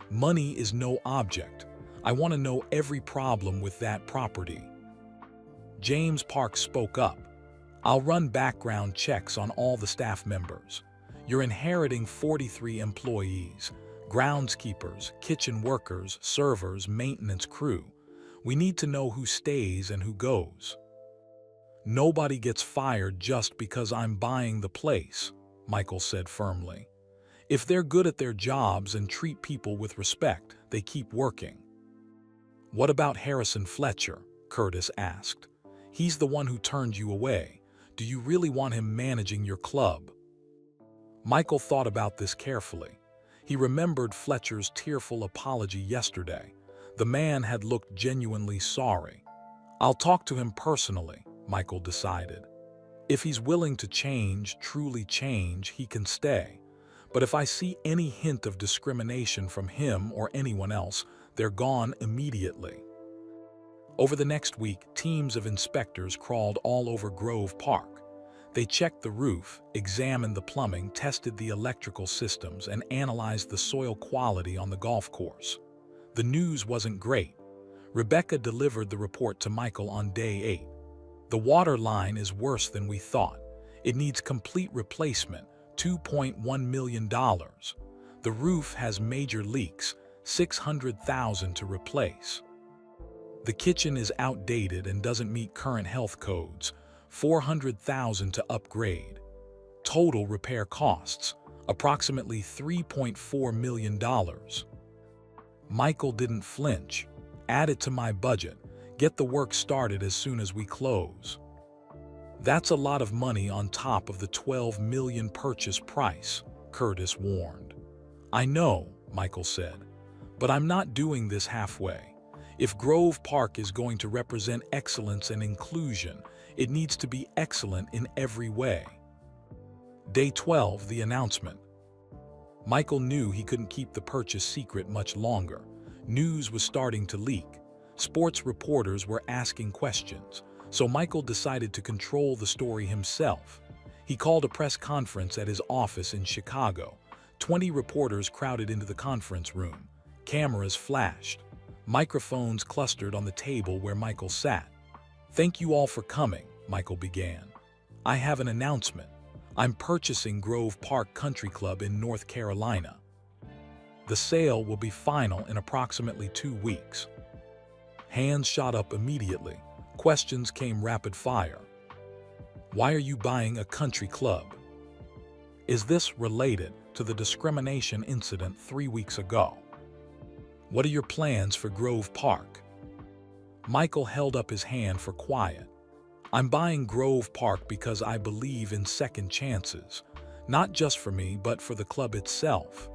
"Money is no object. I want to know every problem with that property." James Park spoke up. "I'll run background checks on all the staff members. You're inheriting 43 employees, groundskeepers, kitchen workers, servers, maintenance crew. We need to know who stays and who goes." "Nobody gets fired just because I'm buying the place," Michael said firmly. "If they're good at their jobs and treat people with respect, they keep working." "What about Harrison Fletcher?" Curtis asked. "He's the one who turned you away. Do you really want him managing your club?" Michael thought about this carefully. He remembered Fletcher's tearful apology yesterday. The man had looked genuinely sorry. "I'll talk to him personally," Michael decided. "If he's willing to change, truly change, he can stay. But if I see any hint of discrimination from him or anyone else, they're gone immediately." Over the next week, teams of inspectors crawled all over Grove Park. They checked the roof, examined the plumbing, tested the electrical systems, and analyzed the soil quality on the golf course. The news wasn't great. Rebecca delivered the report to Michael on day 8. "The water line is worse than we thought. It needs complete replacement, $2.1 million. The roof has major leaks, $600,000 to replace. The kitchen is outdated and doesn't meet current health codes, $400,000 to upgrade. Total repair costs, approximately $3.4 million. Michael didn't flinch. "Add it to my budget. Get the work started as soon as we close." "That's a lot of money on top of the $12 million purchase price," Curtis warned. "I know," Michael said, "but I'm not doing this halfway. If Grove Park is going to represent excellence and inclusion, it needs to be excellent in every way." Day 12, the announcement. Michael knew he couldn't keep the purchase secret much longer. News was starting to leak. Sports reporters were asking questions, so Michael decided to control the story himself. He called a press conference at his office in Chicago. 20 reporters crowded into the conference room. Cameras flashed. Microphones clustered on the table where Michael sat. "Thank you all for coming," Michael began. "I have an announcement. I'm purchasing Grove Park Country Club in North Carolina. The sale will be final in approximately 2 weeks." Hands shot up immediately. Questions came rapid fire. "Why are you buying a country club? Is this related?" to the discrimination incident 3 weeks ago. What are your plans for Grove Park? Michael held up his hand for quiet. I'm buying Grove Park because I believe in second chances, not just for me, but for the club itself.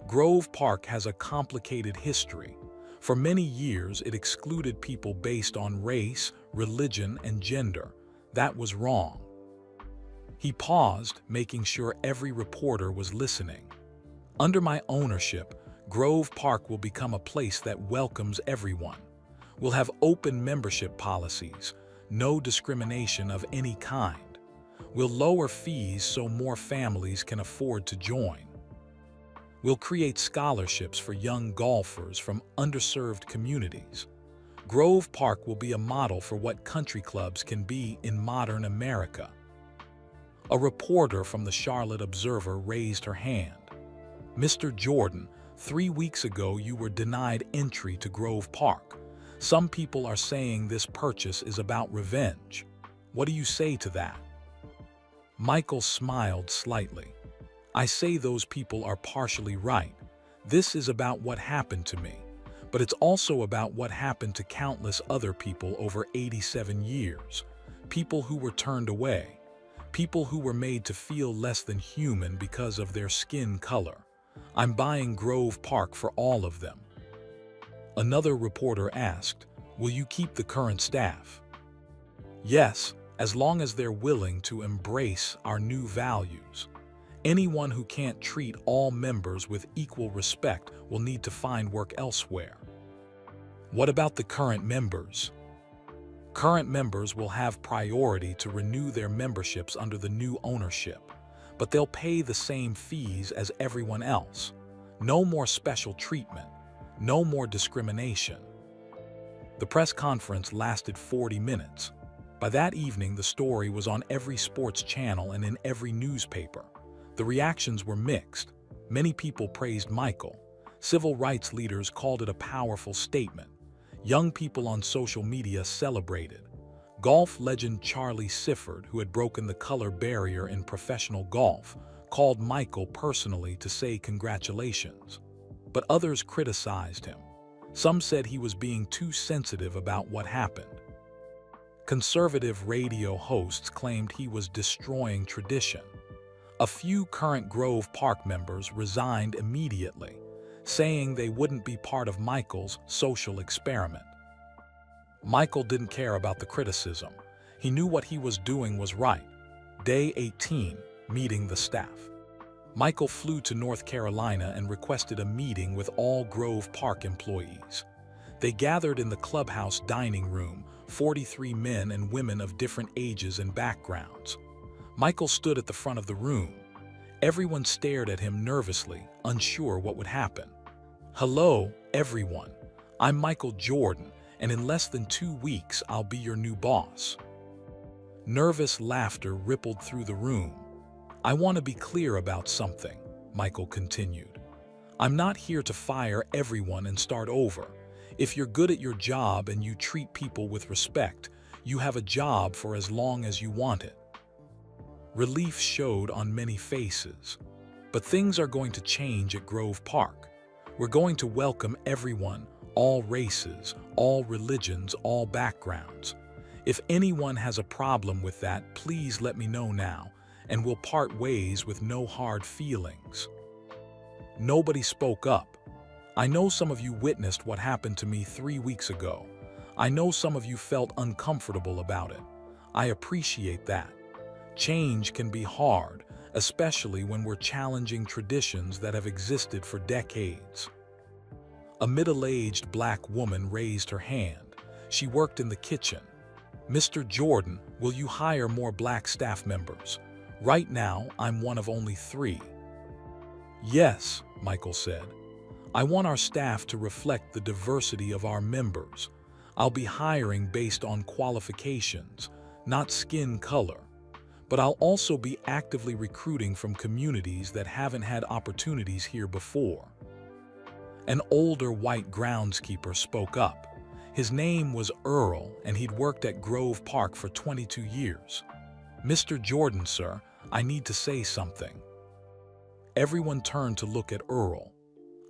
Grove Park has a complicated history. For many years, it excluded people based on race, religion, and gender. That was wrong. He paused, making sure every reporter was listening. Under my ownership, Grove Park will become a place that welcomes everyone. We'll have open membership policies, no discrimination of any kind. We'll lower fees so more families can afford to join. We'll create scholarships for young golfers from underserved communities. Grove Park will be a model for what country clubs can be in modern America. A reporter from the Charlotte Observer raised her hand. Mr. Jordan, 3 weeks ago you were denied entry to Grove Park. Some people are saying this purchase is about revenge. What do you say to that? Michael smiled slightly. I say those people are partially right. This is about what happened to me, but it's also about what happened to countless other people over 87 years. People who were turned away. People who were made to feel less than human because of their skin color. I'm buying Grove Park for all of them. Another reporter asked, will you keep the current staff? Yes, as long as they're willing to embrace our new values. Anyone who can't treat all members with equal respect will need to find work elsewhere. What about the current members? Current members will have priority to renew their memberships under the new ownership, but they'll pay the same fees as everyone else. No more special treatment. No more discrimination. The press conference lasted 40 minutes. By that evening, the story was on every sports channel and in every newspaper. The reactions were mixed. Many people praised Michael. Civil rights leaders called it a powerful statement. Young people on social media celebrated. Golf legend Charlie Sifford, who had broken the color barrier in professional golf, called Michael personally to say congratulations. But others criticized him. Some said he was being too sensitive about what happened. Conservative radio hosts claimed he was destroying tradition. A few current Grove Park members resigned immediately, saying they wouldn't be part of Michael's social experiment. Michael didn't care about the criticism. He knew what he was doing was right. Day 18, meeting the staff. Michael flew to North Carolina and requested a meeting with all Grove Park employees. They gathered in the clubhouse dining room, 43 men and women of different ages and backgrounds. Michael stood at the front of the room. Everyone stared at him nervously, unsure what would happen. Hello, everyone. I'm Michael Jordan, and in less than 2 weeks, I'll be your new boss. Nervous laughter rippled through the room. I want to be clear about something, Michael continued. I'm not here to fire everyone and start over. If you're good at your job and you treat people with respect, you have a job for as long as you want it. Relief showed on many faces. But things are going to change at Grove Park. We're going to welcome everyone, all races, all religions, all backgrounds. If anyone has a problem with that, please let me know now, and we'll part ways with no hard feelings. Nobody spoke up. I know some of you witnessed what happened to me 3 weeks ago. I know some of you felt uncomfortable about it. I appreciate that. Change can be hard, especially when we're challenging traditions that have existed for decades. A middle-aged black woman raised her hand. She worked in the kitchen. Mr. Jordan, will you hire more black staff members? Right now, I'm one of only 3. Yes, Michael said. I want our staff to reflect the diversity of our members. I'll be hiring based on qualifications, not skin color. But I'll also be actively recruiting from communities that haven't had opportunities here before. An older white groundskeeper spoke up. His name was Earl, and he'd worked at Grove Park for 22 years. Mr. Jordan, sir, I need to say something. Everyone turned to look at Earl.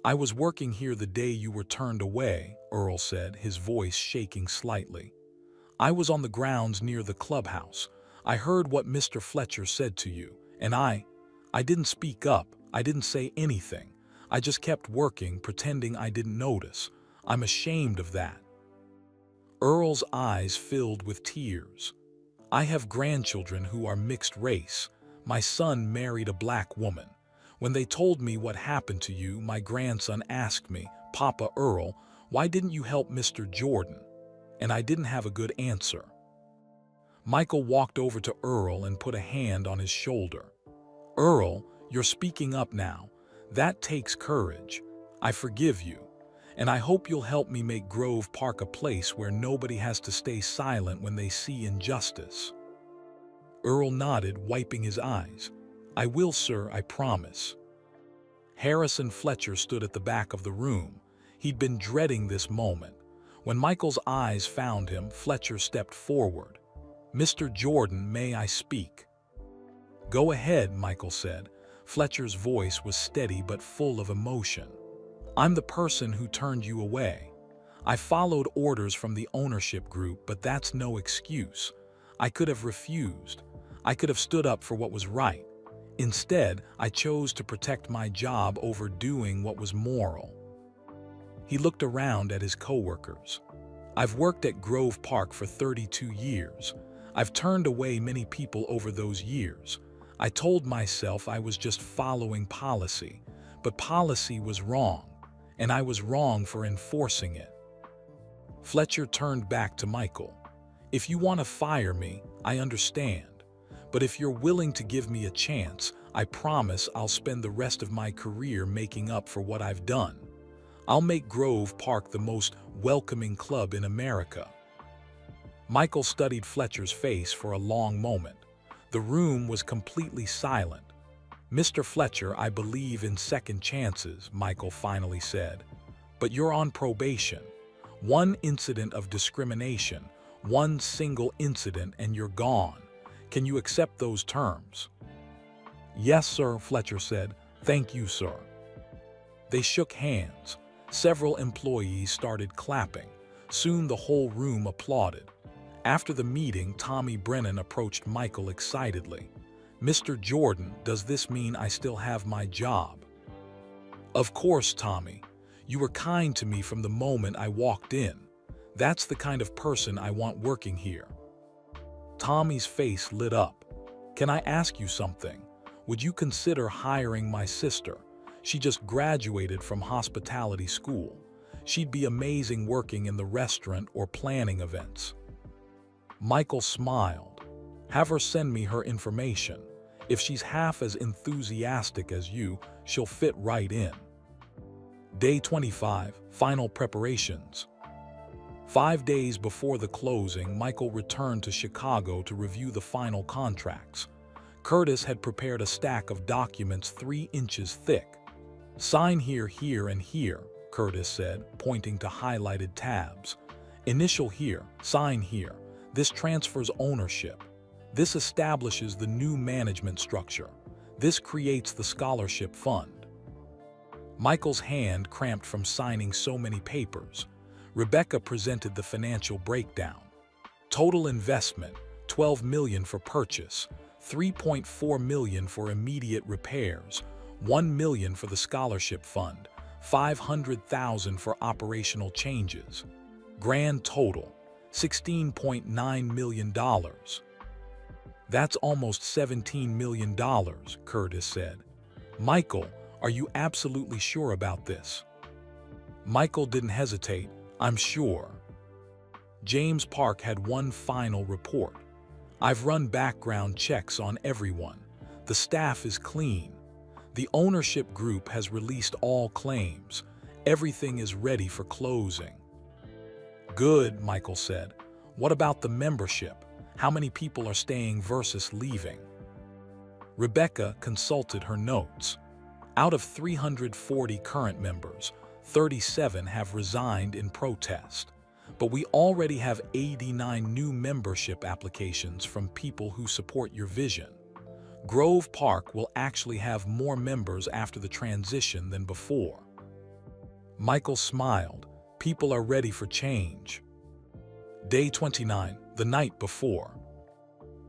"I was working here the day you were turned away," Earl said, his voice shaking slightly. "I was on the grounds near the clubhouse. I heard what Mr. Fletcher said to you, and I didn't speak up, I didn't say anything. I just kept working, pretending I didn't notice. I'm ashamed of that." Earl's eyes filled with tears. "I have grandchildren who are mixed race. My son married a black woman. When they told me what happened to you, my grandson asked me, 'Papa Earl, why didn't you help Mr. Jordan?' And I didn't have a good answer." Michael walked over to Earl and put a hand on his shoulder. "Earl, you're speaking up now. That takes courage. I forgive you. And I hope you'll help me make Grove Park a place where nobody has to stay silent when they see injustice." Earl nodded, wiping his eyes. "I will, sir, I promise." Harrison Fletcher stood at the back of the room. He'd been dreading this moment. When Michael's eyes found him, Fletcher stepped forward. "Mr. Jordan, may I speak?" "Go ahead," Michael said. Fletcher's voice was steady but full of emotion. "I'm the person who turned you away. I followed orders from the ownership group, but that's no excuse. I could have refused. I could have stood up for what was right. Instead, I chose to protect my job over doing what was moral." He looked around at his coworkers. "I've worked at Grove Park for 32 years. I've turned away many people over those years. I told myself I was just following policy, but policy was wrong, and I was wrong for enforcing it." Fletcher turned back to Michael. "If you want to fire me, I understand. But if you're willing to give me a chance, I promise I'll spend the rest of my career making up for what I've done. I'll make Grove Park the most welcoming club in America." Michael studied Fletcher's face for a long moment. The room was completely silent. "Mr. Fletcher, I believe in second chances," Michael finally said. "But you're on probation. One incident of discrimination, one single incident, and you're gone. Can you accept those terms?" "Yes, sir," Fletcher said. "Thank you, sir." They shook hands. Several employees started clapping. Soon the whole room applauded. After the meeting, Tommy Brennan approached Michael excitedly. "Mr. Jordan, does this mean I still have my job?" "Of course, Tommy. You were kind to me from the moment I walked in. That's the kind of person I want working here." Tommy's face lit up. "Can I ask you something? Would you consider hiring my sister? She just graduated from hospitality school. She'd be amazing working in the restaurant or planning events." Michael smiled. "Have her send me her information. If she's half as enthusiastic as you, she'll fit right in." Day 25, final preparations. 5 days before the closing, Michael returned to Chicago to review the final contracts. Curtis had prepared a stack of documents 3 inches thick. "Sign here, here, and here," Curtis said, pointing to highlighted tabs. "Initial here, sign here. This transfers ownership. This establishes the new management structure. This creates the scholarship fund." Michael's hand cramped from signing so many papers. Rebecca presented the financial breakdown. Total investment, $12 million for purchase, $3.4 million for immediate repairs, $1 million for the scholarship fund, $500,000 for operational changes. Grand total, $16.9 million. "That's almost $17 million, Curtis said. "Michael, are you absolutely sure about this?" Michael didn't hesitate. "I'm sure." James Park had one final report. "I've run background checks on everyone. The staff is clean. The ownership group has released all claims. Everything is ready for closing." "Good," Michael said. "What about the membership? How many people are staying versus leaving?" Rebecca consulted her notes. Out of 340 current members, 37 have resigned in protest. But we already have 89 new membership applications from people who support your vision. Grove Park will actually have more members after the transition than before. Michael smiled. People are ready for change. Day 29, the night before.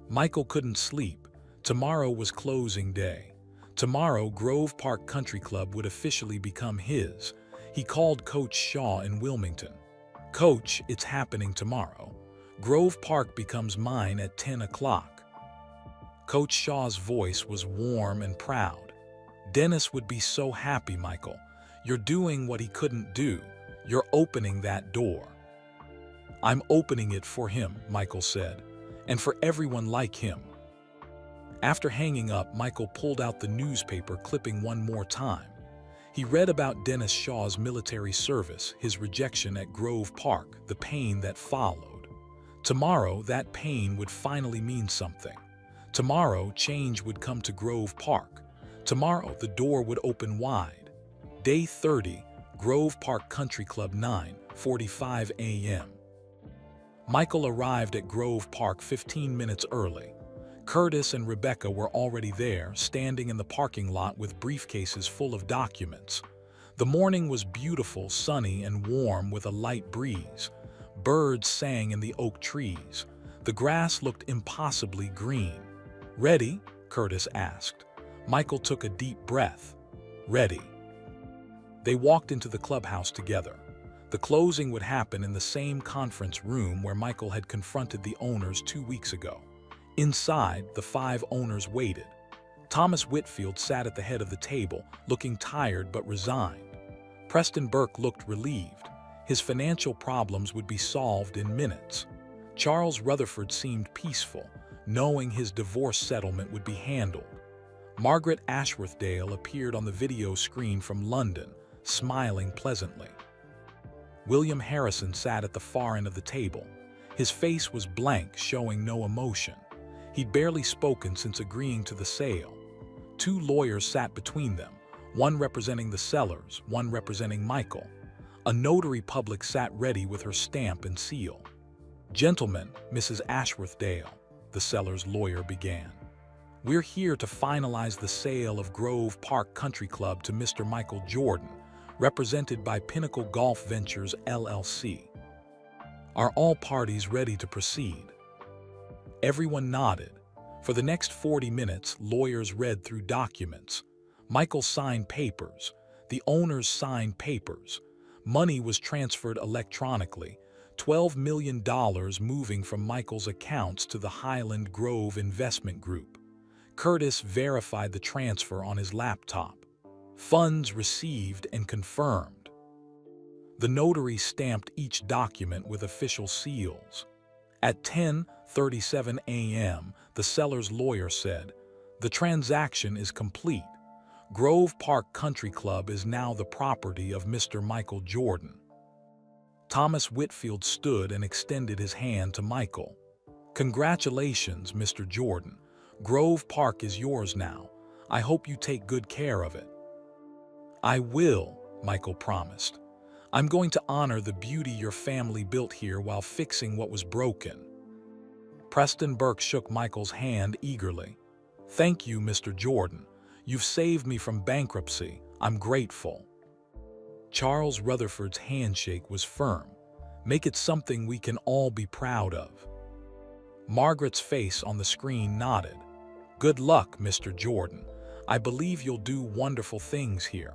Michael couldn't sleep. Tomorrow was closing day. Tomorrow, Grove Park Country Club would officially become his. He called Coach Shaw in Wilmington. "Coach, it's happening tomorrow. Grove Park becomes mine at 10 o'clock. Coach Shaw's voice was warm and proud. "Dennis would be so happy, Michael. You're doing what he couldn't do. You're opening that door." "I'm opening it for him," Michael said, "and for everyone like him." After hanging up, Michael pulled out the newspaper clipping one more time. He read about Dennis Shaw's military service, his rejection at Grove Park, the pain that followed. Tomorrow, that pain would finally mean something. Tomorrow, change would come to Grove Park. Tomorrow, the door would open wide. Day 30, Grove Park Country Club, 9:45 a.m. Michael arrived at Grove Park 15 minutes early. Curtis and Rebecca were already there, standing in the parking lot with briefcases full of documents. The morning was beautiful, sunny and warm with a light breeze. Birds sang in the oak trees. The grass looked impossibly green. "Ready?" Curtis asked. Michael took a deep breath. "Ready." They walked into the clubhouse together. The closing would happen in the same conference room where Michael had confronted the owners 2 weeks ago. Inside, the 5 owners waited. Thomas Whitfield sat at the head of the table, looking tired but resigned. Preston Burke looked relieved. His financial problems would be solved in minutes. Charles Rutherford seemed peaceful, knowing his divorce settlement would be handled. Margaret Ashworthdale appeared on the video screen from London, smiling pleasantly. William Harrison sat at the far end of the table. His face was blank, showing no emotion. He'd barely spoken since agreeing to the sale. 2 lawyers sat between them, one representing the sellers, one representing Michael. A notary public sat ready with her stamp and seal. "Gentlemen, Mrs. Ashworthdale," the seller's lawyer began. "We're here to finalize the sale of Grove Park Country Club to Mr. Michael Jordan, represented by Pinnacle Golf Ventures, LLC. Are all parties ready to proceed?" Everyone nodded. For the next 40 minutes, lawyers read through documents. Michael signed papers. The owners signed papers. Money was transferred electronically, $12 million moving from Michael's accounts to the Highland Grove Investment Group. Curtis verified the transfer on his laptop. Funds received and confirmed. The notary stamped each document with official seals. At 10:37 a.m., the seller's lawyer said, "The transaction is complete. Grove Park Country Club is now the property of Mr. Michael Jordan." Thomas Whitfield stood and extended his hand to Michael. "Congratulations, Mr. Jordan. Grove Park is yours now. I hope you take good care of it." "I will," Michael promised. "I'm going to honor the beauty your family built here while fixing what was broken." Preston Burke shook Michael's hand eagerly. "Thank you, Mr. Jordan. You've saved me from bankruptcy. I'm grateful." Charles Rutherford's handshake was firm. "Make it something we can all be proud of." Margaret's face on the screen nodded. "Good luck, Mr. Jordan. I believe you'll do wonderful things here."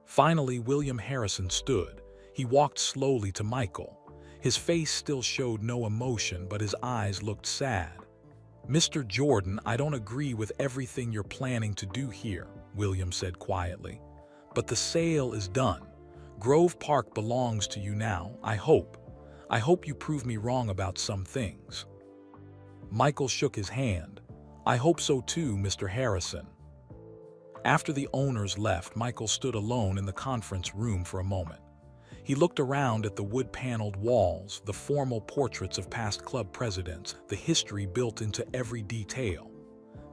Finally, William Harrison stood. He walked slowly to Michael. His face still showed no emotion, but his eyes looked sad. "Mr. Jordan, I don't agree with everything you're planning to do here," William said quietly. "But the sale is done. Grove Park belongs to you now, I hope. I hope you prove me wrong about some things." Michael shook his hand. "I hope so too, Mr. Harrison." After the owners left, Michael stood alone in the conference room for a moment. He looked around at the wood-paneled walls, the formal portraits of past club presidents, the history built into every detail.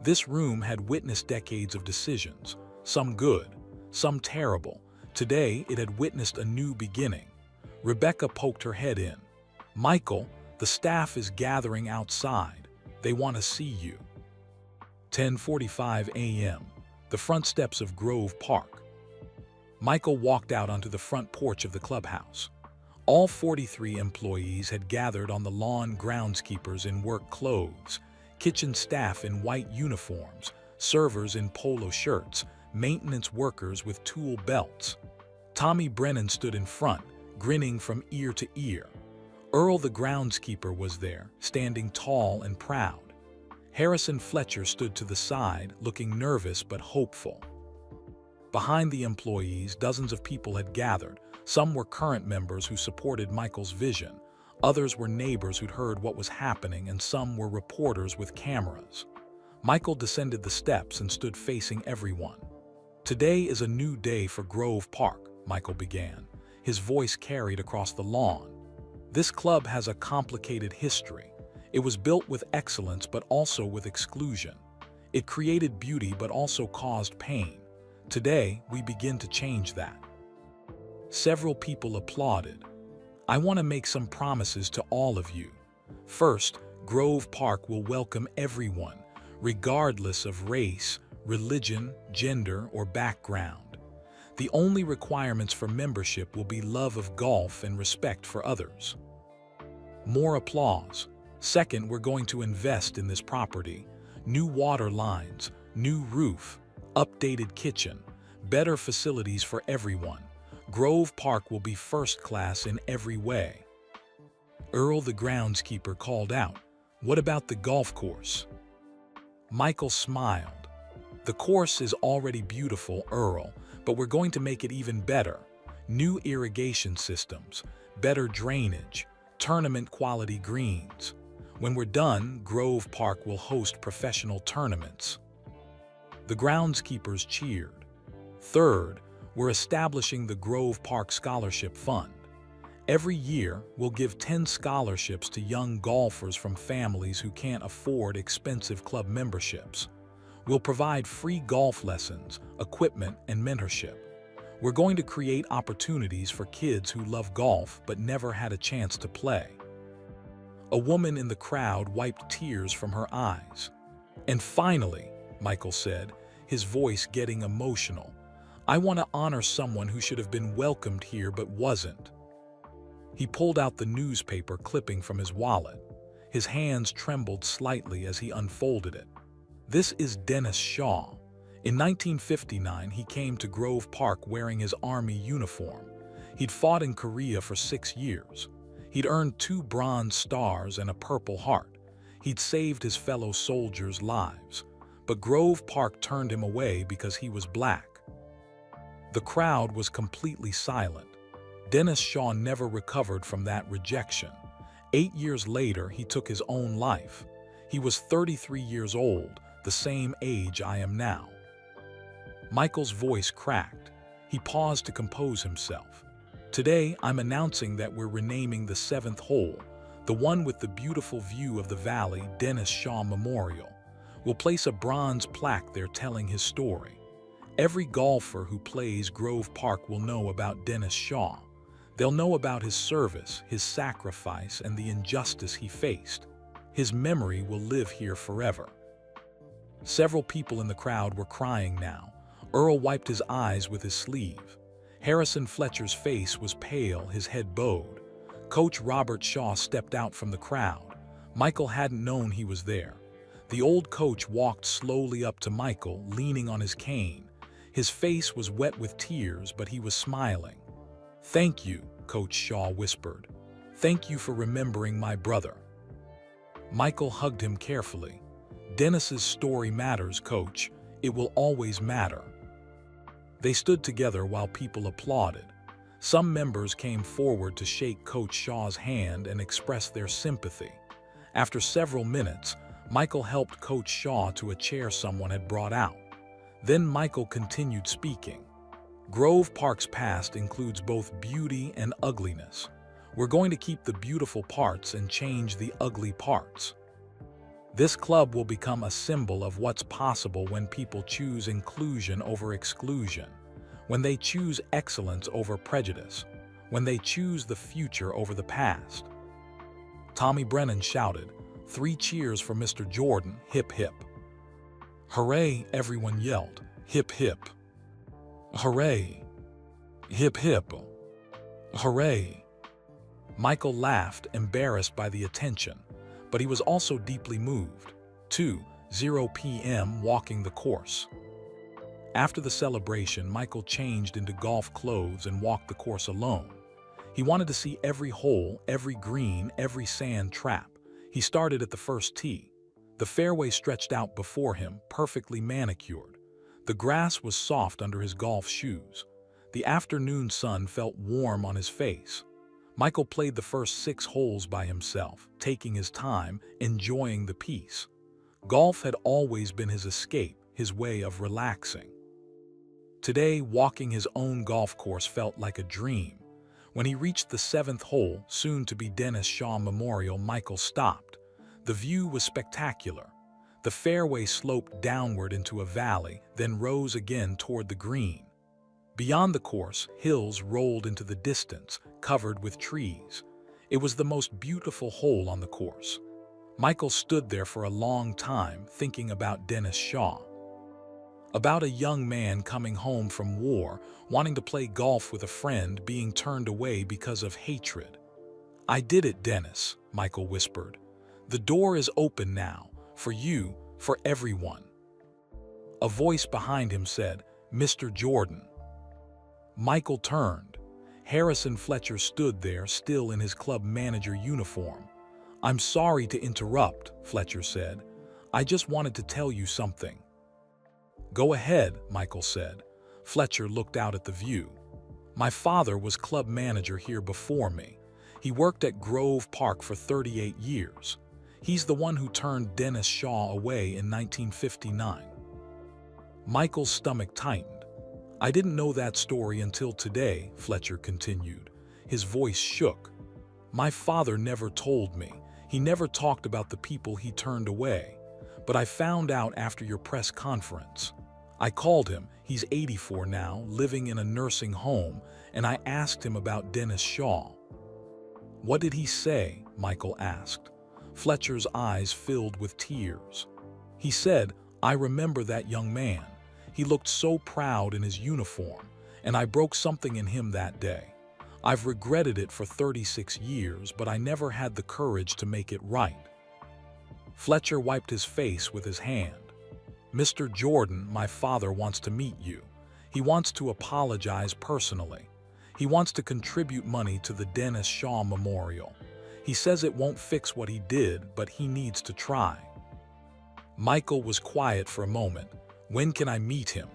This room had witnessed decades of decisions, some good, some terrible. Today, it had witnessed a new beginning. Rebecca poked her head in. "Michael, the staff is gathering outside. They want to see you." 10:45 a.m. The front steps of Grove Park. Michael walked out onto the front porch of the clubhouse. All 43 employees had gathered on the lawn, groundskeepers in work clothes, kitchen staff in white uniforms, servers in polo shirts, maintenance workers with tool belts. Tommy Brennan stood in front, grinning from ear to ear. Earl the groundskeeper was there, standing tall and proud. Harrison Fletcher stood to the side, looking nervous but hopeful. Behind the employees, dozens of people had gathered. Some were current members who supported Michael's vision. Others were neighbors who'd heard what was happening, and some were reporters with cameras. Michael descended the steps and stood facing everyone. "Today is a new day for Grove Park," Michael began. His voice carried across the lawn. "This club has a complicated history. It was built with excellence but also with exclusion. It created beauty but also caused pain. Today, we begin to change that." Several people applauded. "I want to make some promises to all of you. First, Grove Park will welcome everyone, regardless of race, religion, gender, or background. The only requirements for membership will be love of golf and respect for others." More applause. "Second, we're going to invest in this property. New water lines, new roof, updated kitchen, better facilities for everyone. Grove Park will be first class in every way." Earl the groundskeeper called out, "What about the golf course?" Michael smiled. "The course is already beautiful, Earl, but we're going to make it even better. New irrigation systems, better drainage, tournament-quality greens. When we're done, Grove Park will host professional tournaments." The groundskeepers cheered. "Third, we're establishing the Grove Park Scholarship Fund. Every year, we'll give 10 scholarships to young golfers from families who can't afford expensive club memberships. We'll provide free golf lessons, equipment, and mentorship. We're going to create opportunities for kids who love golf but never had a chance to play." A woman in the crowd wiped tears from her eyes. "And finally," Michael said, his voice getting emotional, "I want to honor someone who should have been welcomed here but wasn't." He pulled out the newspaper clipping from his wallet. His hands trembled slightly as he unfolded it. "This is Dennis Shaw. In 1959, he came to Grove Park wearing his Army uniform. He'd fought in Korea for 6 years. He'd earned 2 Bronze Stars and a Purple Heart. He'd saved his fellow soldiers' lives. But Grove Park turned him away because he was black." The crowd was completely silent. Dennis Shaw never recovered from that rejection. 8 years later, he took his own life. He was 33 years old, the same age I am now. Michael's voice cracked. He paused to compose himself. "Today, I'm announcing that we're renaming the 7th hole, the one with the beautiful view of the valley, Dennis Shaw Memorial. We'll place a bronze plaque there telling his story. Every golfer who plays Grove Park will know about Dennis Shaw. They'll know about his service, his sacrifice, and the injustice he faced. His memory will live here forever." Several people in the crowd were crying now. Earl wiped his eyes with his sleeve. Harrison Fletcher's face was pale, his head bowed. Coach Robert Shaw stepped out from the crowd. Michael hadn't known he was there. The old coach walked slowly up to Michael, leaning on his cane. His face was wet with tears, but he was smiling. "Thank you," Coach Shaw whispered. "Thank you for remembering my brother." Michael hugged him carefully. "Dennis's story matters, Coach. It will always matter." They stood together while people applauded. Some members came forward to shake Coach Shaw's hand and express their sympathy. After several minutes, Michael helped Coach Shaw to a chair someone had brought out. Then Michael continued speaking. "Grove Park's past includes both beauty and ugliness. We're going to keep the beautiful parts and change the ugly parts. This club will become a symbol of what's possible when people choose inclusion over exclusion, when they choose excellence over prejudice, when they choose the future over the past." Tommy Brennan shouted, "3 cheers for Mr. Jordan, hip hip." "Hooray!" everyone yelled. "Hip hip! Hooray! Hip hip! Hooray!" Michael laughed, embarrassed by the attention, but he was also deeply moved. 2:00 p.m. walking the course. After the celebration, Michael changed into golf clothes and walked the course alone. He wanted to see every hole, every green, every sand trap. He started at the first tee. The fairway stretched out before him, perfectly manicured. The grass was soft under his golf shoes. The afternoon sun felt warm on his face. Michael played the first 6 holes by himself, taking his time, enjoying the peace. Golf had always been his escape, his way of relaxing. Today, walking his own golf course felt like a dream. When he reached the 7th hole, soon to be Dennis Shaw Memorial, Michael stopped. The view was spectacular. The fairway sloped downward into a valley, then rose again toward the green. Beyond the course, hills rolled into the distance, covered with trees. It was the most beautiful hole on the course. Michael stood there for a long time, thinking about Dennis Shaw. About a young man coming home from war, wanting to play golf with a friend, being turned away because of hatred. "I did it, Dennis," Michael whispered. "The door is open now, for you, for everyone." A voice behind him said, "Mr. Jordan." Michael turned. Harrison Fletcher stood there, still in his club manager uniform. "I'm sorry to interrupt," Fletcher said. "I just wanted to tell you something." "Go ahead," Michael said. Fletcher looked out at the view. "My father was club manager here before me. He worked at Grove Park for 38 years. He's the one who turned Dennis Shaw away in 1959. Michael's stomach tightened. "I didn't know that story until today," Fletcher continued. His voice shook. "My father never told me. He never talked about the people he turned away. But I found out after your press conference. I called him, he's 84 now, living in a nursing home, and I asked him about Dennis Shaw." "What did he say?" Michael asked. Fletcher's eyes filled with tears. "He said, 'I remember that young man. He looked so proud in his uniform, and I broke something in him that day. I've regretted it for 36 years, but I never had the courage to make it right.'" Fletcher wiped his face with his hand. "Mr. Jordan, my father wants to meet you. He wants to apologize personally. He wants to contribute money to the Dennis Shaw Memorial. He says it won't fix what he did, but he needs to try." Michael was quiet for a moment. "When can I meet him?"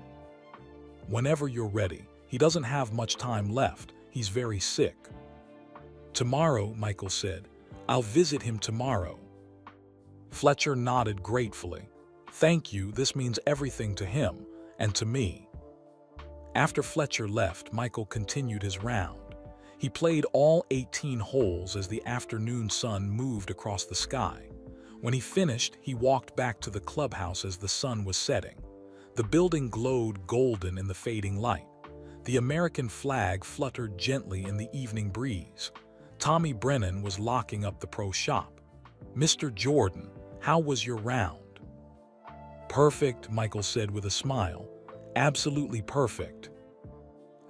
"Whenever you're ready. He doesn't have much time left. He's very sick." "Tomorrow," Michael said. "I'll visit him tomorrow." Fletcher nodded gratefully. "Thank you, this means everything to him, and to me." After Fletcher left, Michael continued his round. He played all 18 holes as the afternoon sun moved across the sky. When he finished, he walked back to the clubhouse as the sun was setting. The building glowed golden in the fading light. The American flag fluttered gently in the evening breeze. Tommy Brennan was locking up the pro shop. "Mr. Jordan, how was your round?" "Perfect," Michael said with a smile. "Absolutely perfect."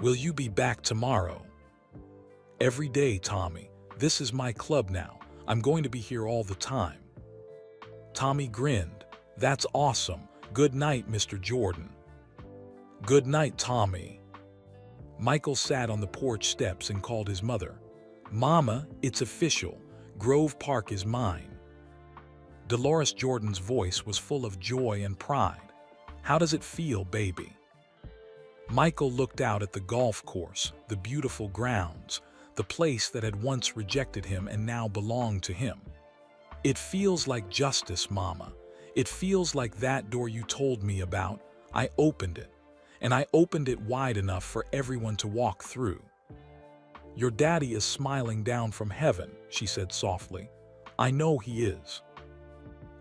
"Will you be back tomorrow?" "Every day, Tommy. This is my club now. I'm going to be here all the time." Tommy grinned. "That's awesome. Good night, Mr. Jordan." "Good night, Tommy." Michael sat on the porch steps and called his mother. "Mama, it's official. Grove Park is mine." Dolores Jordan's voice was full of joy and pride. "How does it feel, baby?" Michael looked out at the golf course, the beautiful grounds, the place that had once rejected him and now belonged to him. "It feels like justice, Mama. It feels like that door you told me about. I opened it, and I opened it wide enough for everyone to walk through." "Your daddy is smiling down from heaven," she said softly. "I know he is."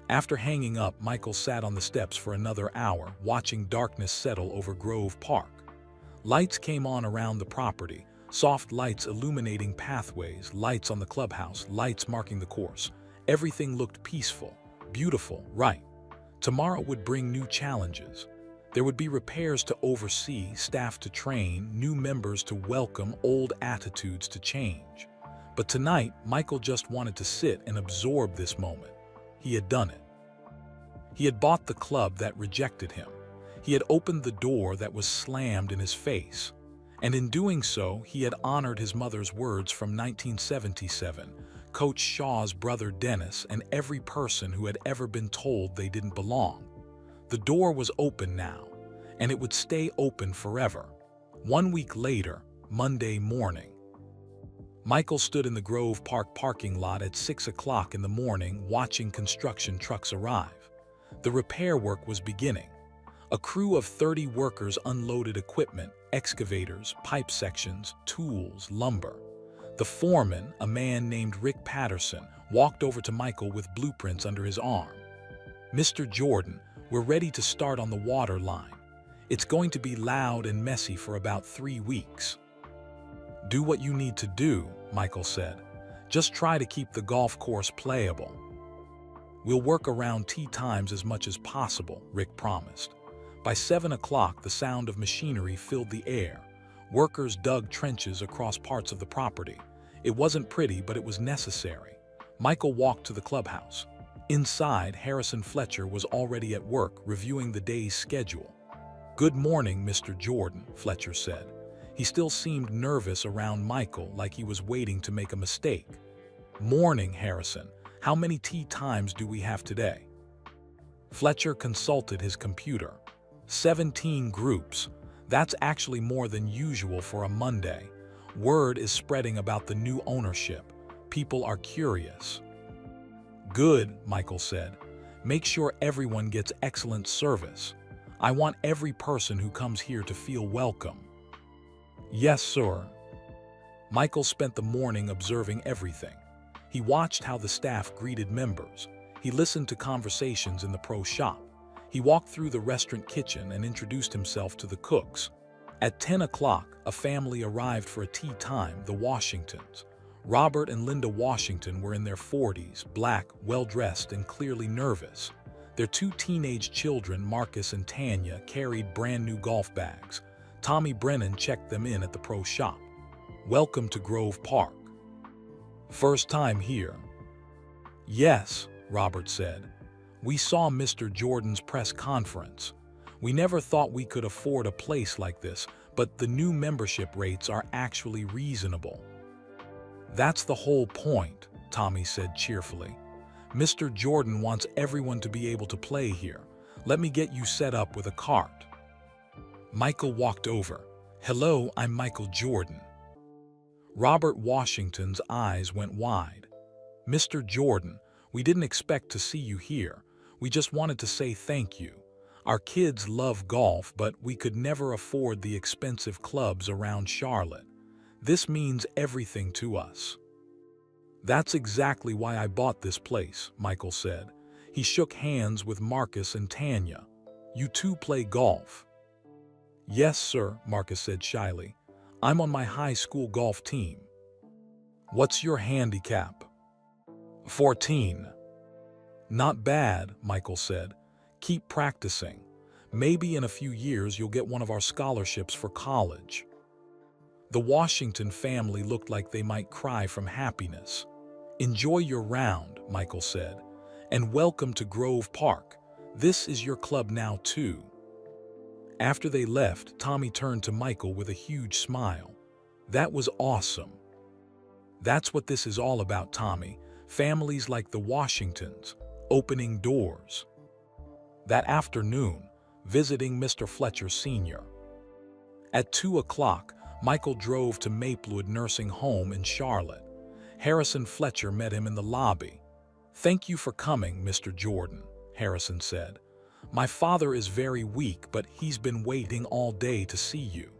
After hanging up, Michael sat on the steps for another hour, watching darkness settle over Grove Park. Lights came on around the property, soft lights illuminating pathways, lights on the clubhouse, lights marking the course. Everything looked peaceful, beautiful, right. Tomorrow would bring new challenges. There would be repairs to oversee, staff to train, new members to welcome, old attitudes to change. But tonight, Michael just wanted to sit and absorb this moment. He had done it. He had bought the club that rejected him. He had opened the door that was slammed in his face. And in doing so, he had honored his mother's words from 1977, Coach Shaw's brother Dennis, and every person who had ever been told they didn't belong. The door was open now, and it would stay open forever. 1 week later, Monday morning, Michael stood in the Grove Park parking lot at 6 o'clock in the morning watching construction trucks arrive. The repair work was beginning. A crew of 30 workers unloaded equipment, excavators, pipe sections, tools, lumber. The foreman, a man named Rick Patterson, walked over to Michael with blueprints under his arm. "Mr. Jordan, we're ready to start on the water line. It's going to be loud and messy for about 3 weeks." "Do what you need to do," Michael said. "Just try to keep the golf course playable." "We'll work around tee times as much as possible," Rick promised. By 7 o'clock, the sound of machinery filled the air. Workers dug trenches across parts of the property. It wasn't pretty, but it was necessary. Michael walked to the clubhouse. Inside, Harrison Fletcher was already at work, reviewing the day's schedule. "Good morning, Mr. Jordan," Fletcher said. He still seemed nervous around Michael, like he was waiting to make a mistake. "Morning, Harrison. How many tee times do we have today?" Fletcher consulted his computer. 17 groups. That's actually more than usual for a Monday. Word is spreading about the new ownership. People are curious. "Good," Michael said. "Make sure everyone gets excellent service. I want every person who comes here to feel welcome." "Yes, sir." Michael spent the morning observing everything. He watched how the staff greeted members. He listened to conversations in the pro shop. He walked through the restaurant kitchen and introduced himself to the cooks. At 10 o'clock, a family arrived for a tea time, the Washingtons. Robert and Linda Washington were in their 40s, black, well-dressed, and clearly nervous. Their 2 teenage children, Marcus and Tanya, carried brand-new golf bags. Tommy Brennan checked them in at the pro shop. "Welcome to Grove Park." "First time here?" "Yes," Robert said. "We saw Mr. Jordan's press conference. We never thought we could afford a place like this, but the new membership rates are actually reasonable." "That's the whole point," Tommy said cheerfully. "Mr. Jordan wants everyone to be able to play here. Let me get you set up with a cart." Michael walked over. "Hello, I'm Michael Jordan." Robert Washington's eyes went wide. "Mr. Jordan, we didn't expect to see you here. We just wanted to say thank you. Our kids love golf, but we could never afford the expensive clubs around Charlotte. This means everything to us." "That's exactly why I bought this place," Michael said. He shook hands with Marcus and Tanya. "You two play golf?" "Yes, sir," Marcus said shyly. "I'm on my high school golf team." "What's your handicap?" 14. "Not bad," Michael said. "Keep practicing. Maybe in a few years you'll get one of our scholarships for college." The Washington family looked like they might cry from happiness. "Enjoy your round," Michael said. "And welcome to Grove Park. This is your club now, too." After they left, Tommy turned to Michael with a huge smile. "That was awesome." "That's what this is all about, Tommy. Families like the Washingtons, opening doors." That afternoon, visiting Mr. Fletcher Sr. At 2 o'clock, Michael drove to Maplewood Nursing Home in Charlotte. Harrison Fletcher met him in the lobby. "Thank you for coming, Mr. Jordan," Harrison said. "My father is very weak, but he's been waiting all day to see you."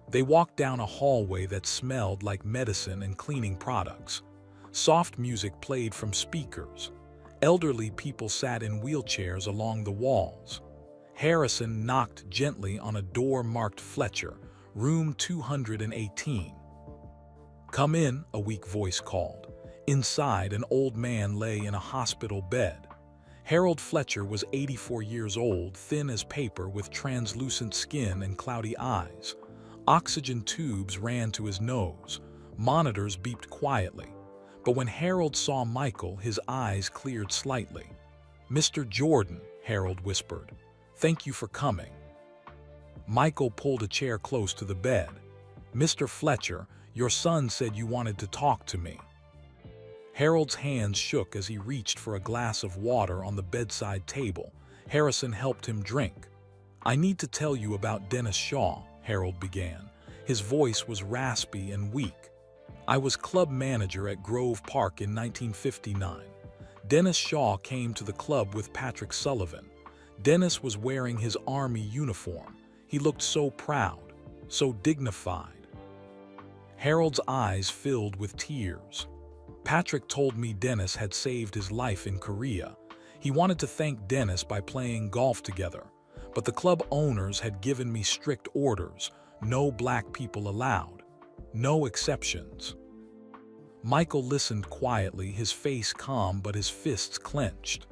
They walked down a hallway that smelled like medicine and cleaning products. Soft music played from speakers. Elderly people sat in wheelchairs along the walls. Harrison knocked gently on a door marked Fletcher, room 218. "Come in," a weak voice called. Inside, an old man lay in a hospital bed. Harold Fletcher was 84 years old, thin as paper with translucent skin and cloudy eyes. Oxygen tubes ran to his nose. Monitors beeped quietly. But when Harold saw Michael, his eyes cleared slightly. "Mr. Jordan," Harold whispered, "thank you for coming." Michael pulled a chair close to the bed. "Mr. Fletcher, your son said you wanted to talk to me." Harold's hands shook as he reached for a glass of water on the bedside table. Harrison helped him drink. "I need to tell you about Dennis Shaw," Harold began. His voice was raspy and weak. "I was club manager at Grove Park in 1959. Dennis Shaw came to the club with Patrick Sullivan. Dennis was wearing his Army uniform. He looked so proud, so dignified." Harold's eyes filled with tears. "Patrick told me Dennis had saved his life in Korea. He wanted to thank Dennis by playing golf together. But the club owners had given me strict orders. No black people allowed. No exceptions." Michael listened quietly, his face calm but his fists clenched.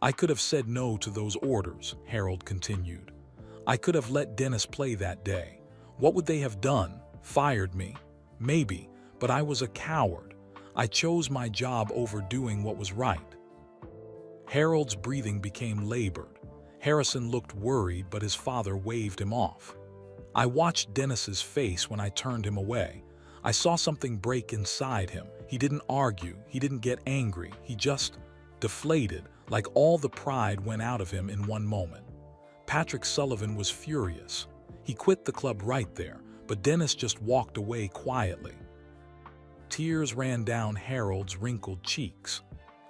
"I could have said no to those orders," Harold continued. "I could have let Dennis play that day. What would they have done? Fired me? Maybe, but I was a coward. I chose my job over doing what was right." Harold's breathing became labored. Harrison looked worried, but his father waved him off. "I watched Dennis's face when I turned him away. I saw something break inside him. He didn't argue, he didn't get angry, he just deflated, like all the pride went out of him in one moment. Patrick Sullivan was furious. He quit the club right there, but Dennis just walked away quietly." Tears ran down Harold's wrinkled cheeks.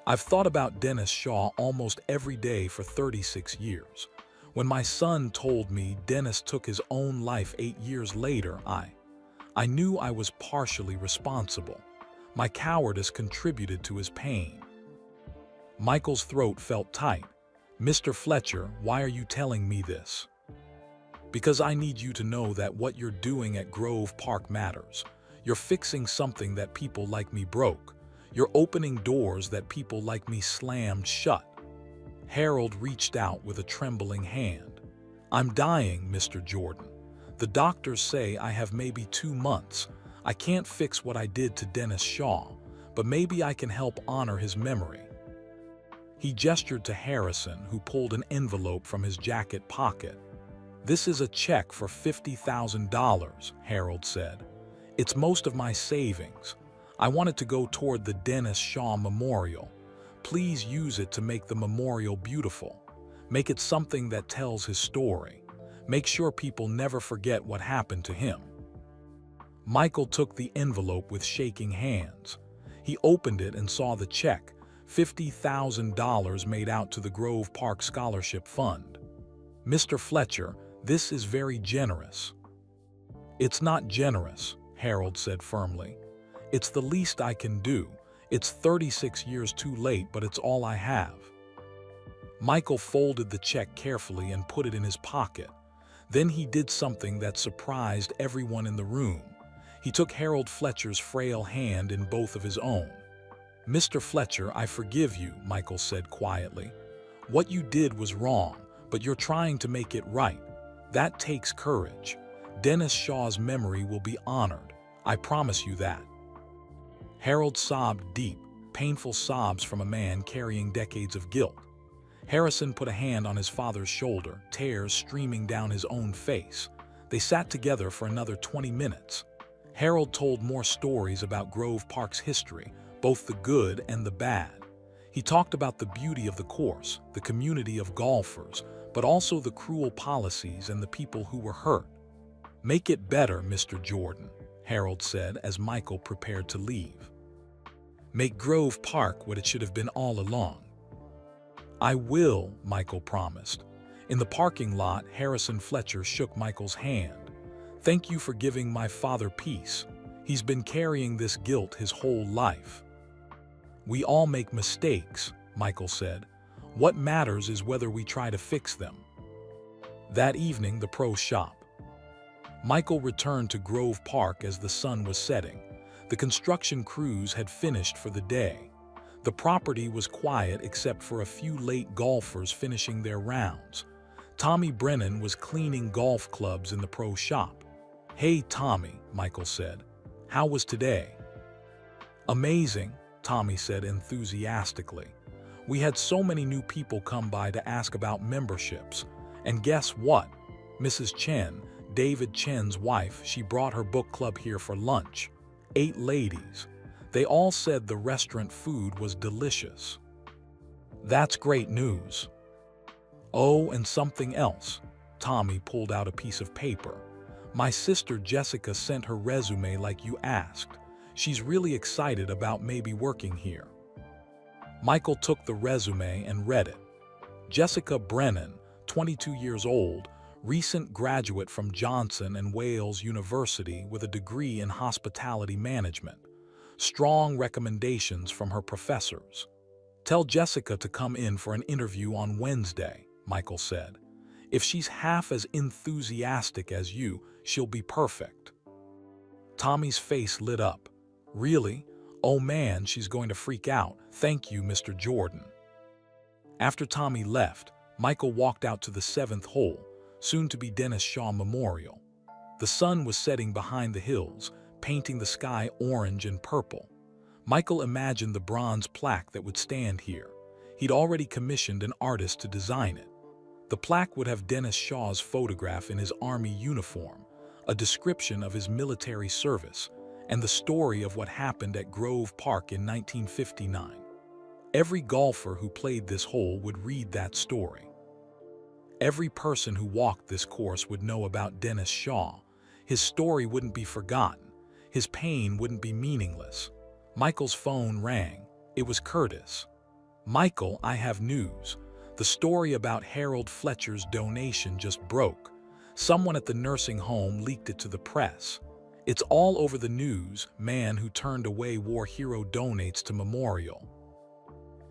"I've thought about Dennis Shaw almost every day for 36 years. When my son told me Dennis took his own life 8 years later, I knew I was partially responsible. My cowardice contributed to his pain." Michael's throat felt tight. "Mr. Fletcher, why are you telling me this?" "Because I need you to know that what you're doing at Grove Park matters. You're fixing something that people like me broke. You're opening doors that people like me slammed shut." Harold reached out with a trembling hand. "I'm dying, Mr. Jordan. The doctors say I have maybe 2 months. I can't fix what I did to Dennis Shaw, but maybe I can help honor his memory." He gestured to Harrison, who pulled an envelope from his jacket pocket. "This is a check for $50,000, Harold said. "It's most of my savings. I want it to go toward the Dennis Shaw Memorial. Please use it to make the memorial beautiful. Make it something that tells his story. Make sure people never forget what happened to him." Michael took the envelope with shaking hands. He opened it and saw the check, $50,000 made out to the Grove Park Scholarship Fund. "Mr. Fletcher, this is very generous." "It's not generous," Harold said firmly. "It's the least I can do. It's 36 years too late, but it's all I have." Michael folded the check carefully and put it in his pocket. Then he did something that surprised everyone in the room. He took Harold Fletcher's frail hand in both of his own. "Mr. Fletcher, I forgive you," Michael said quietly. "What you did was wrong, but you're trying to make it right. That takes courage. Dennis Shaw's memory will be honored. I promise you that." Harold sobbed deep, painful sobs from a man carrying decades of guilt. Harrison put a hand on his father's shoulder, tears streaming down his own face. They sat together for another 20 minutes. Harold told more stories about Grove Park's history, both the good and the bad. He talked about the beauty of the course, the community of golfers, but also the cruel policies and the people who were hurt. "Make it better, Mr. Jordan," Harold said as Michael prepared to leave. "Make Grove Park what it should have been all along." "I will," Michael promised. In the parking lot, Harrison Fletcher shook Michael's hand. "Thank you for giving my father peace. He's been carrying this guilt his whole life." "We all make mistakes," Michael said. "What matters is whether we try to fix them." That evening, the pro shop. Michael returned to Grove Park as the sun was setting. The construction crews had finished for the day. The property was quiet except for a few late golfers finishing their rounds. Tommy Brennan was cleaning golf clubs in the pro shop. "Hey, Tommy," Michael said. "How was today?" "Amazing," Tommy said enthusiastically. "We had so many new people come by to ask about memberships. And guess what? Mrs. Chen, David Chen's wife, she brought her book club here for lunch. 8 ladies. They all said the restaurant food was delicious." "That's great news." "Oh, and something else." Tommy pulled out a piece of paper. "My sister Jessica sent her resume like you asked. She's really excited about maybe working here." Michael took the resume and read it. Jessica Brennan, 22 years old, recent graduate from Johnson and Wales University with a degree in hospitality management. Strong recommendations from her professors. "Tell Jessica to come in for an interview on Wednesday," Michael said. "If she's half as enthusiastic as you, she'll be perfect." Tommy's face lit up. "Really? Oh man, she's going to freak out. Thank you, Mr. Jordan." After Tommy left, Michael walked out to the 7th hole, soon to be Dennis Shaw Memorial. The sun was setting behind the hills, painting the sky orange and purple. Michael imagined the bronze plaque that would stand here. He'd already commissioned an artist to design it. The plaque would have Dennis Shaw's photograph in his army uniform, a description of his military service, and the story of what happened at Grove Park in 1959. Every golfer who played this hole would read that story. Every person who walked this course would know about Dennis Shaw. His story wouldn't be forgotten. His pain wouldn't be meaningless. Michael's phone rang. It was Curtis. "Michael, I have news. The story about Harold Fletcher's donation just broke. Someone at the nursing home leaked it to the press. It's all over the news. Man who turned away war hero donates to memorial."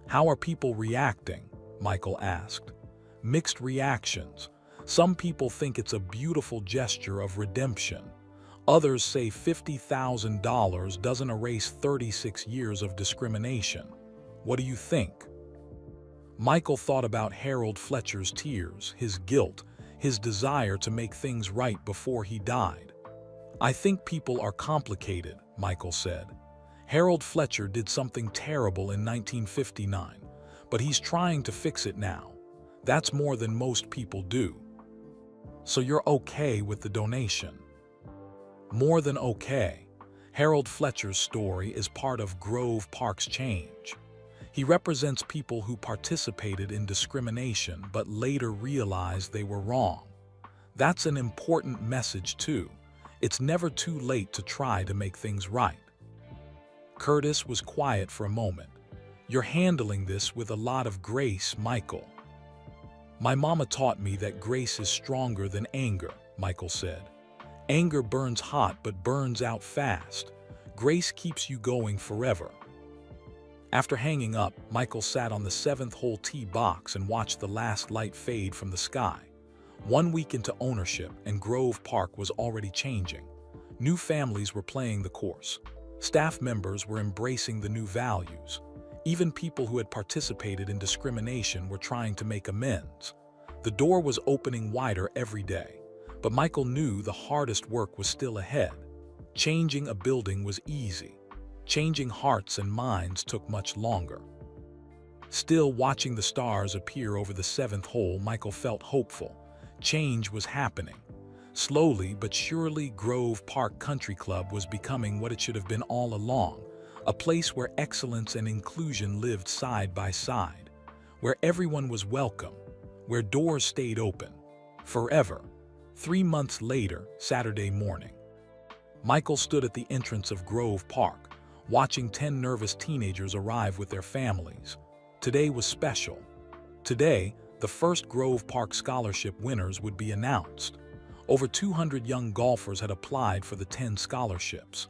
"How are people reacting?" Michael asked. "Mixed reactions. Some people think it's a beautiful gesture of redemption. Others say $50,000 doesn't erase 36 years of discrimination. What do you think?" Michael thought about Harold Fletcher's tears, his guilt, his desire to make things right before he died. "I think people are complicated," Michael said. "Harold Fletcher did something terrible in 1959, but he's trying to fix it now. That's more than most people do." "So you're okay with the donation?" "More than okay. Harold Fletcher's story is part of Grove Park's change. He represents people who participated in discrimination but later realized they were wrong. That's an important message too. It's never too late to try to make things right." Curtis was quiet for a moment. "You're handling this with a lot of grace, Michael." "My mama taught me that grace is stronger than anger," Michael said. "Anger burns hot but burns out fast. Grace keeps you going forever." After hanging up, Michael sat on the 7th hole tee box and watched the last light fade from the sky. 1 week into ownership, and Grove Park was already changing. New families were playing the course. Staff members were embracing the new values. Even people who had participated in discrimination were trying to make amends. The door was opening wider every day, but Michael knew the hardest work was still ahead. Changing a building was easy. Changing hearts and minds took much longer. Still watching the stars appear over the 7th hole, Michael felt hopeful. Change was happening. Slowly but surely, Grove Park Country Club was becoming what it should have been all along, a place where excellence and inclusion lived side by side, where everyone was welcome, where doors stayed open, forever. 3 months later, Saturday morning, Michael stood at the entrance of Grove Park, watching 10 nervous teenagers arrive with their families. Today was special. Today, the first Grove Park Scholarship winners would be announced. Over 200 young golfers had applied for the 10 scholarships.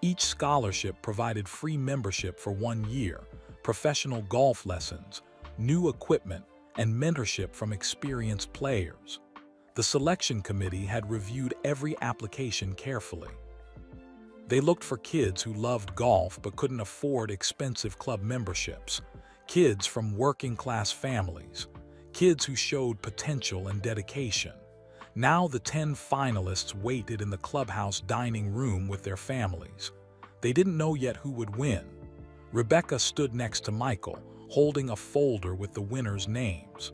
Each scholarship provided free membership for 1 year, professional golf lessons, new equipment, and mentorship from experienced players. The selection committee had reviewed every application carefully. They looked for kids who loved golf but couldn't afford expensive club memberships, kids from working-class families, kids who showed potential and dedication. Now the 10 finalists waited in the clubhouse dining room with their families. They didn't know yet who would win. Rebecca stood next to Michael, holding a folder with the winners' names.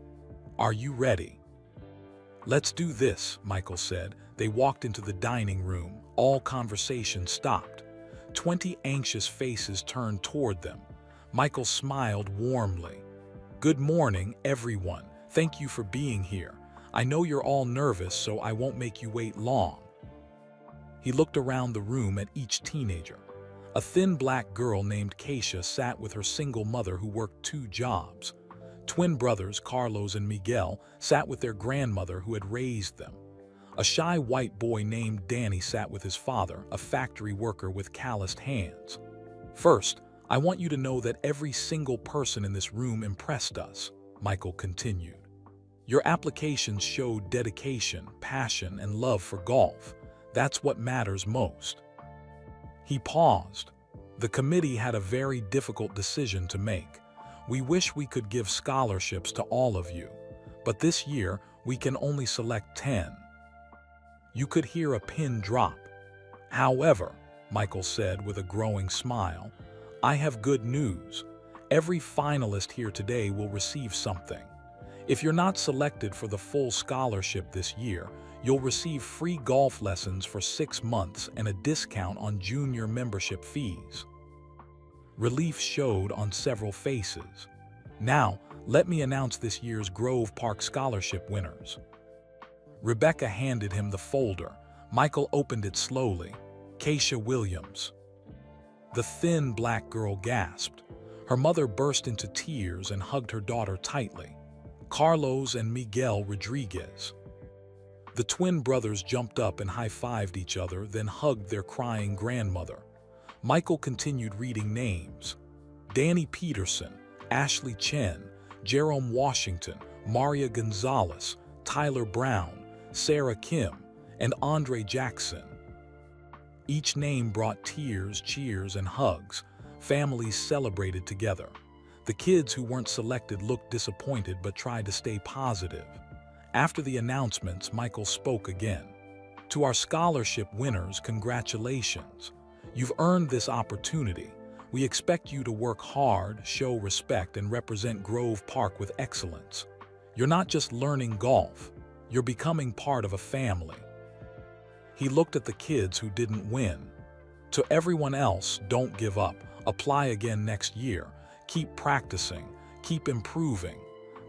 "Are you ready?" "Let's do this," Michael said. They walked into the dining room. All conversation stopped. 20 anxious faces turned toward them. Michael smiled warmly. "Good morning, everyone. Thank you for being here. I know you're all nervous, so I won't make you wait long." He looked around the room at each teenager. A thin black girl named Keisha sat with her single mother who worked 2 jobs. Twin brothers, Carlos and Miguel, sat with their grandmother who had raised them. A shy white boy named Danny sat with his father, a factory worker with calloused hands. "First, I want you to know that every single person in this room impressed us," Michael continued. "Your applications showed dedication, passion, and love for golf. That's what matters most." He paused. The committee had a very difficult decision to make. "We wish we could give scholarships to all of you, but this year we can only select 10. You could hear a pin drop. "However," Michael said with a growing smile, "I have good news. Every finalist here today will receive something. If you're not selected for the full scholarship this year, you'll receive free golf lessons for 6 months and a discount on junior membership fees." Relief showed on several faces. "Now, let me announce this year's Grove Park Scholarship winners." Rebecca handed him the folder. Michael opened it slowly. "Keisha Williams." The thin black girl gasped. Her mother burst into tears and hugged her daughter tightly. "Carlos and Miguel Rodriguez." The twin brothers jumped up and high-fived each other, then hugged their crying grandmother. Michael continued reading names. Danny Peterson, Ashley Chen, Jerome Washington, Maria Gonzalez, Tyler Brown, Sarah Kim, and Andre Jackson. Each name brought tears, cheers, and hugs. Families celebrated together. The kids who weren't selected looked disappointed but tried to stay positive. After the announcements, Michael spoke again. "To our scholarship winners, congratulations. You've earned this opportunity. We expect you to work hard, show respect, and represent Grove Park with excellence. You're not just learning golf. You're becoming part of a family." He looked at the kids who didn't win. "To everyone else, don't give up. Apply again next year. Keep practicing. Keep improving.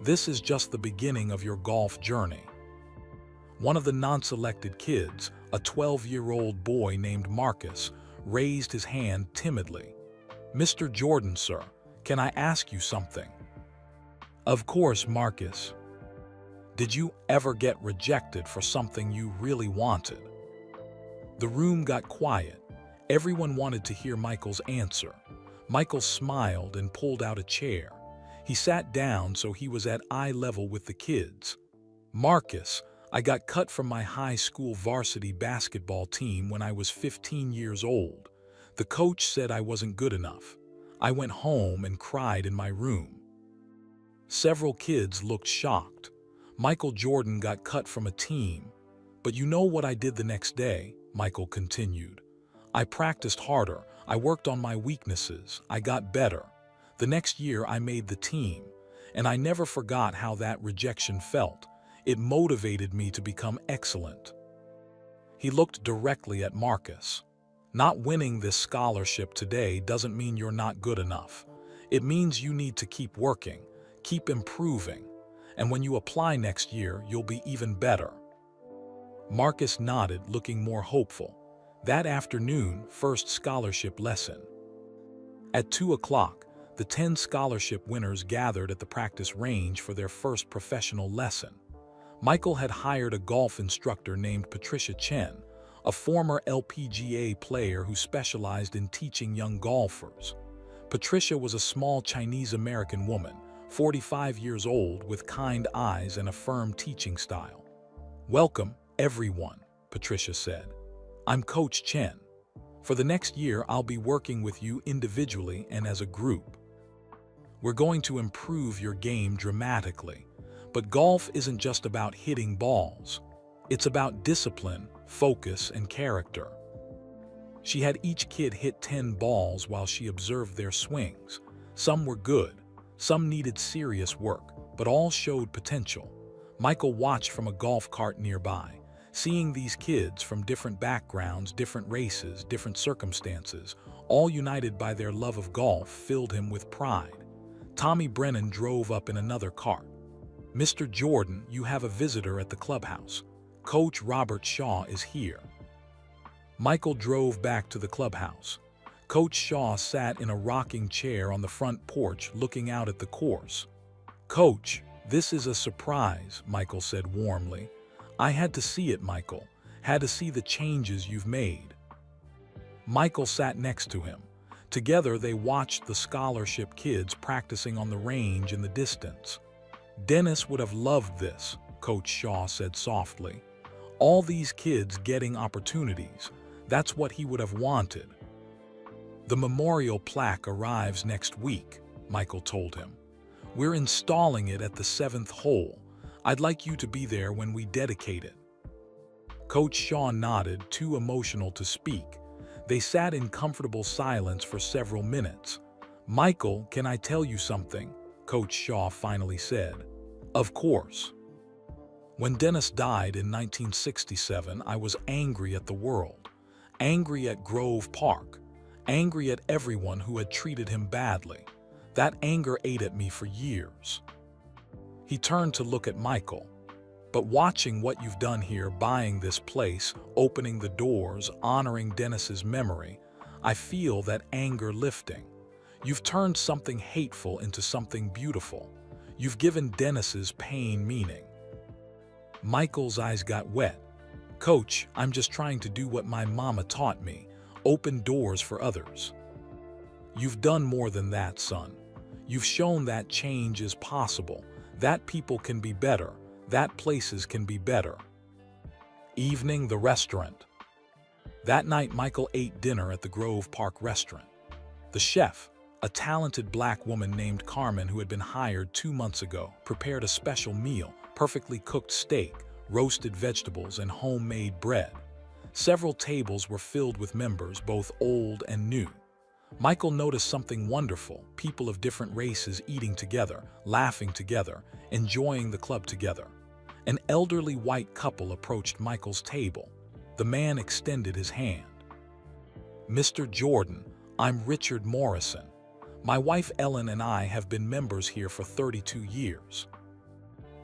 This is just the beginning of your golf journey." One of the non-selected kids, a 12-year-old boy named Marcus, raised his hand timidly. "Mr. Jordan, sir, can I ask you something?" "Of course, Marcus." "Did you ever get rejected for something you really wanted?" The room got quiet. Everyone wanted to hear Michael's answer. Michael smiled and pulled out a chair. He sat down so he was at eye level with the kids. "Marcus, I got cut from my high school varsity basketball team when I was 15 years old. The coach said I wasn't good enough. I went home and cried in my room." Several kids looked shocked. "Michael Jordan got cut from a team. But you know what I did the next day?" Michael continued. "I practiced harder. I worked on my weaknesses. I got better. The next year I made the team, and I never forgot how that rejection felt. It motivated me to become excellent." He looked directly at Marcus. "Not winning this scholarship today doesn't mean you're not good enough. It means you need to keep working, keep improving, and when you apply next year, you'll be even better." Marcus nodded, looking more hopeful. That afternoon, first scholarship lesson. At 2 o'clock, the 10 scholarship winners gathered at the practice range for their first professional lesson. Michael had hired a golf instructor named Patricia Chen, a former LPGA player who specialized in teaching young golfers. Patricia was a small Chinese-American woman, 45 years old, with kind eyes and a firm teaching style. "Welcome, everyone," Patricia said. "I'm Coach Chen. For the next year, I'll be working with you individually and as a group. We're going to improve your game dramatically. But golf isn't just about hitting balls. It's about discipline, focus, and character. She had each kid hit 10 balls while she observed their swings. Some were good, some needed serious work, but all showed potential. Michael watched from a golf cart nearby. Seeing these kids from different backgrounds, different races, different circumstances, all united by their love of golf, filled him with pride. Tommy Brennan drove up in another cart. "Mr. Jordan, you have a visitor at the clubhouse. Coach Robert Shaw is here." Michael drove back to the clubhouse. Coach Shaw sat in a rocking chair on the front porch looking out at the course. "Coach, this is a surprise," Michael said warmly. "I had to see it, Michael. Had to see the changes you've made." Michael sat next to him. Together they watched the scholarship kids practicing on the range in the distance. "Dennis would have loved this," Coach Shaw said softly. "All these kids getting opportunities. That's what he would have wanted." "The memorial plaque arrives next week," Michael told him. "We're installing it at the 7th hole. I'd like you to be there when we dedicate it." Coach Shaw nodded, too emotional to speak. They sat in comfortable silence for several minutes. "Michael, can I tell you something?" Coach Shaw finally said. "Of course." "When Dennis died in 1967, I was angry at the world. Angry at Grove Park. Angry at everyone who had treated him badly. That anger ate at me for years." He turned to look at Michael. "But watching what you've done here, buying this place, opening the doors, honoring Dennis's memory, I feel that anger lifting. You've turned something hateful into something beautiful. You've given Dennis's pain meaning." Michael's eyes got wet. "Coach, I'm just trying to do what my mama taught me, open doors for others." "You've done more than that, son. You've shown that change is possible, that people can be better, that places can be better." Evening, the restaurant. That night, Michael ate dinner at the Grove Park restaurant. The chef, a talented black woman named Carmen who had been hired 2 months ago, prepared a special meal, perfectly cooked steak, roasted vegetables, and homemade bread. Several tables were filled with members, both old and new. Michael noticed something wonderful: people of different races eating together, laughing together, enjoying the club together. An elderly white couple approached Michael's table. The man extended his hand. "Mr. Jordan, I'm Richard Morrison. My wife Ellen and I have been members here for 32 years.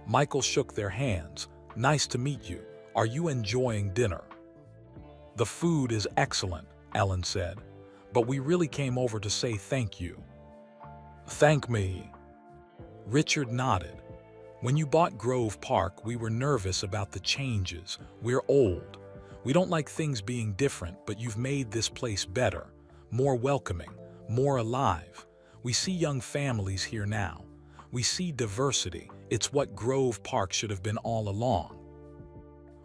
Michael shook their hands. "Nice to meet you. Are you enjoying dinner?" "The food is excellent," Ellen said. "But we really came over to say thank you." "Thank me." Richard nodded. "When you bought Grove Park, we were nervous about the changes. We're old. We don't like things being different, but you've made this place better, more welcoming, more alive. We see young families here now. We see diversity. It's what Grove Park should have been all along."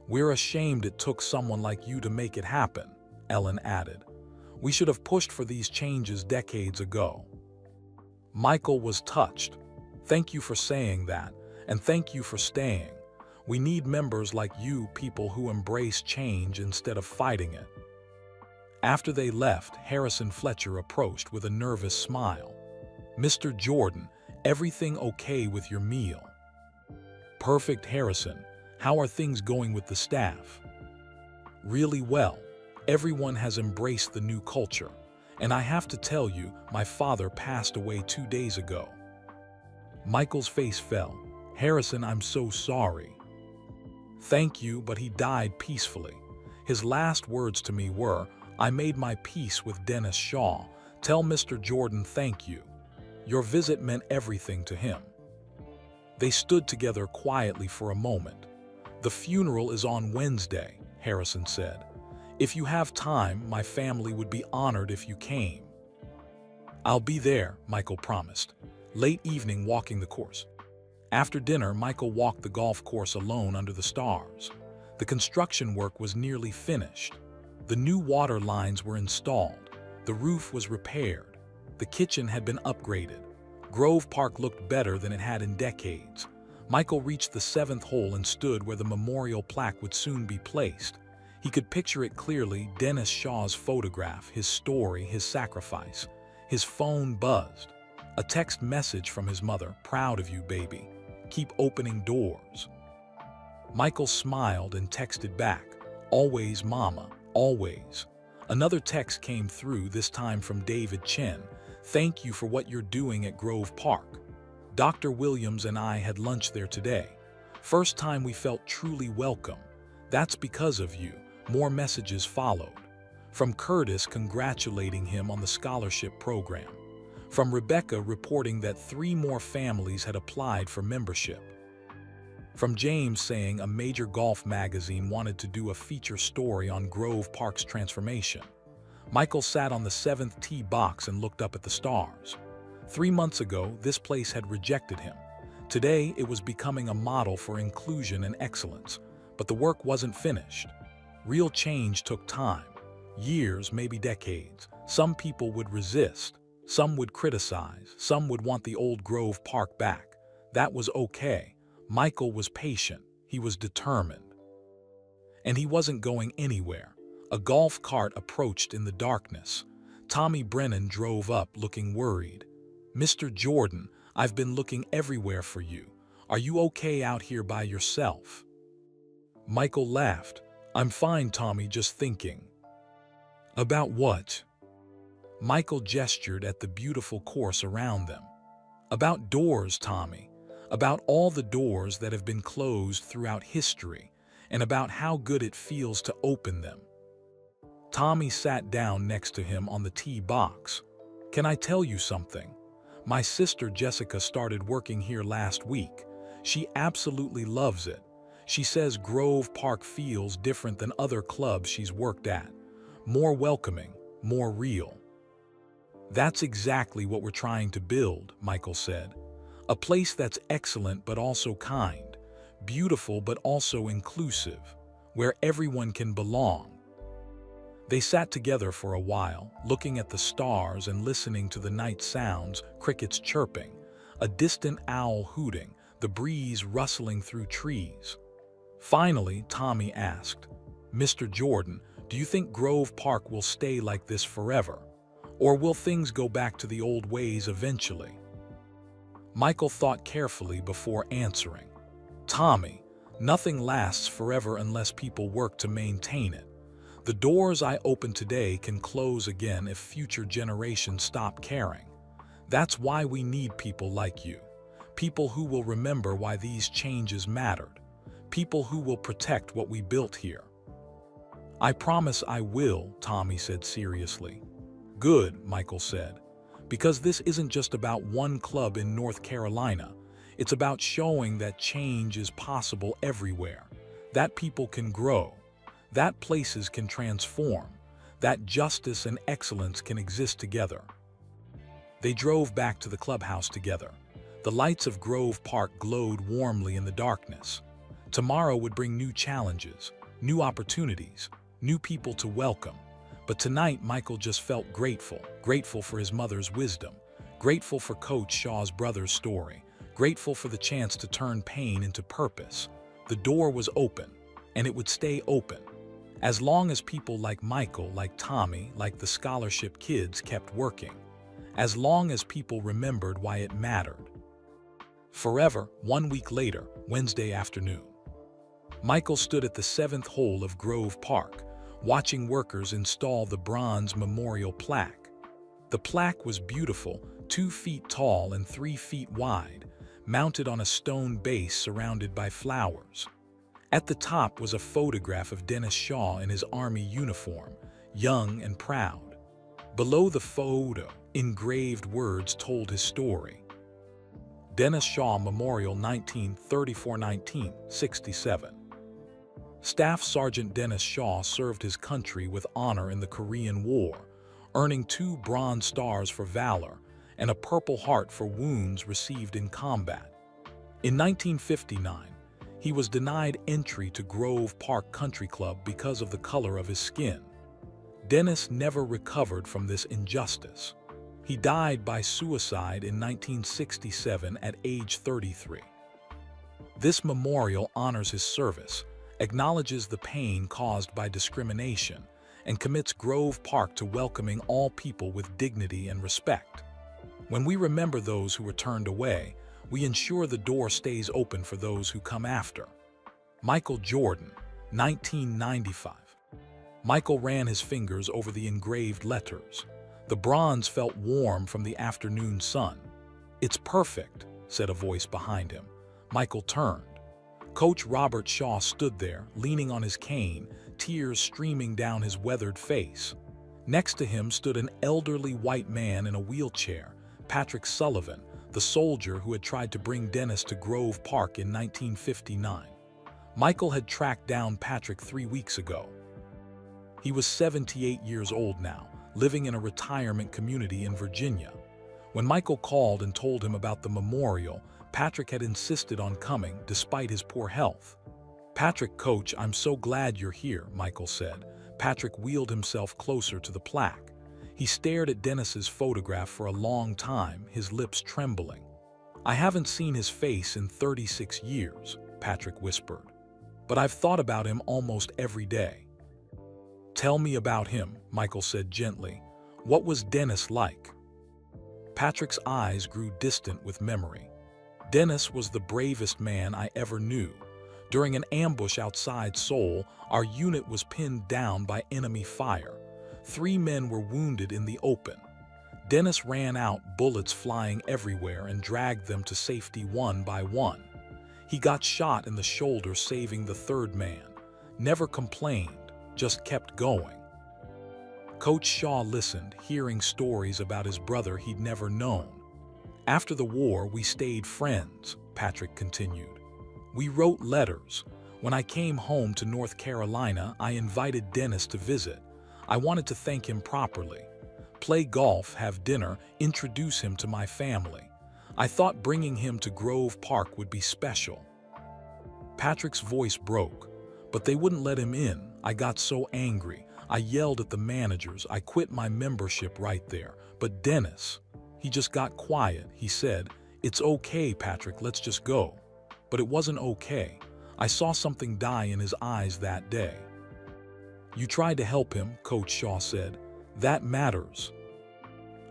"We're ashamed it took someone like you to make it happen," Ellen added. "We should have pushed for these changes decades ago." Michael was touched. "Thank you for saying that, and thank you for staying. We need members like you, people who embrace change instead of fighting it." After they left, Harrison Fletcher approached with a nervous smile. "Mr. Jordan, everything okay with your meal?" "Perfect, Harrison. How are things going with the staff?" "Really well. Everyone has embraced the new culture. And I have to tell you, my father passed away 2 days ago." Michael's face fell. "Harrison, I'm so sorry." "Thank you, but he died peacefully. His last words to me were, 'I made my peace with Dennis Shaw. Tell Mr. Jordan thank you. Your visit meant everything to him.'" They stood together quietly for a moment. "The funeral is on Wednesday," Harrison said. "If you have time, my family would be honored if you came." "I'll be there," Michael promised. Late evening, walking the course. After dinner, Michael walked the golf course alone under the stars. The construction work was nearly finished. The new water lines were installed. The roof was repaired. The kitchen had been upgraded. Grove Park looked better than it had in decades. Michael reached the 7th hole and stood where the memorial plaque would soon be placed. He could picture it clearly: Dennis Shaw's photograph, his story, his sacrifice. His phone buzzed. A text message from his mother: "Proud of you, baby. Keep opening doors." Michael smiled and texted back, "Always, Mama, always." Another text came through, this time from David Chen. "Thank you for what you're doing at Grove Park. Dr. Williams and I had lunch there today. First time we felt truly welcome. That's because of you." More messages followed. From Curtis congratulating him on the scholarship program. From Rebecca reporting that 3 more families had applied for membership. From James saying a major golf magazine wanted to do a feature story on Grove Park's transformation. Michael sat on the 7th tee box and looked up at the stars. 3 months ago, this place had rejected him. Today, it was becoming a model for inclusion and excellence. But the work wasn't finished. Real change took time. Years, maybe decades. Some people would resist. Some would criticize. Some would want the old Grove Park back. That was okay. Michael was patient. He was determined. And he wasn't going anywhere. A golf cart approached in the darkness. Tommy Brennan drove up, looking worried. "Mr. Jordan, I've been looking everywhere for you. Are you okay out here by yourself?" Michael laughed. "I'm fine, Tommy, just thinking." "About what?" Michael gestured at the beautiful course around them. "About doors, Tommy. About all the doors that have been closed throughout history, and about how good it feels to open them." Tommy sat down next to him on the tee box. "Can I tell you something? My sister Jessica started working here last week. She absolutely loves it. She says Grove Park feels different than other clubs she's worked at. More welcoming, more real." "That's exactly what we're trying to build," Michael said. "A place that's excellent but also kind, beautiful but also inclusive, where everyone can belong." They sat together for a while, looking at the stars and listening to the night sounds: crickets chirping, a distant owl hooting, the breeze rustling through trees. Finally, Tommy asked, "Mr. Jordan, do you think Grove Park will stay like this forever? Or will things go back to the old ways eventually?" Michael thought carefully before answering. "Tommy, nothing lasts forever unless people work to maintain it. The doors I open today can close again if future generations stop caring. That's why we need people like you. People who will remember why these changes mattered. People who will protect what we built here." "I promise I will," Tommy said seriously. "Good," Michael said. "Because this isn't just about one club in North Carolina. It's about showing that change is possible everywhere, that people can grow, that places can transform, that justice and excellence can exist together." They drove back to the clubhouse together. The lights of Grove Park glowed warmly in the darkness. Tomorrow would bring new challenges, new opportunities, new people to welcome. But tonight, Michael just felt grateful. Grateful for his mother's wisdom, grateful for Coach Shaw's brother's story, grateful for the chance to turn pain into purpose. The door was open, and it would stay open. As long as people like Michael, like Tommy, like the scholarship kids kept working. As long as people remembered why it mattered. Forever, 1 week later, Wednesday afternoon. Michael stood at the 7th hole of Grove Park, watching workers install the bronze memorial plaque. The plaque was beautiful, 2 feet tall and 3 feet wide, mounted on a stone base surrounded by flowers. At the top was a photograph of Dennis Shaw in his Army uniform, young and proud. Below the photo, engraved words told his story. Dennis Shaw Memorial 1934–1967. Staff Sergeant Dennis Shaw served his country with honor in the Korean War, earning 2 Bronze Stars for valor and a Purple Heart for wounds received in combat. In 1959, he was denied entry to Grove Park Country Club because of the color of his skin. Dennis never recovered from this injustice. He died by suicide in 1967 at age 33. This memorial honors his service, acknowledges the pain caused by discrimination, and commits Grove Park to welcoming all people with dignity and respect. When we remember those who were turned away, we ensure the door stays open for those who come after. Michael Jordan, 1995. Michael ran his fingers over the engraved letters. The bronze felt warm from the afternoon sun. "It's perfect," said a voice behind him. Michael turned. Coach Robert Shaw stood there, leaning on his cane, tears streaming down his weathered face. Next to him stood an elderly white man in a wheelchair, Patrick Sullivan, the soldier who had tried to bring Dennis to Grove Park in 1959. Michael had tracked down Patrick 3 weeks ago. He was 78 years old now, living in a retirement community in Virginia. When Michael called and told him about the memorial, Patrick had insisted on coming despite his poor health. "Patrick, Coach, I'm so glad you're here," Michael said. Patrick wheeled himself closer to the plaque. He stared at Dennis's photograph for a long time, his lips trembling. "I haven't seen his face in 36 years, Patrick whispered. "But I've thought about him almost every day." "Tell me about him," Michael said gently. "What was Dennis like?" Patrick's eyes grew distant with memory. "Dennis was the bravest man I ever knew. During an ambush outside Seoul, our unit was pinned down by enemy fire. 3 men were wounded in the open. Dennis ran out, bullets flying everywhere, and dragged them to safety one by one. He got shot in the shoulder, saving the 3rd man. Never complained, just kept going." Coach Shaw listened, hearing stories about his brother he'd never known. "After the war, we stayed friends," Patrick continued. "We wrote letters. When I came home to North Carolina, I invited Dennis to visit. I wanted to thank him properly. Play golf, have dinner, introduce him to my family. I thought bringing him to Grove Park would be special." Patrick's voice broke. "But they wouldn't let him in. I got so angry. I yelled at the managers. I quit my membership right there. But Dennis, he just got quiet." He said, "It's okay, Patrick, let's just go." But it wasn't okay. I saw something die in his eyes that day. "You tried to help him," Coach Shaw said. "That matters."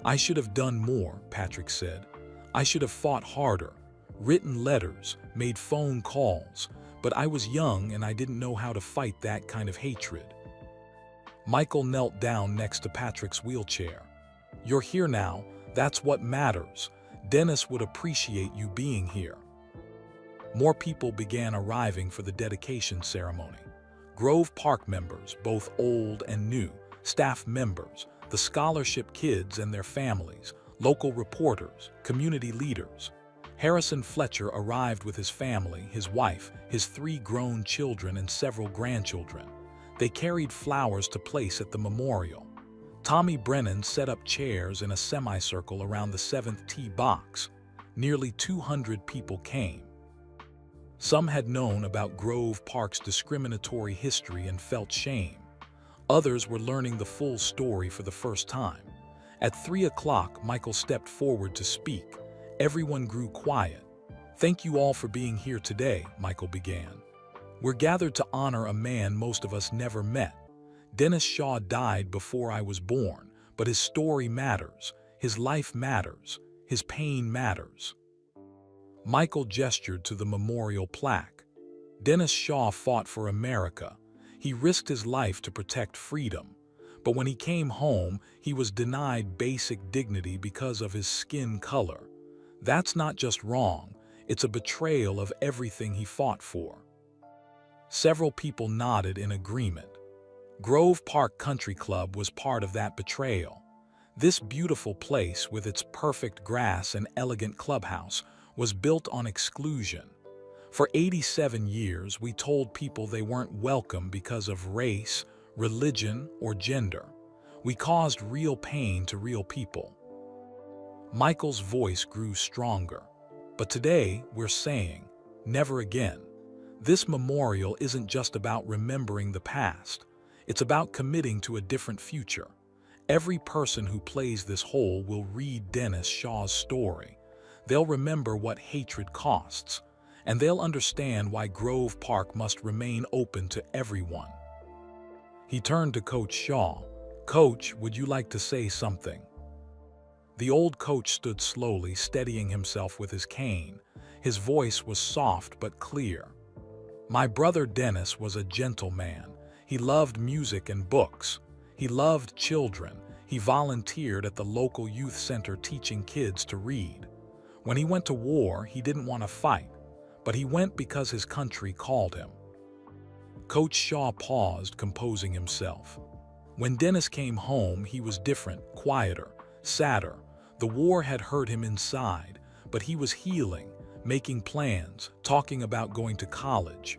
"I should have done more," Patrick said. "I should have fought harder, written letters, made phone calls, but I was young and I didn't know how to fight that kind of hatred." Michael knelt down next to Patrick's wheelchair. "You're here now. That's what matters. Dennis would appreciate you being here." More people began arriving for the dedication ceremony. Grove Park members, both old and new, staff members, the scholarship kids and their families, local reporters, community leaders. Harrison Fletcher arrived with his family, his wife, his 3 grown children, and several grandchildren. They carried flowers to place at the memorial. Tommy Brennan set up chairs in a semicircle around the 7th tee box. Nearly 200 people came. Some had known about Grove Park's discriminatory history and felt shame. Others were learning the full story for the first time. At 3 o'clock, Michael stepped forward to speak. Everyone grew quiet. "Thank you all for being here today," Michael began. "We're gathered to honor a man most of us never met. Dennis Shaw died before I was born, but his story matters, his life matters, his pain matters." Michael gestured to the memorial plaque. "Dennis Shaw fought for America. He risked his life to protect freedom. But when he came home, he was denied basic dignity because of his skin color. That's not just wrong, it's a betrayal of everything he fought for." Several people nodded in agreement. Grove Park Country Club was part of that betrayal. This beautiful place, with its perfect grass and elegant clubhouse, was built on exclusion. For 87 years, we told people they weren't welcome because of race, religion, or gender. We caused real pain to real people. Michael's voice grew stronger. "But today, we're saying, never again. This memorial isn't just about remembering the past. It's about committing to a different future. Every person who plays this hole will read Dennis Shaw's story. They'll remember what hatred costs, and they'll understand why Grove Park must remain open to everyone. He turned to Coach Shaw. "Coach, would you like to say something?" The old coach stood slowly, steadying himself with his cane. His voice was soft but clear. "My brother Dennis was a gentle man. He loved music and books. He loved children. He volunteered at the local youth center teaching kids to read. When he went to war, he didn't want to fight, but he went because his country called him." Coach Shaw paused, composing himself. When Dennis came home, he was different, quieter, sadder. The war had hurt him inside, but he was healing, making plans, talking about going to college.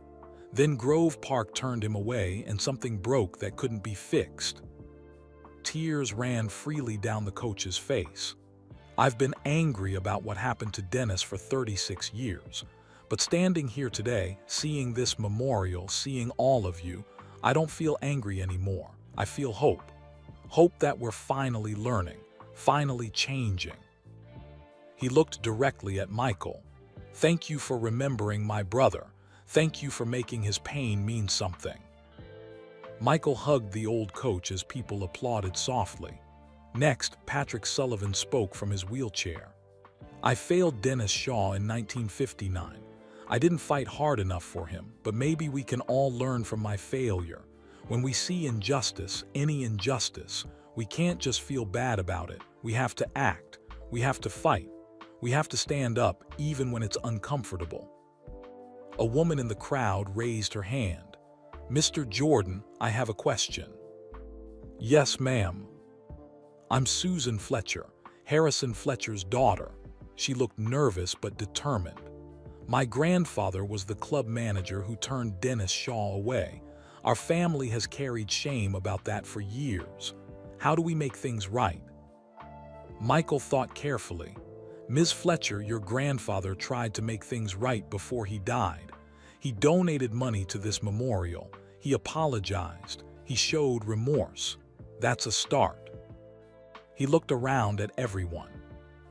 Then Grove Park turned him away, and something broke that couldn't be fixed. Tears ran freely down the coach's face. "I've been angry about what happened to Dennis for 36 years. But standing here today, seeing this memorial, seeing all of you, I don't feel angry anymore. I feel hope. Hope that we're finally learning, finally changing." He looked directly at Michael. "Thank you for remembering my brother. Thank you for making his pain mean something." Michael hugged the old coach as people applauded softly. Next, Patrick Sullivan spoke from his wheelchair. "I failed Dennis Shaw in 1959. I didn't fight hard enough for him, but maybe we can all learn from my failure. When we see injustice, any injustice, we can't just feel bad about it. We have to act. We have to fight. We have to stand up, even when it's uncomfortable." A woman in the crowd raised her hand. "Mr. Jordan, I have a question." "Yes, ma'am." "I'm Susan Fletcher, Harrison Fletcher's daughter." She looked nervous but determined. "My grandfather was the club manager who turned Dennis Shaw away. Our family has carried shame about that for years. How do we make things right?" Michael thought carefully. "Ms. Fletcher, your grandfather tried to make things right before he died. He donated money to this memorial. He apologized. He showed remorse. That's a start." He looked around at everyone.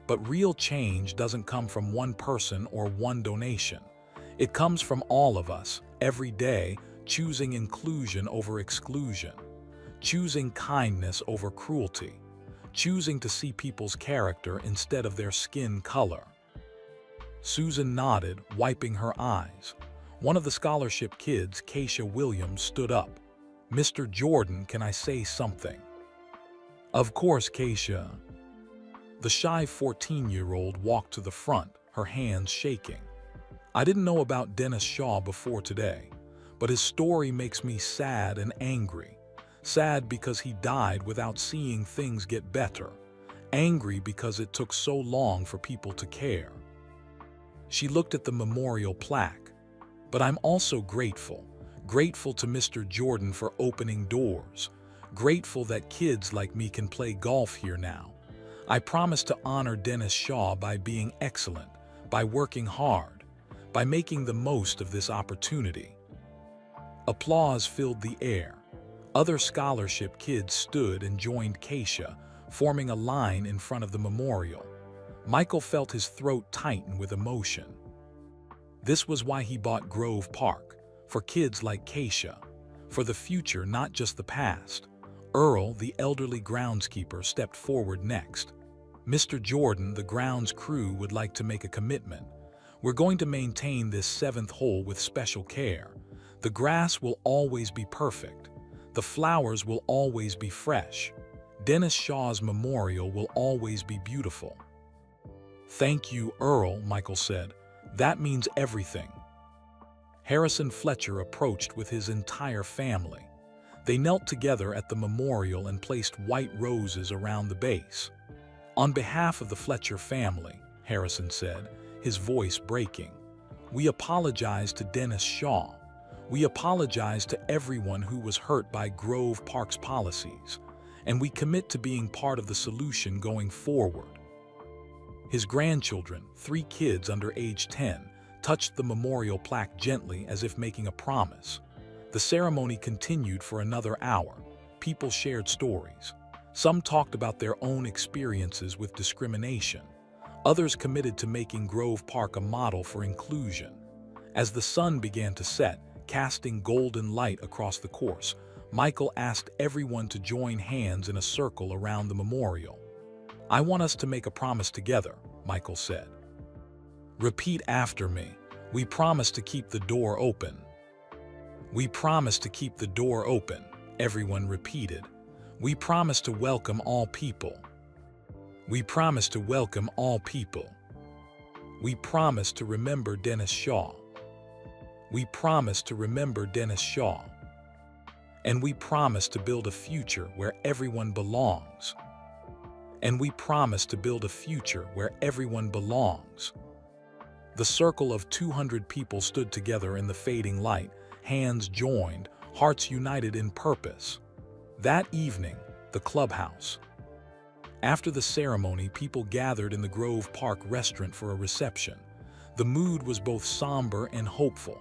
But real change doesn't come from one person or one donation. It comes from all of us, every day, choosing inclusion over exclusion, choosing kindness over cruelty, choosing to see people's character instead of their skin color. Susan nodded, wiping her eyes. One of the scholarship kids, Keisha Williams, stood up. "Mr. Jordan, can I say something?" "Of course, Keisha." The shy 14-year-old walked to the front, her hands shaking. "I didn't know about Dennis Shaw before today, but his story makes me sad and angry. Sad because he died without seeing things get better. Angry because it took so long for people to care." She looked at the memorial plaque. "But I'm also grateful. Grateful to Mr. Jordan for opening doors. Grateful that kids like me can play golf here now. I promise to honor Dennis Shaw by being excellent, by working hard, by making the most of this opportunity." Applause filled the air. Other scholarship kids stood and joined Keisha, forming a line in front of the memorial. Michael felt his throat tighten with emotion. This was why he bought Grove Park, for kids like Keisha, for the future, not just the past. Earl, the elderly groundskeeper, stepped forward next. "Mr. Jordan, the grounds crew would like to make a commitment. We're going to maintain this 7th hole with special care. The grass will always be perfect. The flowers will always be fresh. Dennis Shaw's memorial will always be beautiful." "Thank you, Earl," Michael said. "That means everything." Harrison Fletcher approached with his entire family. They knelt together at the memorial and placed white roses around the base. "On behalf of the Fletcher family," Harrison said, his voice breaking, "we apologize to Dennis Shaw. We apologize to everyone who was hurt by Grove Park's policies, and we commit to being part of the solution going forward." His grandchildren, 3 kids under age 10, touched the memorial plaque gently as if making a promise. The ceremony continued for another hour. People shared stories. Some talked about their own experiences with discrimination. Others committed to making Grove Park a model for inclusion. As the sun began to set, casting golden light across the course, Michael asked everyone to join hands in a circle around the memorial. "I want us to make a promise together," Michael said. "Repeat after me. We promise to keep the door open." "We promise to keep the door open," everyone repeated. "We promise to welcome all people." "We promise to welcome all people." "We promise to remember Dennis Shaw." "We promise to remember Dennis Shaw." "And we promise to build a future where everyone belongs." "And we promise to build a future where everyone belongs." The circle of 200 people stood together in the fading light, hands joined, hearts united in purpose. That evening, the clubhouse. After the ceremony, people gathered in the Grove Park restaurant for a reception. The mood was both somber and hopeful.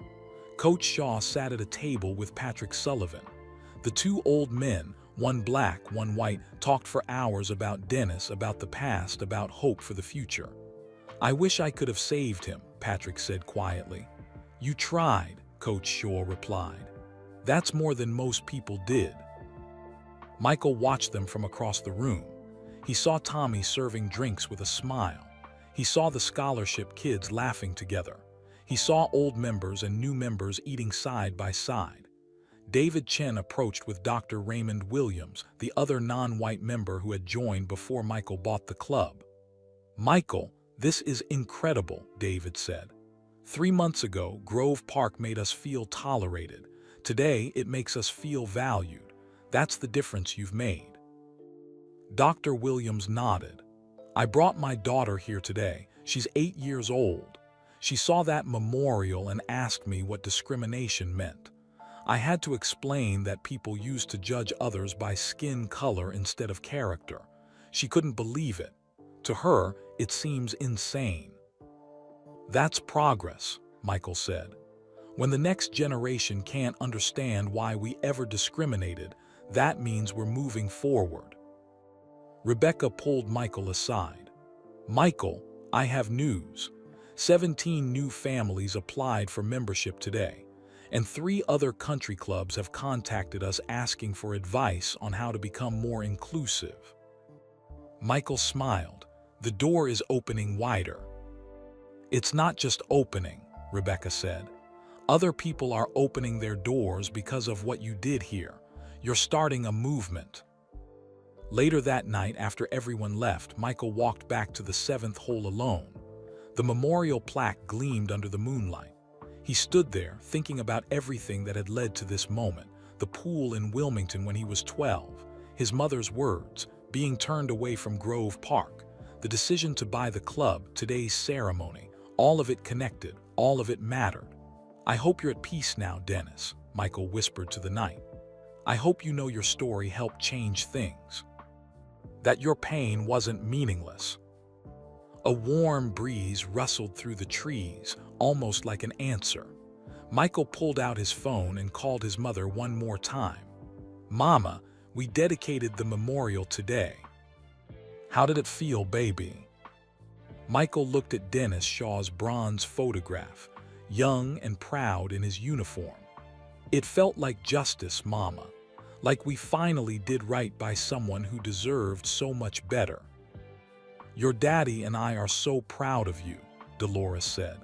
Coach Shaw sat at a table with Patrick Sullivan. The two old men, one black, one white, talked for hours about Dennis, about the past, about hope for the future. "I wish I could have saved him," Patrick said quietly. "You tried," Coach Shaw replied. "That's more than most people did." Michael watched them from across the room. He saw Tommy serving drinks with a smile. He saw the scholarship kids laughing together. He saw old members and new members eating side by side. David Chen approached with Dr. Raymond Williams, the other non-white member who had joined before Michael bought the club. "Michael, this is incredible," David said. "3 months ago, Grove Park made us feel tolerated. Today, it makes us feel valued. That's the difference you've made." Dr. Williams nodded. "I brought my daughter here today. She's 8 years old. She saw that memorial and asked me what discrimination meant. I had to explain that people used to judge others by skin color instead of character. She couldn't believe it. To her, it seems insane." "That's progress," Michael said. "When the next generation can't understand why we ever discriminated, that means we're moving forward." Rebecca pulled Michael aside. "Michael, I have news. 17 new families applied for membership today, and 3 other country clubs have contacted us asking for advice on how to become more inclusive." Michael smiled. "The door is opening wider." "It's not just opening," Rebecca said. "Other people are opening their doors because of what you did here. You're starting a movement." Later that night, after everyone left, Michael walked back to the 7th hole alone. The memorial plaque gleamed under the moonlight. He stood there, thinking about everything that had led to this moment. The pool in Wilmington when he was 12, his mother's words, being turned away from Grove Park, the decision to buy the club, today's ceremony, all of it connected, all of it mattered. "I hope you're at peace now, Dennis," Michael whispered to the night. "I hope you know your story helped change things. That your pain wasn't meaningless." A warm breeze rustled through the trees, almost like an answer. Michael pulled out his phone and called his mother one more time. "Mama, we dedicated the memorial today. How did it feel, baby?" Michael looked at Dennis Shaw's bronze photograph, young and proud in his uniform. "It felt like justice, Mama. Like we finally did right by someone who deserved so much better." "Your daddy and I are so proud of you," Dolores said.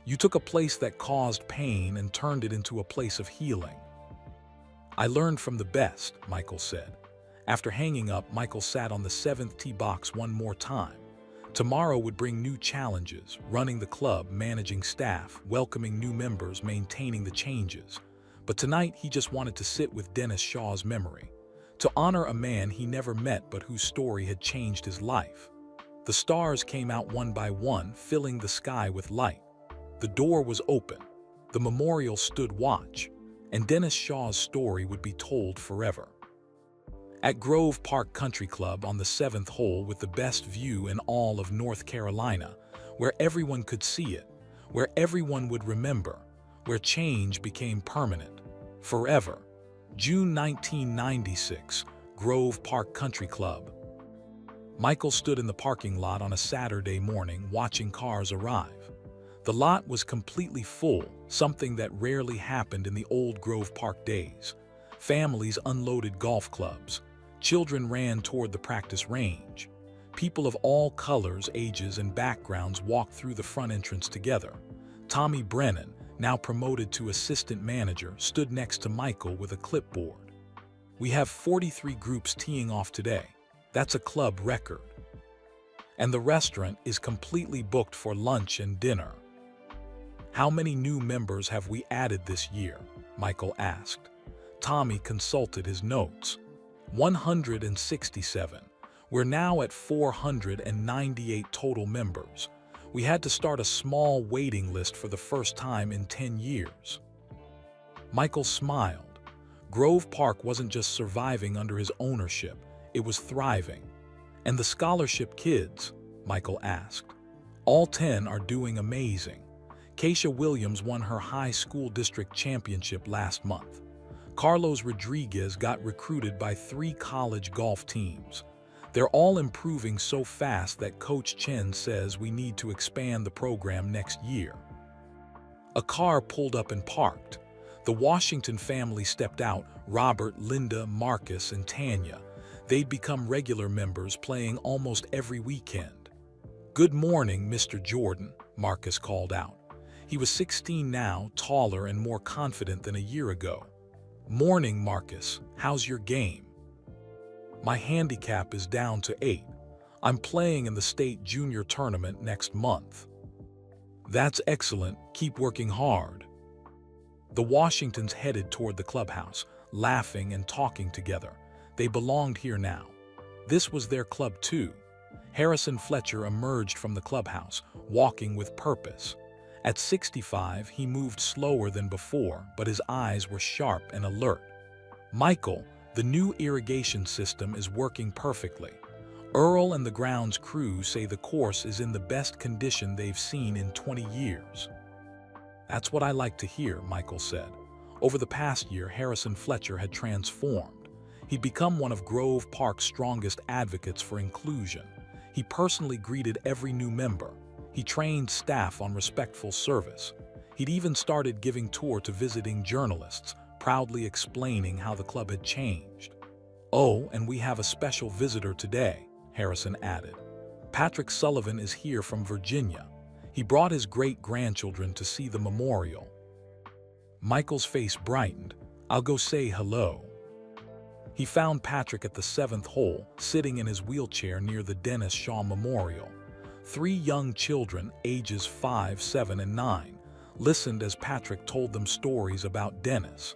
"You took a place that caused pain and turned it into a place of healing." "I learned from the best," Michael said. After hanging up, Michael sat on the 7th tee box one more time. Tomorrow would bring new challenges, running the club, managing staff, welcoming new members, maintaining the changes. But tonight, he just wanted to sit with Dennis Shaw's memory, to honor a man he never met but whose story had changed his life. The stars came out one by one, filling the sky with light. The door was open. The memorial stood watch, and Dennis Shaw's story would be told forever. At Grove Park Country Club on the 7th hole, with the best view in all of North Carolina, where everyone could see it, where everyone would remember, where change became permanent. Forever. June 1996, Grove Park Country Club. Michael stood in the parking lot on a Saturday morning watching cars arrive. The lot was completely full, something that rarely happened in the old Grove Park days. Families unloaded golf clubs. Children ran toward the practice range. People of all colors, ages, and backgrounds walked through the front entrance together. Tommy Brennan, now promoted to assistant manager, stood next to Michael with a clipboard. "We have 43 groups teeing off today. That's a club record. And the restaurant is completely booked for lunch and dinner." "How many new members have we added this year?" Michael asked. Tommy consulted his notes. 167. We're now at 498 total members. We had to start a small waiting list for the first time in 10 years. Michael smiled. Grove Park wasn't just surviving under his ownership, it was thriving. "And the scholarship kids?" Michael asked. "All 10 are doing amazing. Keisha Williams won her high school district championship last month. Carlos Rodriguez got recruited by 3 college golf teams. They're all improving so fast that Coach Chen says we need to expand the program next year." A car pulled up and parked. The Washington family stepped out: Robert, Linda, Marcus, and Tanya. They'd become regular members, playing almost every weekend. "Good morning, Mr. Jordan," Marcus called out. He was 16 now, taller and more confident than a year ago. "Morning, Marcus. How's your game?" "My handicap is down to 8. I'm playing in the state junior tournament next month." "That's excellent. Keep working hard." The Washingtons headed toward the clubhouse, laughing and talking together. They belonged here now. This was their club too. Harrison Fletcher emerged from the clubhouse, walking with purpose. At 65, he moved slower than before, but his eyes were sharp and alert. "Michael, the new irrigation system is working perfectly. Earl and the grounds crew say the course is in the best condition they've seen in 20 years. "That's what I like to hear," Michael said. Over the past year, Harrison Fletcher had transformed. He'd become one of Grove Park's strongest advocates for inclusion. He personally greeted every new member. He trained staff on respectful service. He'd even started giving tours to visiting journalists, proudly explaining how the club had changed. "Oh, and we have a special visitor today," Harrison added. "Patrick Sullivan is here from Virginia. He brought his great-grandchildren to see the memorial." Michael's face brightened. "I'll go say hello." He found Patrick at the 7th hole, sitting in his wheelchair near the Dennis Shaw Memorial. 3 young children, ages 5, 7, and 9, listened as Patrick told them stories about Dennis.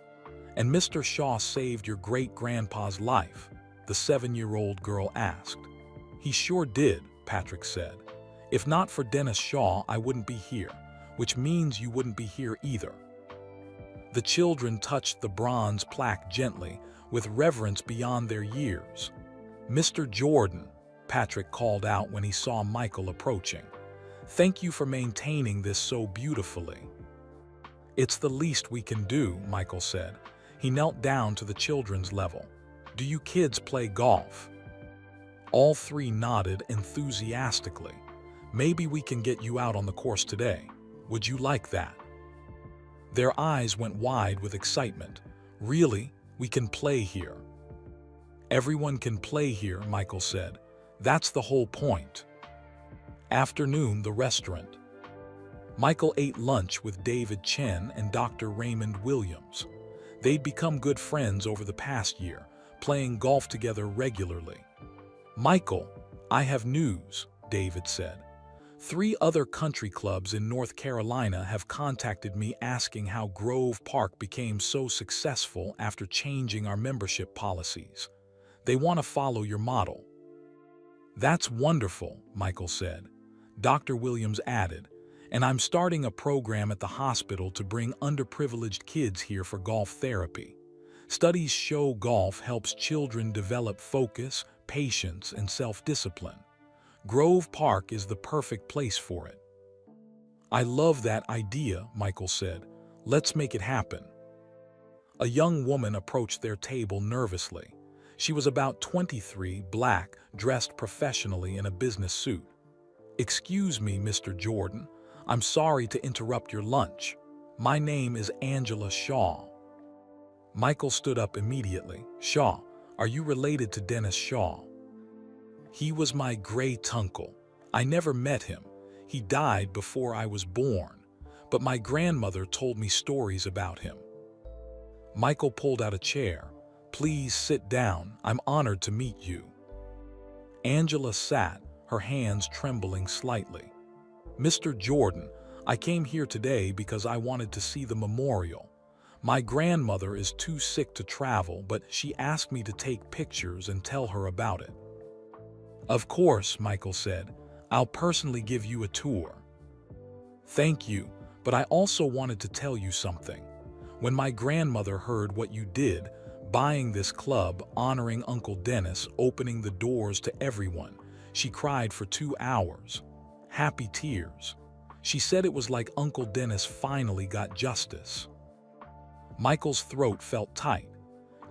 "And Mr. Shaw saved your great-grandpa's life?" the 7-year-old girl asked. "He sure did," Patrick said. "If not for Dennis Shaw, I wouldn't be here, which means you wouldn't be here either." The children touched the bronze plaque gently, with reverence beyond their years. "Mr. Jordan," Patrick called out when he saw Michael approaching. "Thank you for maintaining this so beautifully." "It's the least we can do," Michael said. He knelt down to the children's level. "Do you kids play golf?" All 3 nodded enthusiastically. "Maybe we can get you out on the course today. Would you like that?" Their eyes went wide with excitement. "Really? We can play here?" "Everyone can play here," Michael said. "That's the whole point." Afternoon, the restaurant. Michael ate lunch with David Chen and Dr. Raymond Williams. They'd become good friends over the past year, playing golf together regularly. "Michael, I have news," David said. 3 other country clubs in North Carolina have contacted me asking how Grove Park became so successful after changing our membership policies. They want to follow your model." "That's wonderful," Michael said. Dr. Williams added, "And I'm starting a program at the hospital to bring underprivileged kids here for golf therapy. Studies show golf helps children develop focus, patience, and self-discipline. Grove Park is the perfect place for it." "I love that idea," Michael said. "Let's make it happen." A young woman approached their table nervously. She was about 23, black, dressed professionally in a business suit. "Excuse me, Mr. Jordan. I'm sorry to interrupt your lunch. My name is Angela Shaw." Michael stood up immediately. "Shaw, are you related to Dennis Shaw?" "He was my great-uncle. I never met him. He died before I was born. But my grandmother told me stories about him." Michael pulled out a chair. "Please sit down. I'm honored to meet you." Angela sat, her hands trembling slightly. "Mr. Jordan, I came here today because I wanted to see the memorial. My grandmother is too sick to travel, but she asked me to take pictures and tell her about it." "Of course," Michael said. "I'll personally give you a tour." "Thank you, but I also wanted to tell you something. When my grandmother heard what you did, buying this club, honoring Uncle Dennis, opening the doors to everyone, she cried for 2 hours. Happy tears. She said it was like Uncle Dennis finally got justice." Michael's throat felt tight.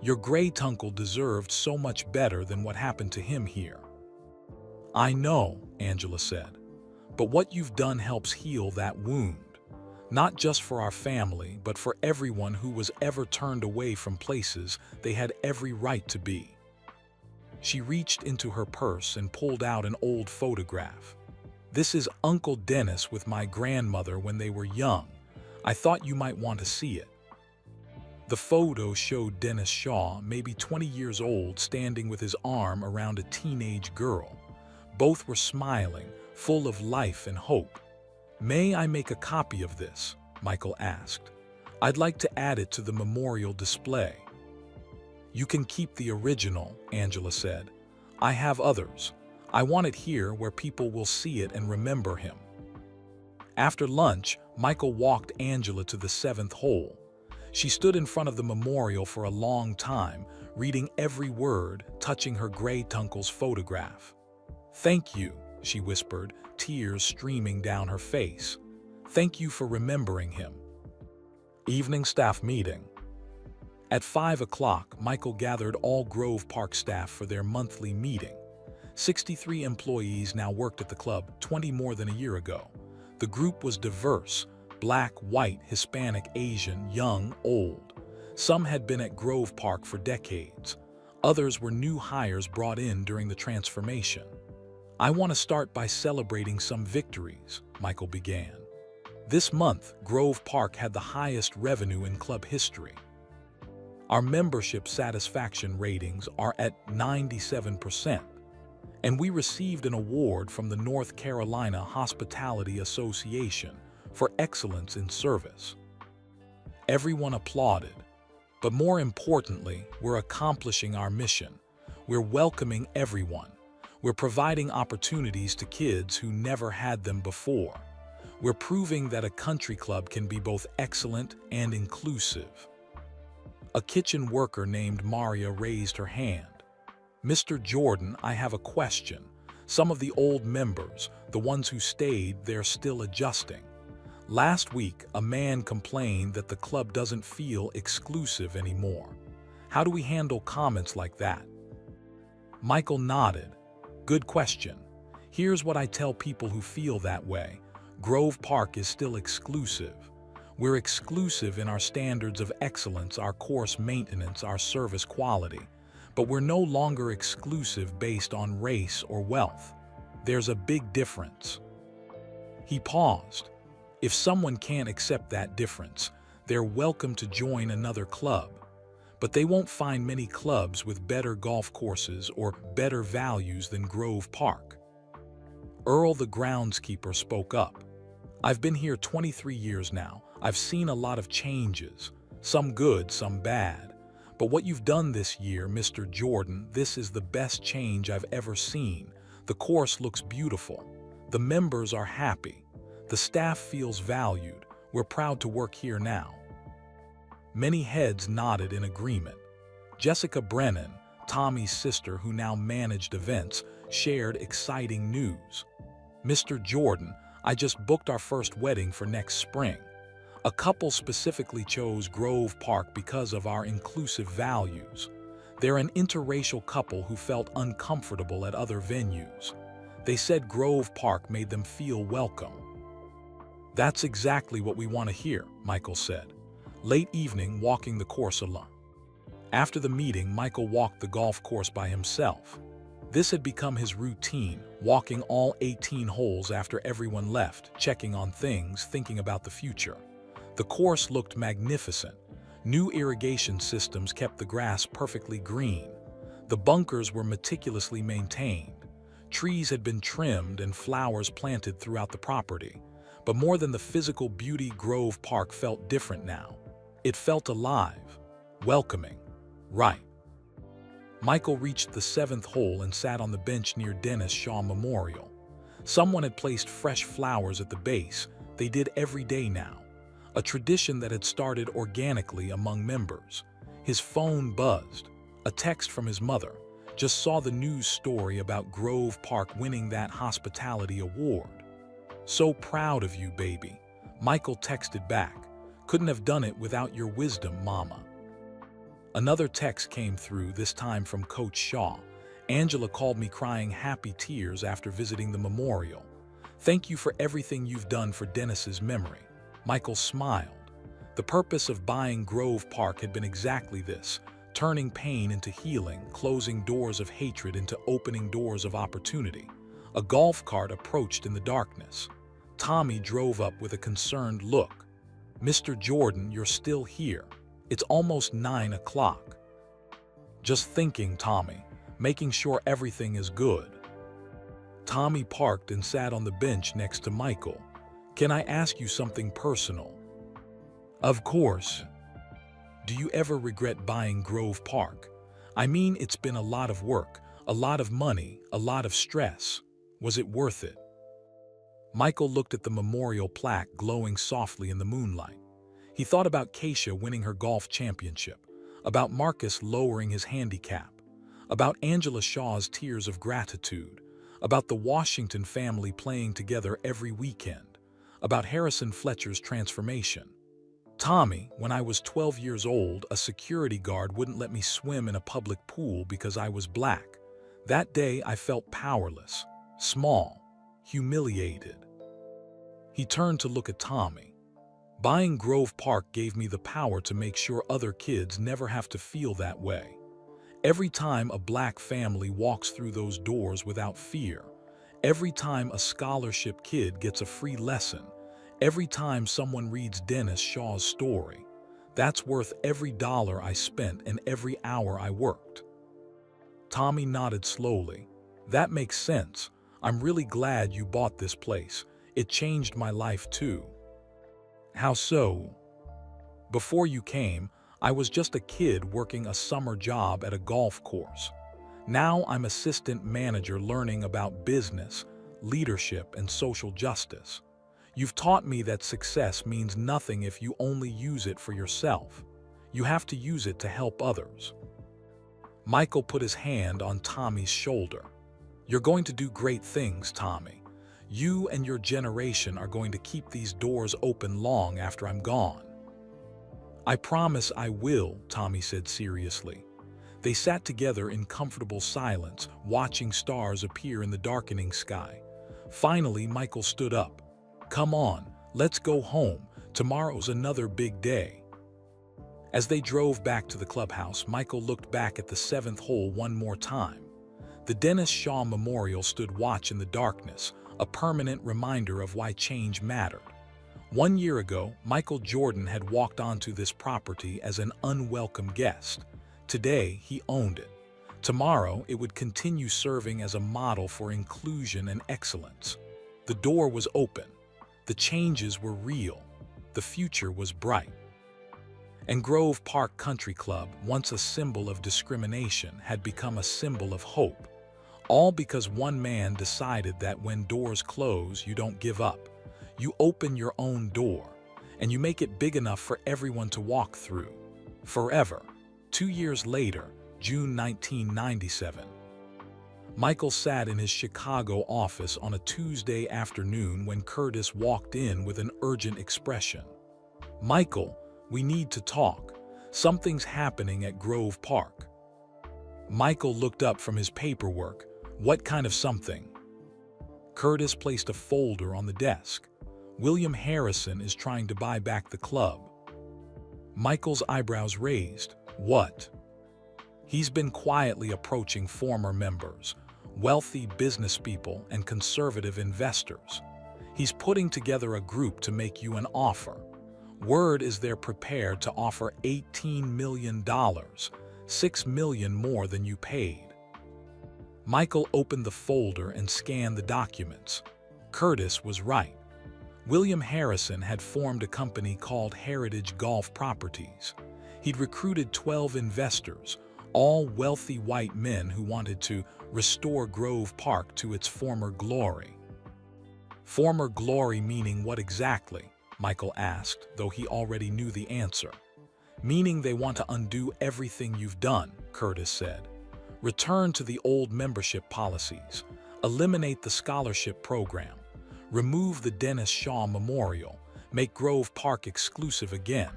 "Your great-uncle deserved so much better than what happened to him here." "I know," Angela said, "but what you've done helps heal that wound. Not just for our family, but for everyone who was ever turned away from places they had every right to be." She reached into her purse and pulled out an old photograph. "This is Uncle Dennis with my grandmother when they were young. I thought you might want to see it." The photo showed Dennis Shaw, maybe 20 years old, standing with his arm around a teenage girl. Both were smiling, full of life and hope. "May I make a copy of this?" Michael asked. "I'd like to add it to the memorial display." "You can keep the original," Angela said. "I have others. I want it here where people will see it and remember him." After lunch, Michael walked Angela to the 7th hole. She stood in front of the memorial for a long time, reading every word, touching her great-uncle's photograph. "Thank you," she whispered, tears streaming down her face. "Thank you for remembering him." Evening staff meeting. At 5 o'clock, Michael gathered all Grove Park staff for their monthly meeting. 63 employees now worked at the club, 20 more than a year ago. The group was diverse: black, white, Hispanic, Asian, young, old. Some had been at Grove Park for decades. Others were new hires brought in during the transformation. "I want to start by celebrating some victories," Michael began. "This month, Grove Park had the highest revenue in club history. Our membership satisfaction ratings are at 97%. And we received an award from the North Carolina Hospitality Association for excellence in service." Everyone applauded. "But more importantly, we're accomplishing our mission. We're welcoming everyone. We're providing opportunities to kids who never had them before. We're proving that a country club can be both excellent and inclusive." A kitchen worker named Maria raised her hand. "Mr. Jordan, I have a question. Some of the old members, the ones who stayed, they're still adjusting. Last week, a man complained that the club doesn't feel exclusive anymore. How do we handle comments like that?" Michael nodded. "Good question. Here's what I tell people who feel that way. Grove Park is still exclusive. We're exclusive in our standards of excellence, our course maintenance, our service quality. But we're no longer exclusive based on race or wealth. There's a big difference." He paused. If someone can't accept that difference, they're welcome to join another club. But they won't find many clubs with better golf courses or better values than Grove Park. Earl, the groundskeeper, spoke up. "I've been here 23 years now. I've seen a lot of changes, some good, some bad. But what you've done this year, Mr. Jordan, this is the best change I've ever seen. The course looks beautiful. The members are happy. The staff feels valued. We're proud to work here now." Many heads nodded in agreement. Jessica Brennan, Tommy's sister who now managed events, shared exciting news. "Mr. Jordan, I just booked our first wedding for next spring. A couple specifically chose Grove Park because of our inclusive values. They're an interracial couple who felt uncomfortable at other venues. They said Grove Park made them feel welcome. That's exactly what we want to hear, Michael said. Late evening, walking the course alone. After the meeting, Michael walked the golf course by himself. This had become his routine, walking all 18 holes after everyone left, checking on things, thinking about the future. The course looked magnificent. New irrigation systems kept the grass perfectly green. The bunkers were meticulously maintained. Trees had been trimmed and flowers planted throughout the property. But more than the physical beauty, Grove Park felt different now. It felt alive, welcoming, right. Michael reached the 7th hole and sat on the bench near Dennis Shaw Memorial. Someone had placed fresh flowers at the base. They did every day now. A tradition that had started organically among members. His phone buzzed. A text from his mother. Just saw the news story about Grove Park winning that hospitality award. So proud of you, baby. Michael texted back. Couldn't have done it without your wisdom, Mama. Another text came through, this time from Coach Shaw. Angela called me crying happy tears after visiting the memorial. Thank you for everything you've done for Dennis's memory. Michael smiled. The purpose of buying Grove Park had been exactly this, turning pain into healing, closing doors of hatred into opening doors of opportunity. A golf cart approached in the darkness. Tommy drove up with a concerned look. Mr. Jordan, you're still here. It's almost 9 o'clock. Just thinking, Tommy, making sure everything is good. Tommy parked and sat on the bench next to Michael. Can I ask you something personal? Of course. Do you ever regret buying Grove Park? I mean, it's been a lot of work, a lot of money, a lot of stress. Was it worth it? Michael looked at the memorial plaque glowing softly in the moonlight. He thought about Keisha winning her golf championship, about Marcus lowering his handicap, about Angela Shaw's tears of gratitude, about the Washington family playing together every weekend, about Harrison Fletcher's transformation. Tommy, when I was 12 years old, a security guard wouldn't let me swim in a public pool because I was black. That day I felt powerless, small, humiliated. He turned to look at Tommy. Buying Grove Park gave me the power to make sure other kids never have to feel that way. Every time a black family walks through those doors without fear, every time a scholarship kid gets a free lesson, every time someone reads Dennis Shaw's story, that's worth every dollar I spent and every hour I worked. Tommy nodded slowly. That makes sense. I'm really glad you bought this place. It changed my life too. How so? Before you came, I was just a kid working a summer job at a golf course. Now I'm assistant manager learning about business, leadership, and social justice. You've taught me that success means nothing if you only use it for yourself. You have to use it to help others. Michael put his hand on Tommy's shoulder. You're going to do great things, Tommy. You and your generation are going to keep these doors open long after I'm gone. I promise I will, Tommy said seriously. They sat together in comfortable silence, watching stars appear in the darkening sky. Finally, Michael stood up. Come on, let's go home. Tomorrow's another big day. As they drove back to the clubhouse, Michael looked back at the 7th hole one more time. The Dennis Shaw Memorial stood watch in the darkness, a permanent reminder of why change mattered. 1 year ago, Michael Jordan had walked onto this property as an unwelcome guest. Today, he owned it. Tomorrow, it would continue serving as a model for inclusion and excellence. The door was open. The changes were real. The future was bright. And Grove Park Country Club, once a symbol of discrimination, had become a symbol of hope. All because one man decided that when doors close, you don't give up. You open your own door, and you make it big enough for everyone to walk through. Forever. 2 years later, June 1997. Michael sat in his Chicago office on a Tuesday afternoon when Curtis walked in with an urgent expression. "Michael, we need to talk. Something's happening at Grove Park." Michael looked up from his paperwork. "What kind of something?" Curtis placed a folder on the desk. "William Harrison is trying to buy back the club." Michael's eyebrows raised. "What?" "He's been quietly approaching former members, wealthy business people, and conservative investors. He's putting together a group to make you an offer. Word is they're prepared to offer $18 million, $6 million more than you paid." Michael opened the folder and scanned the documents. Curtis was right. William Harrison had formed a company called Heritage Golf Properties. He'd recruited 12 investors, all wealthy white men who wanted to restore Grove Park to its former glory. "Former glory meaning what exactly?" Michael asked, though he already knew the answer. "Meaning they want to undo everything you've done," Curtis said. "Return to the old membership policies, eliminate the scholarship program, remove the Dennis Shaw Memorial, make Grove Park exclusive again."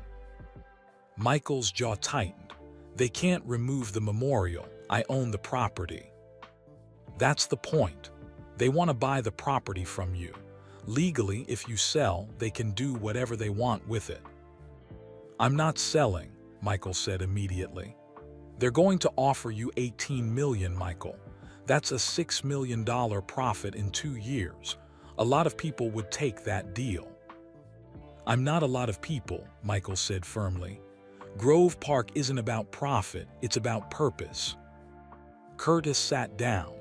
Michael's jaw tightened. "They can't remove the memorial. I own the property." "That's the point. They want to buy the property from you. Legally, if you sell, they can do whatever they want with it." "I'm not selling," Michael said immediately. "They're going to offer you $18 million, Michael. That's a $6 million profit in 2 years. A lot of people would take that deal." "I'm not a lot of people," Michael said firmly. "Grove Park isn't about profit, it's about purpose." Curtis sat down.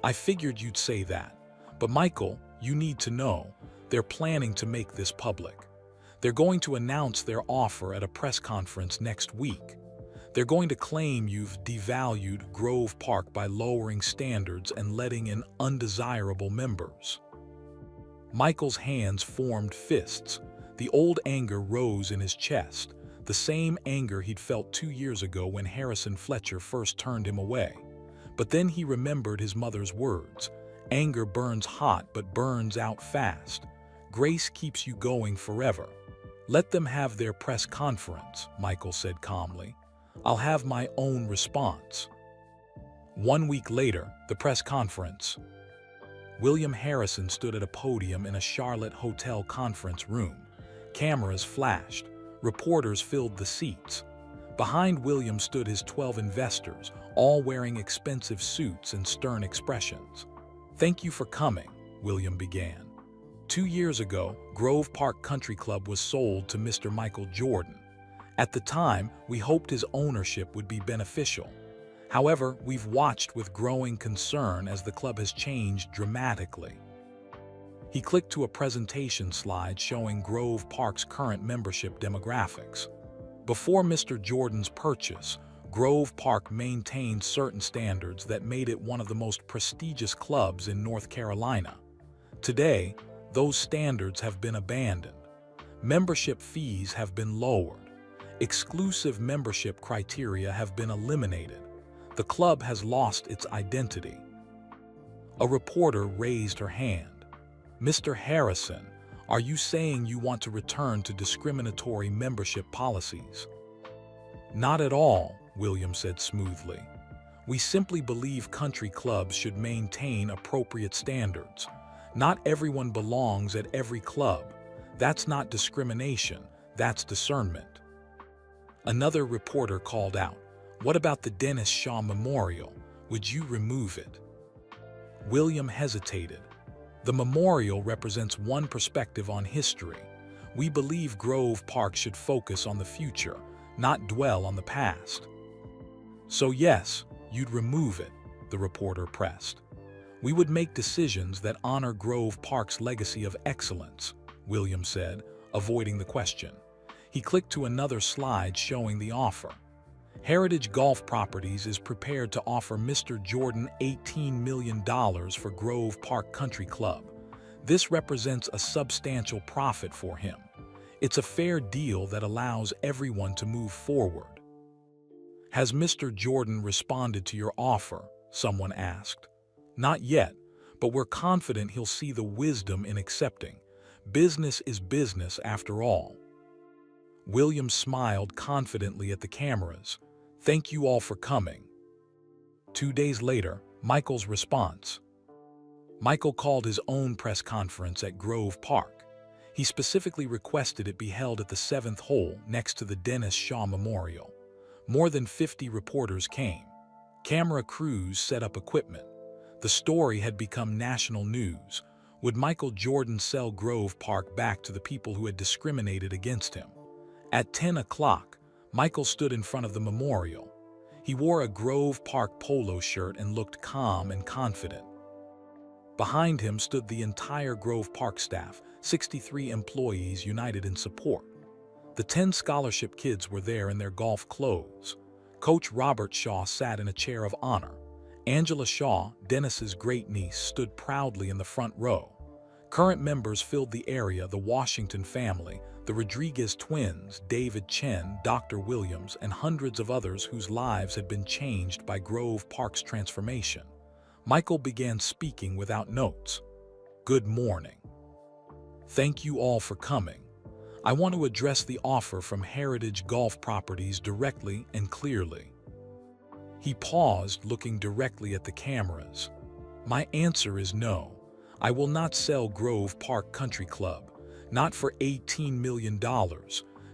"I figured you'd say that. But Michael, you need to know, they're planning to make this public. They're going to announce their offer at a press conference next week. They're going to claim you've devalued Grove Park by lowering standards and letting in undesirable members." Michael's hands formed fists. The old anger rose in his chest, the same anger he'd felt 2 years ago when Harrison Fletcher first turned him away. But then he remembered his mother's words. "Anger burns hot but burns out fast. Grace keeps you going forever." "Let them have their press conference," Michael said calmly. "I'll have my own response." 1 week later, the press conference. William Harrison stood at a podium in a Charlotte hotel conference room. Cameras flashed. Reporters filled the seats. Behind William stood his 12 investors, all wearing expensive suits and stern expressions. "Thank you for coming," William began. 2 years ago, Grove Park Country Club was sold to Mr. Michael Jordan. At the time, we hoped his ownership would be beneficial. However, we've watched with growing concern as the club has changed dramatically. He clicked to a presentation slide showing Grove Park's current membership demographics. Before Mr. Jordan's purchase, Grove Park maintained certain standards that made it one of the most prestigious clubs in North Carolina. Today, those standards have been abandoned. Membership fees have been lowered. Exclusive membership criteria have been eliminated. The club has lost its identity. A reporter raised her hand. "Mr. Harrison, are you saying you want to return to discriminatory membership policies?" "Not at all," William said smoothly. "We simply believe country clubs should maintain appropriate standards. Not everyone belongs at every club. That's not discrimination, that's discernment." Another reporter called out, "What about the Dennis Shaw Memorial? Would you remove it?" William hesitated. "The memorial represents one perspective on history. We believe Grove Park should focus on the future, not dwell on the past." "So yes, you'd remove it," the reporter pressed. "We would make decisions that honor Grove Park's legacy of excellence," William said, avoiding the question. He clicked to another slide showing the offer. Heritage Golf Properties is prepared to offer Mr. Jordan $18 million for Grove Park Country Club. This represents a substantial profit for him. It's a fair deal that allows everyone to move forward. "Has Mr. Jordan responded to your offer?" someone asked. "Not yet, but we're confident he'll see the wisdom in accepting. Business is business after all." Williams smiled confidently at the cameras. "Thank you all for coming." 2 days later, Michael's response. Michael called his own press conference at Grove Park. He specifically requested it be held at the 7th hole next to the Dennis Shaw Memorial. More than 50 reporters came. Camera crews set up equipment. The story had become national news. Would Michael Jordan sell Grove Park back to the people who had discriminated against him? At 10 o'clock, Michael stood in front of the memorial. He wore a Grove Park polo shirt and looked calm and confident. Behind him stood the entire Grove Park staff, 63 employees united in support. The 10 scholarship kids were there in their golf clothes. Coach Robert Shaw sat in a chair of honor. Angela Shaw, Dennis's great-niece, stood proudly in the front row. Current members filled the area: the Washington family, the Rodriguez twins, David Chen, Dr. Williams, and hundreds of others whose lives had been changed by Grove Park's transformation. Michael began speaking without notes. "Good morning. Thank you all for coming. I want to address the offer from Heritage Golf Properties directly and clearly." He paused, looking directly at the cameras. "My answer is no. I will not sell Grove Park Country Club. Not for $18 million,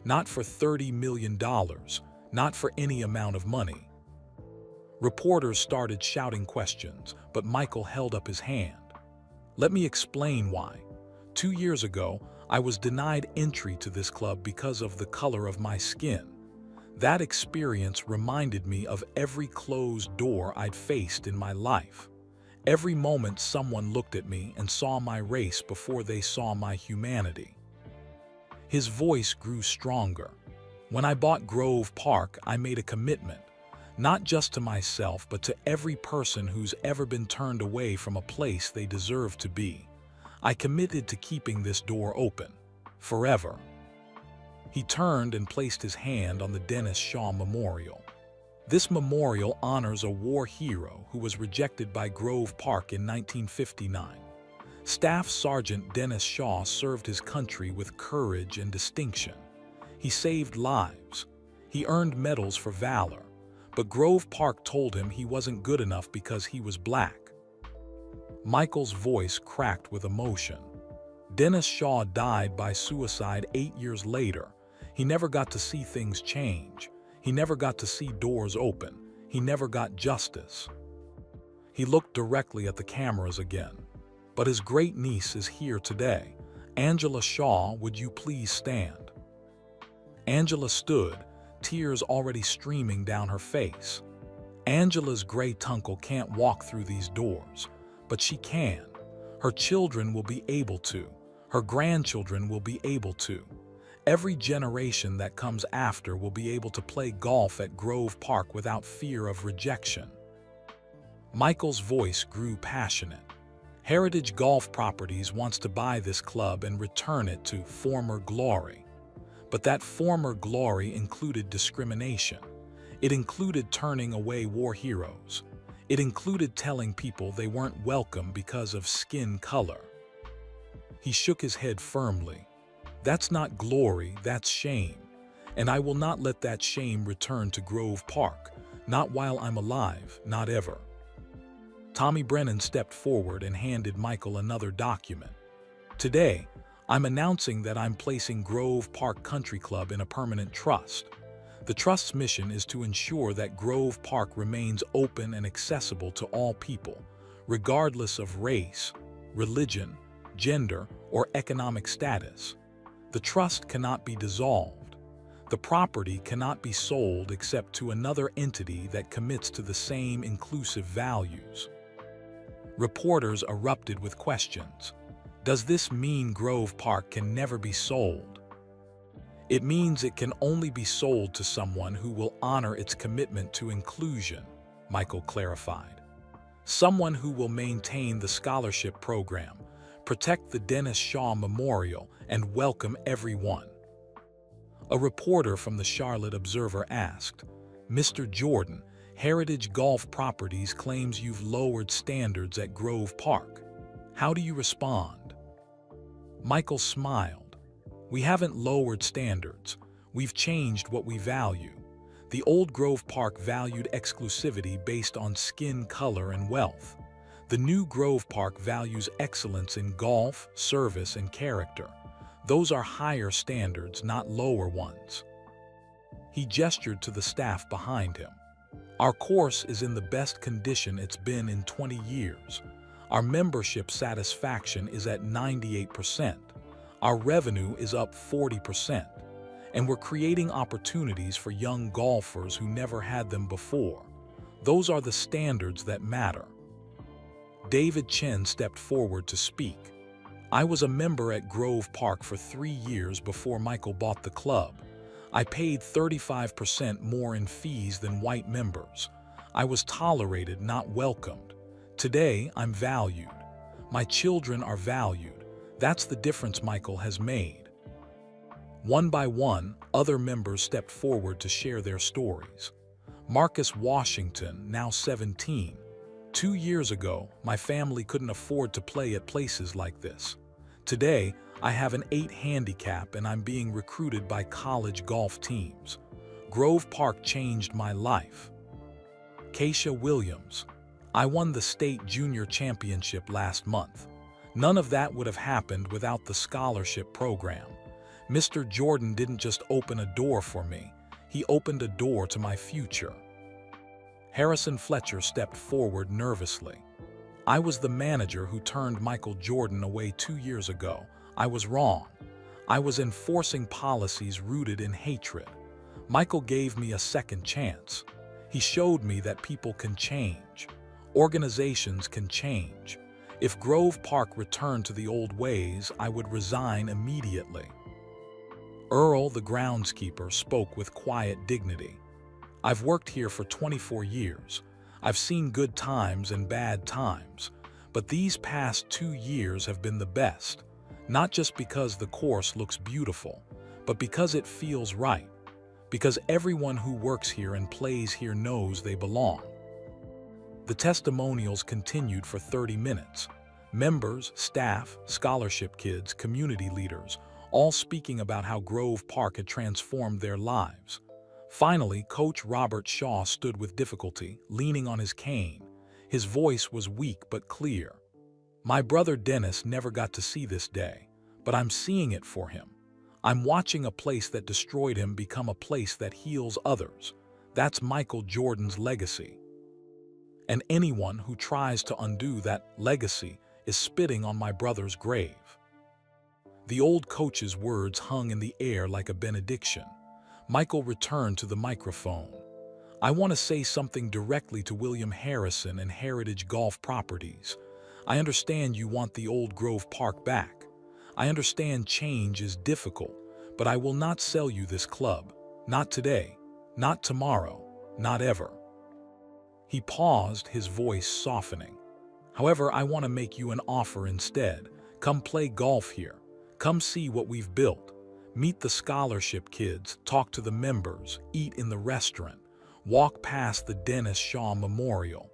not for $30 million, not for any amount of money." Reporters started shouting questions, but Michael held up his hand. "Let me explain why. 2 years ago, I was denied entry to this club because of the color of my skin. That experience reminded me of every closed door I'd faced in my life. Every moment someone looked at me and saw my race before they saw my humanity." His voice grew stronger. "When I bought Grove Park, I made a commitment, not just to myself, but to every person who's ever been turned away from a place they deserve to be. I committed to keeping this door open, forever." He turned and placed his hand on the Dennis Shaw Memorial. This memorial honors a war hero who was rejected by Grove Park in 1959. Staff Sergeant Dennis Shaw served his country with courage and distinction. He saved lives. He earned medals for valor. But Grove Park told him he wasn't good enough because he was black. Michael's voice cracked with emotion. Dennis Shaw died by suicide 8 years later. He never got to see things change. He never got to see doors open. He never got justice. He looked directly at the cameras again. "But his great-niece is here today. Angela Shaw, would you please stand?" Angela stood, tears already streaming down her face. Angela's great uncle can't walk through these doors, but she can. Her children will be able to. Her grandchildren will be able to. Every generation that comes after will be able to play golf at Grove Park without fear of rejection. Michael's voice grew passionate. Heritage Golf Properties wants to buy this club and return it to former glory. But that former glory included discrimination. It included turning away war heroes. It included telling people they weren't welcome because of skin color. He shook his head firmly. "That's not glory, that's shame. And I will not let that shame return to Grove Park. Not while I'm alive, not ever." Tommy Brennan stepped forward and handed Michael another document. "Today, I'm announcing that I'm placing Grove Park Country Club in a permanent trust. The trust's mission is to ensure that Grove Park remains open and accessible to all people, regardless of race, religion, gender, or economic status. The trust cannot be dissolved. The property cannot be sold except to another entity that commits to the same inclusive values." Reporters erupted with questions. Does this mean Grove Park can never be sold? "It means it can only be sold to someone who will honor its commitment to inclusion," Michael clarified. "Someone who will maintain the scholarship program, protect the Dennis Shaw Memorial, and welcome everyone." A reporter from the Charlotte Observer asked, "Mr. Jordan, Heritage Golf Properties claims you've lowered standards at Grove Park. How do you respond?" Michael smiled. "We haven't lowered standards. We've changed what we value. The old Grove Park valued exclusivity based on skin color and wealth. The new Grove Park values excellence in golf, service, and character. Those are higher standards, not lower ones. He gestured to the staff behind him. Our course is in the best condition it's been in 20 years. Our membership satisfaction is at 98%. Our revenue is up 40%. And we're creating opportunities for young golfers who never had them before. Those are the standards that matter. David Chen stepped forward to speak. I was a member at Grove Park for 3 years before Michael bought the club. I paid 35% more in fees than white members. I was tolerated, not welcomed. Today, I'm valued. My children are valued. That's the difference Michael has made. One by one, other members stepped forward to share their stories. Marcus Washington, now 17. 2 years ago, my family couldn't afford to play at places like this. Today, I have an 8 handicap and I'm being recruited by college golf teams. Grove Park changed my life. Keisha Williams. I won the state junior championship last month. None of that would have happened without the scholarship program. Mr. Jordan didn't just open a door for me, he opened a door to my future. Harrison Fletcher stepped forward nervously. I was the manager who turned Michael Jordan away 2 years ago. I was wrong. I was enforcing policies rooted in hatred. Michael gave me a second chance. He showed me that people can change. Organizations can change. If Grove Park returned to the old ways, I would resign immediately. Earl, the groundskeeper, spoke with quiet dignity. I've worked here for 24 years. I've seen good times and bad times, but these past 2 years have been the best, not just because the course looks beautiful, but because it feels right, because everyone who works here and plays here knows they belong. The testimonials continued for 30 minutes. Members, staff, scholarship kids, community leaders, all speaking about how Grove Park had transformed their lives. Finally, Coach Robert Shaw stood with difficulty, leaning on his cane. His voice was weak but clear. My brother Dennis never got to see this day, but I'm seeing it for him. I'm watching a place that destroyed him become a place that heals others. That's Michael Jordan's legacy. And anyone who tries to undo that legacy is spitting on my brother's grave. The old coach's words hung in the air like a benediction. Michael returned to the microphone. I want to say something directly to William Harrison and Heritage Golf Properties. I understand you want the old Grove Park back. I understand change is difficult, but I will not sell you this club. Not today, not tomorrow, not ever. He paused, his voice softening. However, I want to make you an offer instead. Come play golf here. Come see what we've built. Meet the scholarship kids, talk to the members, eat in the restaurant, walk past the Dennis Shaw Memorial.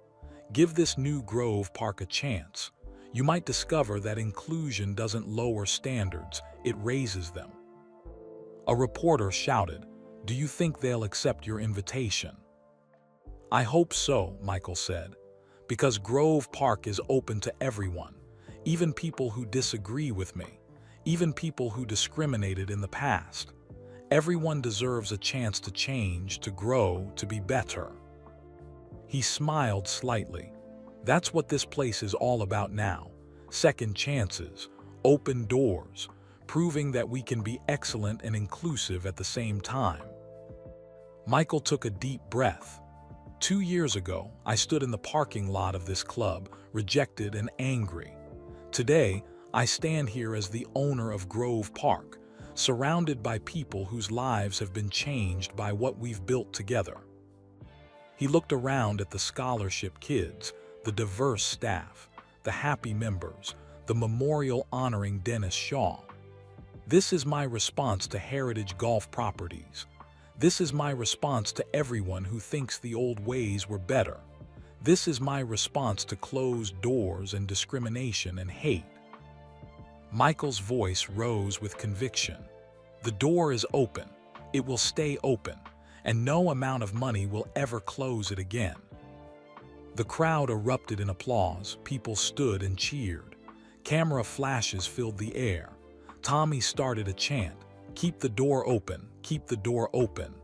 Give this new Grove Park a chance. You might discover that inclusion doesn't lower standards, it raises them. A reporter shouted, "Do you think they'll accept your invitation?" I hope so, Michael said, because Grove Park is open to everyone, even people who disagree with me. Even people who discriminated in the past. Everyone deserves a chance to change, to grow, to be better. He smiled slightly. That's what this place is all about now. Second chances, open doors, proving that we can be excellent and inclusive at the same time. Michael took a deep breath. 2 years ago, I stood in the parking lot of this club, rejected and angry. Today, I stand here as the owner of Grove Park, surrounded by people whose lives have been changed by what we've built together. He looked around at the scholarship kids, the diverse staff, the happy members, the memorial honoring Dennis Shaw. This is my response to Heritage Golf Properties. This is my response to everyone who thinks the old ways were better. This is my response to closed doors and discrimination and hate. Michael's voice rose with conviction. The door is open. It will stay open, and no amount of money will ever close it again." The crowd erupted in applause. People stood and cheered. Camera flashes filled the air. Tommy started a chant, "Keep the door open, keep the door open."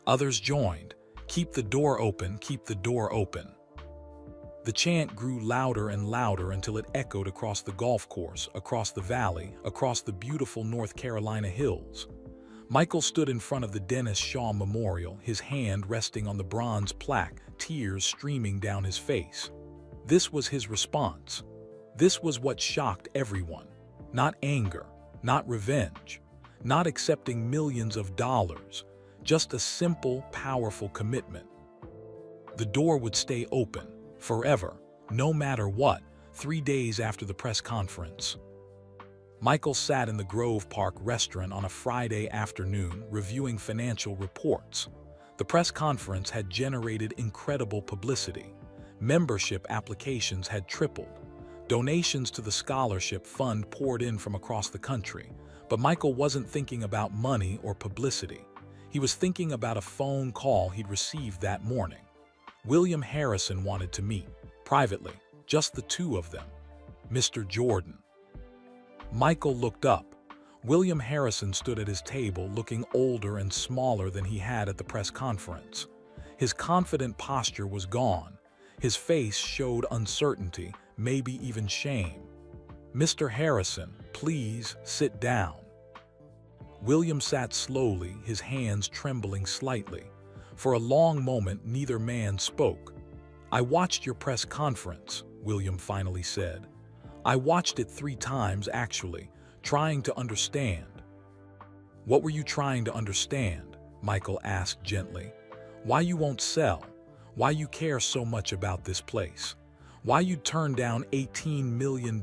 Others joined, "Keep the door open, keep the door open." The chant grew louder and louder until it echoed across the golf course, across the valley, across the beautiful North Carolina hills. Michael stood in front of the Dennis Shaw Memorial, his hand resting on the bronze plaque, tears streaming down his face. This was his response. This was what shocked everyone. Not anger, not revenge, not accepting millions of dollars, just a simple, powerful commitment. The door would stay open, forever, no matter what, 3 days after the press conference. Michael sat in the Grove Park restaurant on a Friday afternoon reviewing financial reports. The press conference had generated incredible publicity. Membership applications had tripled. Donations to the scholarship fund poured in from across the country. But Michael wasn't thinking about money or publicity. He was thinking about a phone call he'd received that morning. William Harrison wanted to meet, privately, just the two of them. Mr. Jordan. Michael looked up. William Harrison stood at his table looking older and smaller than he had at the press conference. His confident posture was gone. His face showed uncertainty, maybe even shame. "Mr. Harrison, please sit down." William sat slowly, his hands trembling slightly. For a long moment, neither man spoke. "I watched your press conference," William finally said. "I watched it 3 times, actually, trying to understand." "What were you trying to understand?" Michael asked gently. "Why you won't sell? Why you care so much about this place? Why you'd turn down $18 million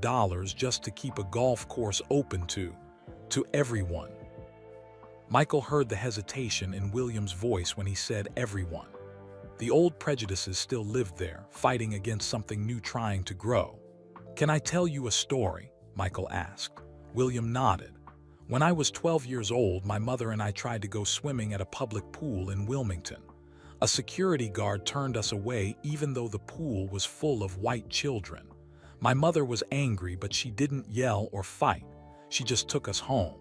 just to keep a golf course open to everyone?" Michael heard the hesitation in William's voice when he said everyone. The old prejudices still lived there, fighting against something new trying to grow. "Can I tell you a story?" Michael asked. William nodded. "When I was 12 years old, my mother and I tried to go swimming at a public pool in Wilmington. A security guard turned us away even though the pool was full of white children. My mother was angry, but she didn't yell or fight. She just took us home."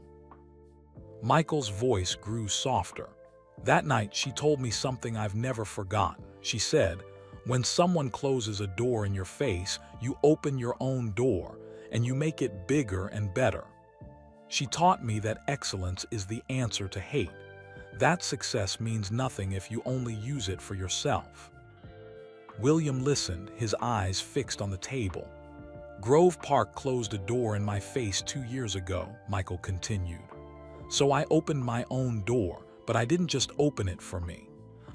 Michael's voice grew softer. "That night, she told me something I've never forgotten. She said, 'When someone closes a door in your face, you open your own door, and you make it bigger and better.' She taught me that excellence is the answer to hate. That success means nothing if you only use it for yourself." William listened, his eyes fixed on the table. "Grove Park closed a door in my face 2 years ago," Michael continued. "So I opened my own door, but I didn't just open it for me.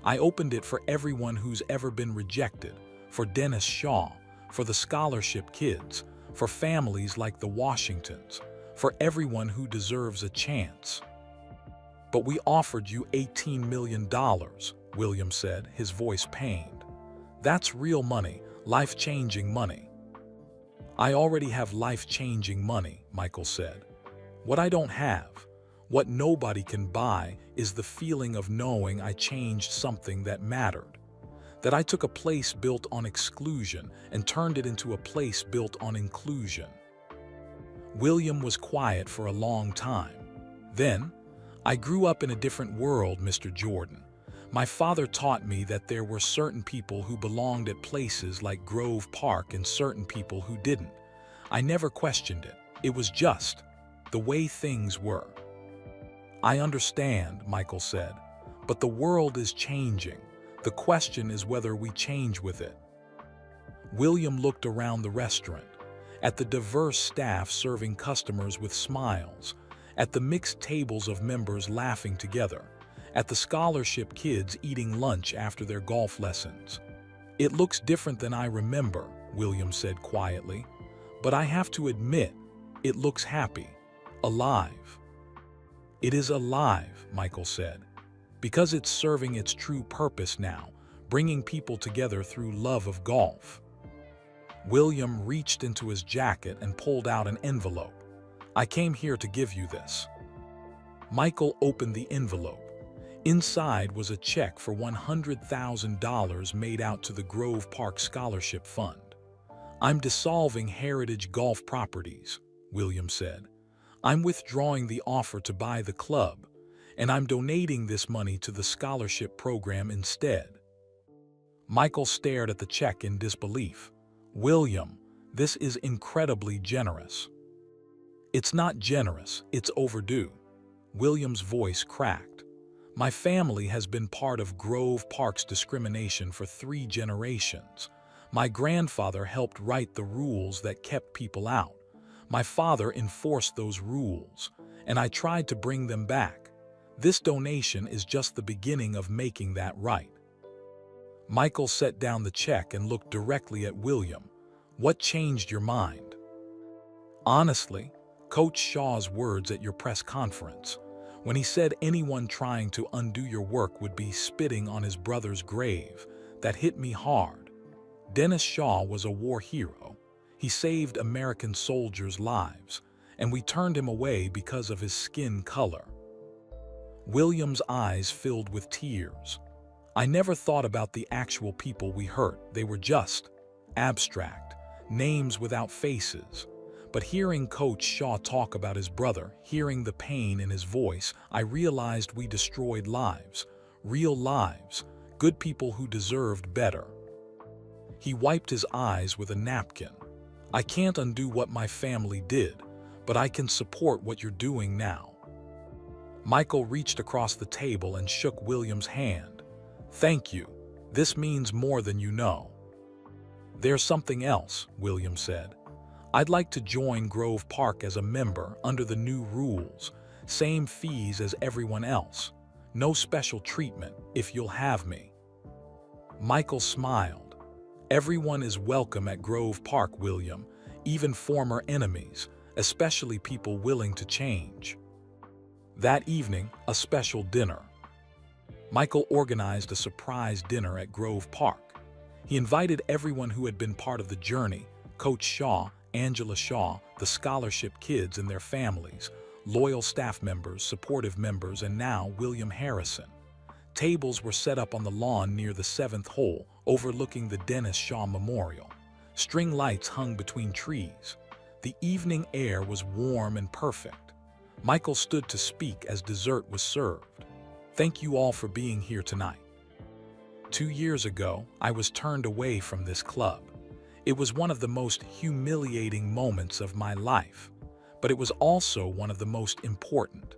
I opened it for everyone who's ever been rejected, for Dennis Shaw, for the scholarship kids, for families like the Washingtons, for everyone who deserves a chance." "But we offered you $18 million, William said, his voice pained. "That's real money, life-changing money." "I already have life-changing money," Michael said. "What I don't have, what nobody can buy, is the feeling of knowing I changed something that mattered. That I took a place built on exclusion and turned it into a place built on inclusion." William was quiet for a long time. Then, "I grew up in a different world, Mr. Jordan. My father taught me that there were certain people who belonged at places like Grove Park and certain people who didn't. I never questioned it. It was just the way things were." "I understand," Michael said, "but the world is changing. The question is whether we change with it." William looked around the restaurant, at the diverse staff serving customers with smiles, at the mixed tables of members laughing together, at the scholarship kids eating lunch after their golf lessons. "It looks different than I remember," William said quietly, "but I have to admit, it looks happy, alive." "It is alive," Michael said, "because it's serving its true purpose now, bringing people together through love of golf." William reached into his jacket and pulled out an envelope. "I came here to give you this." Michael opened the envelope. Inside was a check for $100,000 made out to the Grove Park Scholarship Fund. "I'm dissolving Heritage Golf Properties," William said. "I'm withdrawing the offer to buy the club, and I'm donating this money to the scholarship program instead." Michael stared at the check in disbelief. "William, this is incredibly generous." "It's not generous, it's overdue." William's voice cracked. "My family has been part of Grove Park's discrimination for 3 generations. My grandfather helped write the rules that kept people out. My father enforced those rules, and I tried to bring them back. This donation is just the beginning of making that right." Michael set down the check and looked directly at William. "What changed your mind?" "Honestly, Coach Shaw's words at your press conference, when he said anyone trying to undo your work would be spitting on his brother's grave, that hit me hard. Dennis Shaw was a war hero. He saved American soldiers' lives, and we turned him away because of his skin color." William's eyes filled with tears. "I never thought about the actual people we hurt. They were just abstract, names without faces. But hearing Coach Shaw talk about his brother, hearing the pain in his voice, I realized we destroyed lives, real lives, good people who deserved better." He wiped his eyes with a napkin. "I can't undo what my family did, but I can support what you're doing now." Michael reached across the table and shook William's hand. "Thank you. This means more than you know." "There's something else," William said. "I'd like to join Grove Park as a member under the new rules. Same fees as everyone else. No special treatment, if you'll have me." Michael smiled. "Everyone is welcome at Grove Park, William, even former enemies, especially people willing to change." That evening, a special dinner. Michael organized a surprise dinner at Grove Park. He invited everyone who had been part of the journey: Coach Shaw, Angela Shaw, the scholarship kids and their families, loyal staff members, supportive members, and now William Harrison. Tables were set up on the lawn near the 7th hole, overlooking the Dennis Shaw Memorial. String lights hung between trees. The evening air was warm and perfect. Michael stood to speak as dessert was served. "Thank you all for being here tonight. 2 years ago, I was turned away from this club. It was one of the most humiliating moments of my life, but it was also one of the most important."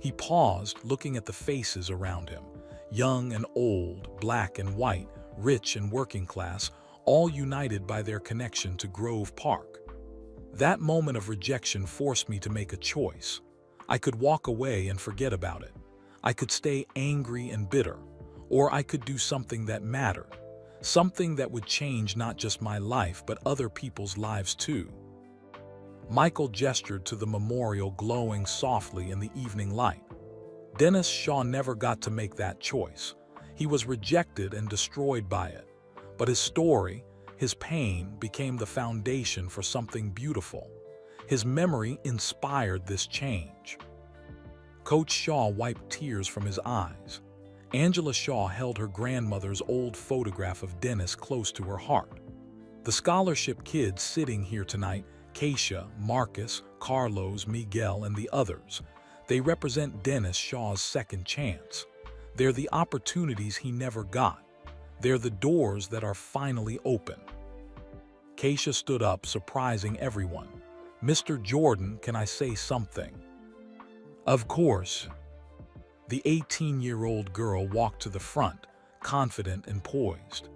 He paused, looking at the faces around him, young and old, black and white, rich and working class, all united by their connection to Grove Park. "That moment of rejection forced me to make a choice. I could walk away and forget about it. I could stay angry and bitter, or I could do something that mattered, something that would change not just my life but other people's lives too." Michael gestured to the memorial glowing softly in the evening light. "Dennis Shaw never got to make that choice. He was rejected and destroyed by it. But his story, his pain, became the foundation for something beautiful. His memory inspired this change." Coach Shaw wiped tears from his eyes. Angela Shaw held her grandmother's old photograph of Dennis close to her heart. "The scholarship kids sitting here tonight, Keisha, Marcus, Carlos, Miguel, and the others, they represent Dennis Shaw's second chance. They're the opportunities he never got. They're the doors that are finally open." Keisha stood up, surprising everyone. "Mr. Jordan, can I say something?" "Of course." The 18-year-old girl walked to the front, confident and poised.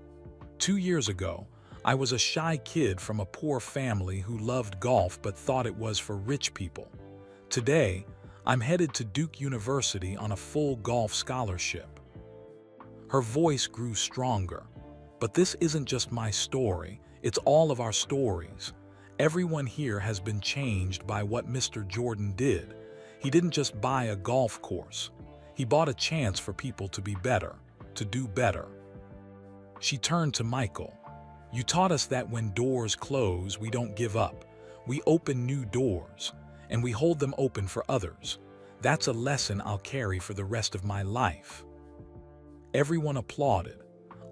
2 years ago, I was a shy kid from a poor family who loved golf but thought it was for rich people. Today, I'm headed to Duke University on a full golf scholarship." Her voice grew stronger. "But this isn't just my story, it's all of our stories. Everyone here has been changed by what Mr. Jordan did. He didn't just buy a golf course. He bought a chance for people to be better, to do better." She turned to Michael. "You taught us that when doors close, we don't give up. We open new doors, and we hold them open for others. That's a lesson I'll carry for the rest of my life." Everyone applauded.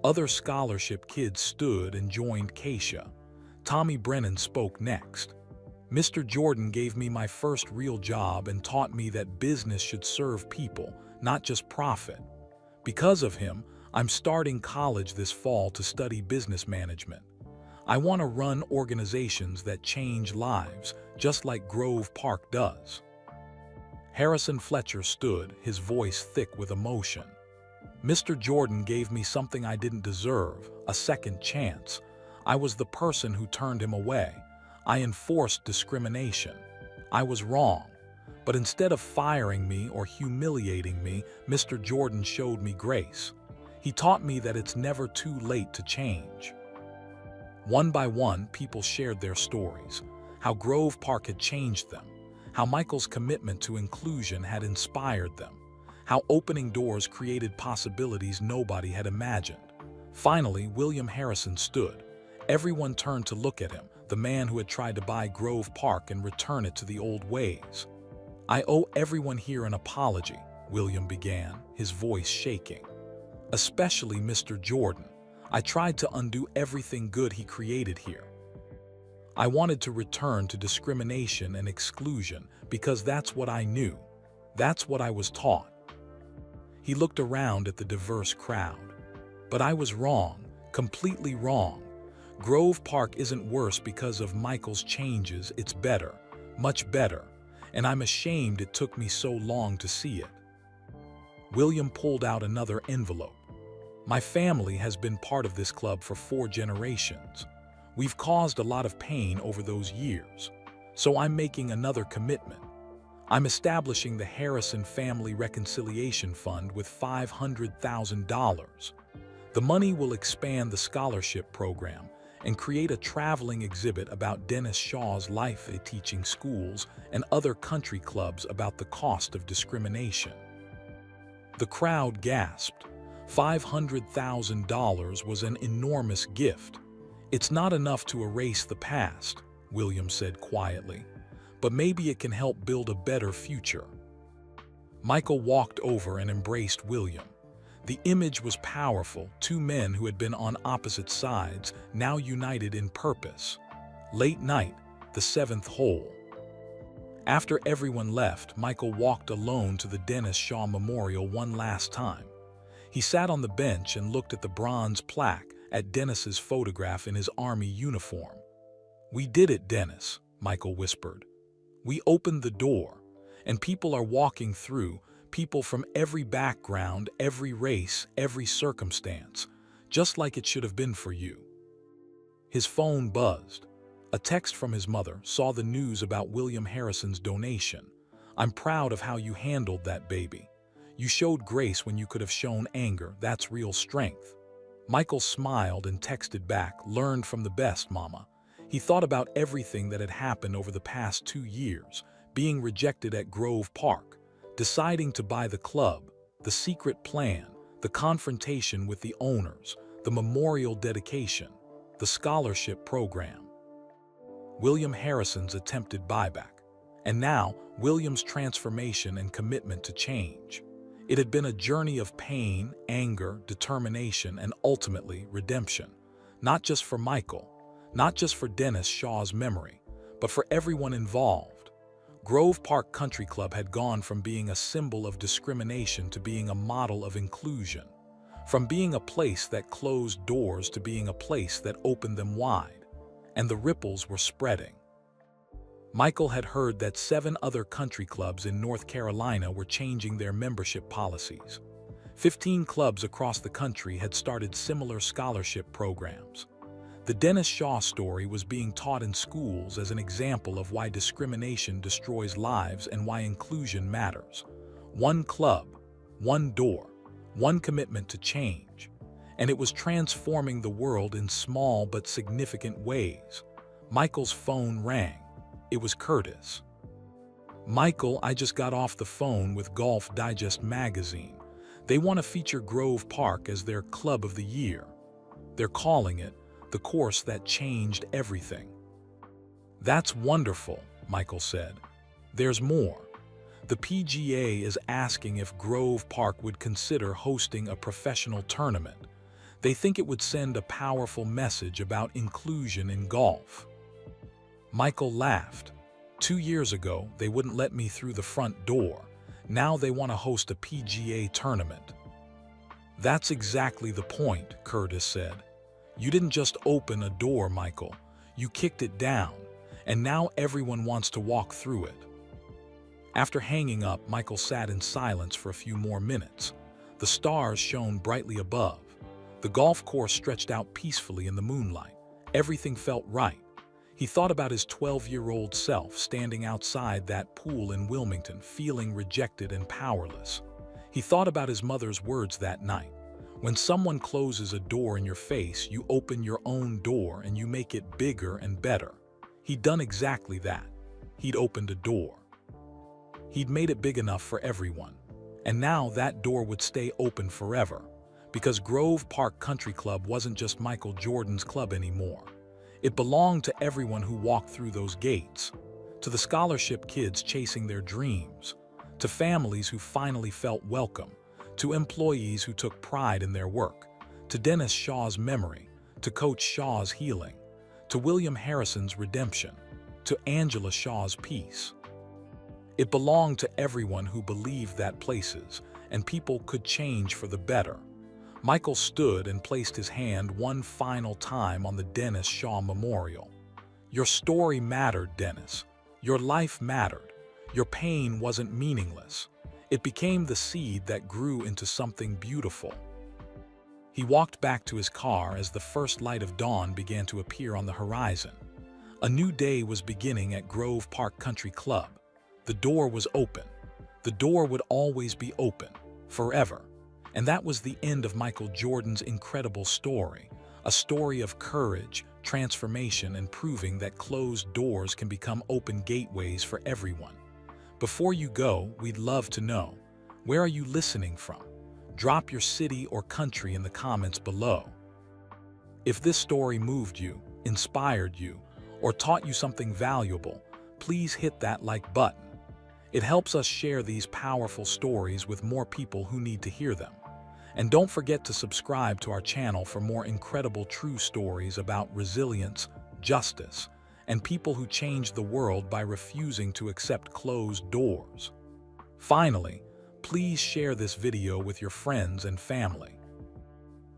Other scholarship kids stood and joined Keisha. Tommy Brennan spoke next. "Mr. Jordan gave me my first real job and taught me that business should serve people, not just profit. Because of him, I'm starting college this fall to study business management. I want to run organizations that change lives, just like Grove Park does." Harrison Fletcher stood, his voice thick with emotion. "Mr. Jordan gave me something I didn't deserve, a second chance. I was the person who turned him away. I enforced discrimination. I was wrong. But instead of firing me or humiliating me, Mr. Jordan showed me grace. He taught me that it's never too late to change." One by one, people shared their stories, how Grove Park had changed them, how Michael's commitment to inclusion had inspired them, how opening doors created possibilities nobody had imagined. Finally, William Harrison stood. Everyone turned to look at him, the man who had tried to buy Grove Park and return it to the old ways. "I owe everyone here an apology," William began, his voice shaking. "Especially Mr. Jordan. I tried to undo everything good he created here. I wanted to return to discrimination and exclusion because that's what I knew. That's what I was taught." He looked around at the diverse crowd. "But I was wrong, completely wrong. Grove Park isn't worse because of Michael's changes, it's better, much better, and I'm ashamed it took me so long to see it." William pulled out another envelope. "My family has been part of this club for 4 generations. We've caused a lot of pain over those years, so I'm making another commitment. I'm establishing the Harrison Family Reconciliation Fund with $500,000. The money will expand the scholarship program and create a traveling exhibit about Dennis Shaw's life at teaching schools and other country clubs about the cost of discrimination." The crowd gasped. $500,000 was an enormous gift. "It's not enough to erase the past," William said quietly, "but maybe it can help build a better future." Michael walked over and embraced William. The image was powerful, 2 men who had been on opposite sides, now united in purpose. Late night, the 7th hole. After everyone left, Michael walked alone to the Dennis Shaw Memorial one last time. He sat on the bench and looked at the bronze plaque, at Dennis's photograph in his Army uniform. "We did it, Dennis," Michael whispered. "We opened the door, and people are walking through, people from every background, every race, every circumstance, just like it should have been for you." His phone buzzed. A text from his mother saw the news about William Harrison's donation. "I'm proud of how you handled that, baby. You showed grace when you could have shown anger. That's real strength." Michael smiled and texted back, "Learned from the best, Mama." He thought about everything that had happened over the past 2 years, being rejected at Grove Park, deciding to buy the club, the secret plan, the confrontation with the owners, the memorial dedication, the scholarship program. William Harrison's attempted buyback, and now William's transformation and commitment to change. It had been a journey of pain, anger, determination, and ultimately redemption, not just for Michael, not just for Dennis Shaw's memory, but for everyone involved. Grove Park Country Club had gone from being a symbol of discrimination to being a model of inclusion, from being a place that closed doors to being a place that opened them wide, and the ripples were spreading. Michael had heard that 7 other country clubs in North Carolina were changing their membership policies. 15 clubs across the country had started similar scholarship programs. The Dennis Shaw story was being taught in schools as an example of why discrimination destroys lives and why inclusion matters. One club, one door, one commitment to change. And it was transforming the world in small but significant ways. Michael's phone rang. It was Curtis. "Michael, I just got off the phone with Golf Digest magazine. They want to feature Grove Park as their Club of the Year. They're calling it the course that changed everything." "That's wonderful," Michael said. "There's more. The PGA is asking if Grove Park would consider hosting a professional tournament. They think it would send a powerful message about inclusion in golf. Michael laughed. 2 years ago, they wouldn't let me through the front door. Now they want to host a PGA tournament. That's exactly the point, Curtis said. You didn't just open a door, Michael. You kicked it down, and now everyone wants to walk through it. After hanging up, Michael sat in silence for a few more minutes. The stars shone brightly above. The golf course stretched out peacefully in the moonlight. Everything felt right. He thought about his 12-year-old self standing outside that pool in Wilmington, feeling rejected and powerless. He thought about his mother's words that night. When someone closes a door in your face, you open your own door and you make it bigger and better. He'd done exactly that. He'd opened a door. He'd made it big enough for everyone. And now that door would stay open forever. Because Grove Park Country Club wasn't just Michael Jordan's club anymore. It belonged to everyone who walked through those gates. To the scholarship kids chasing their dreams. To families who finally felt welcome. To employees who took pride in their work. To Dennis Shaw's memory. To Coach Shaw's healing. To William Harrison's redemption. To Angela Shaw's peace. It belonged to everyone who believed that places and people could change for the better. Michael stood and placed his hand one final time on the Dennis Shaw Memorial. Your story mattered, Dennis. Your life mattered. Your pain wasn't meaningless. It became the seed that grew into something beautiful. He walked back to his car as the first light of dawn began to appear on the horizon. A new day was beginning at Grove Park Country Club. The door was open. The door would always be open, forever. And that was the end of Michael Jordan's incredible story, a story of courage, transformation, and proving that closed doors can become open gateways for everyone. Before you go, we'd love to know, where are you listening from? Drop your city or country in the comments below. If this story moved you, inspired you, or taught you something valuable, please hit that like button. It helps us share these powerful stories with more people who need to hear them. And don't forget to subscribe to our channel for more incredible true stories about resilience, justice, and people who change the world by refusing to accept closed doors. Finally, please share this video with your friends and family.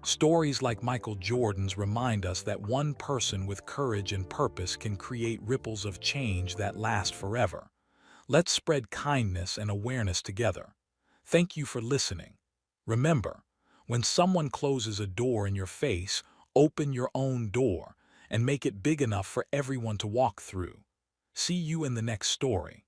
Stories like Michael Jordan's remind us that one person with courage and purpose can create ripples of change that last forever. Let's spread kindness and awareness together. Thank you for listening. Remember, when someone closes a door in your face, open your own door and make it big enough for everyone to walk through. See you in the next story.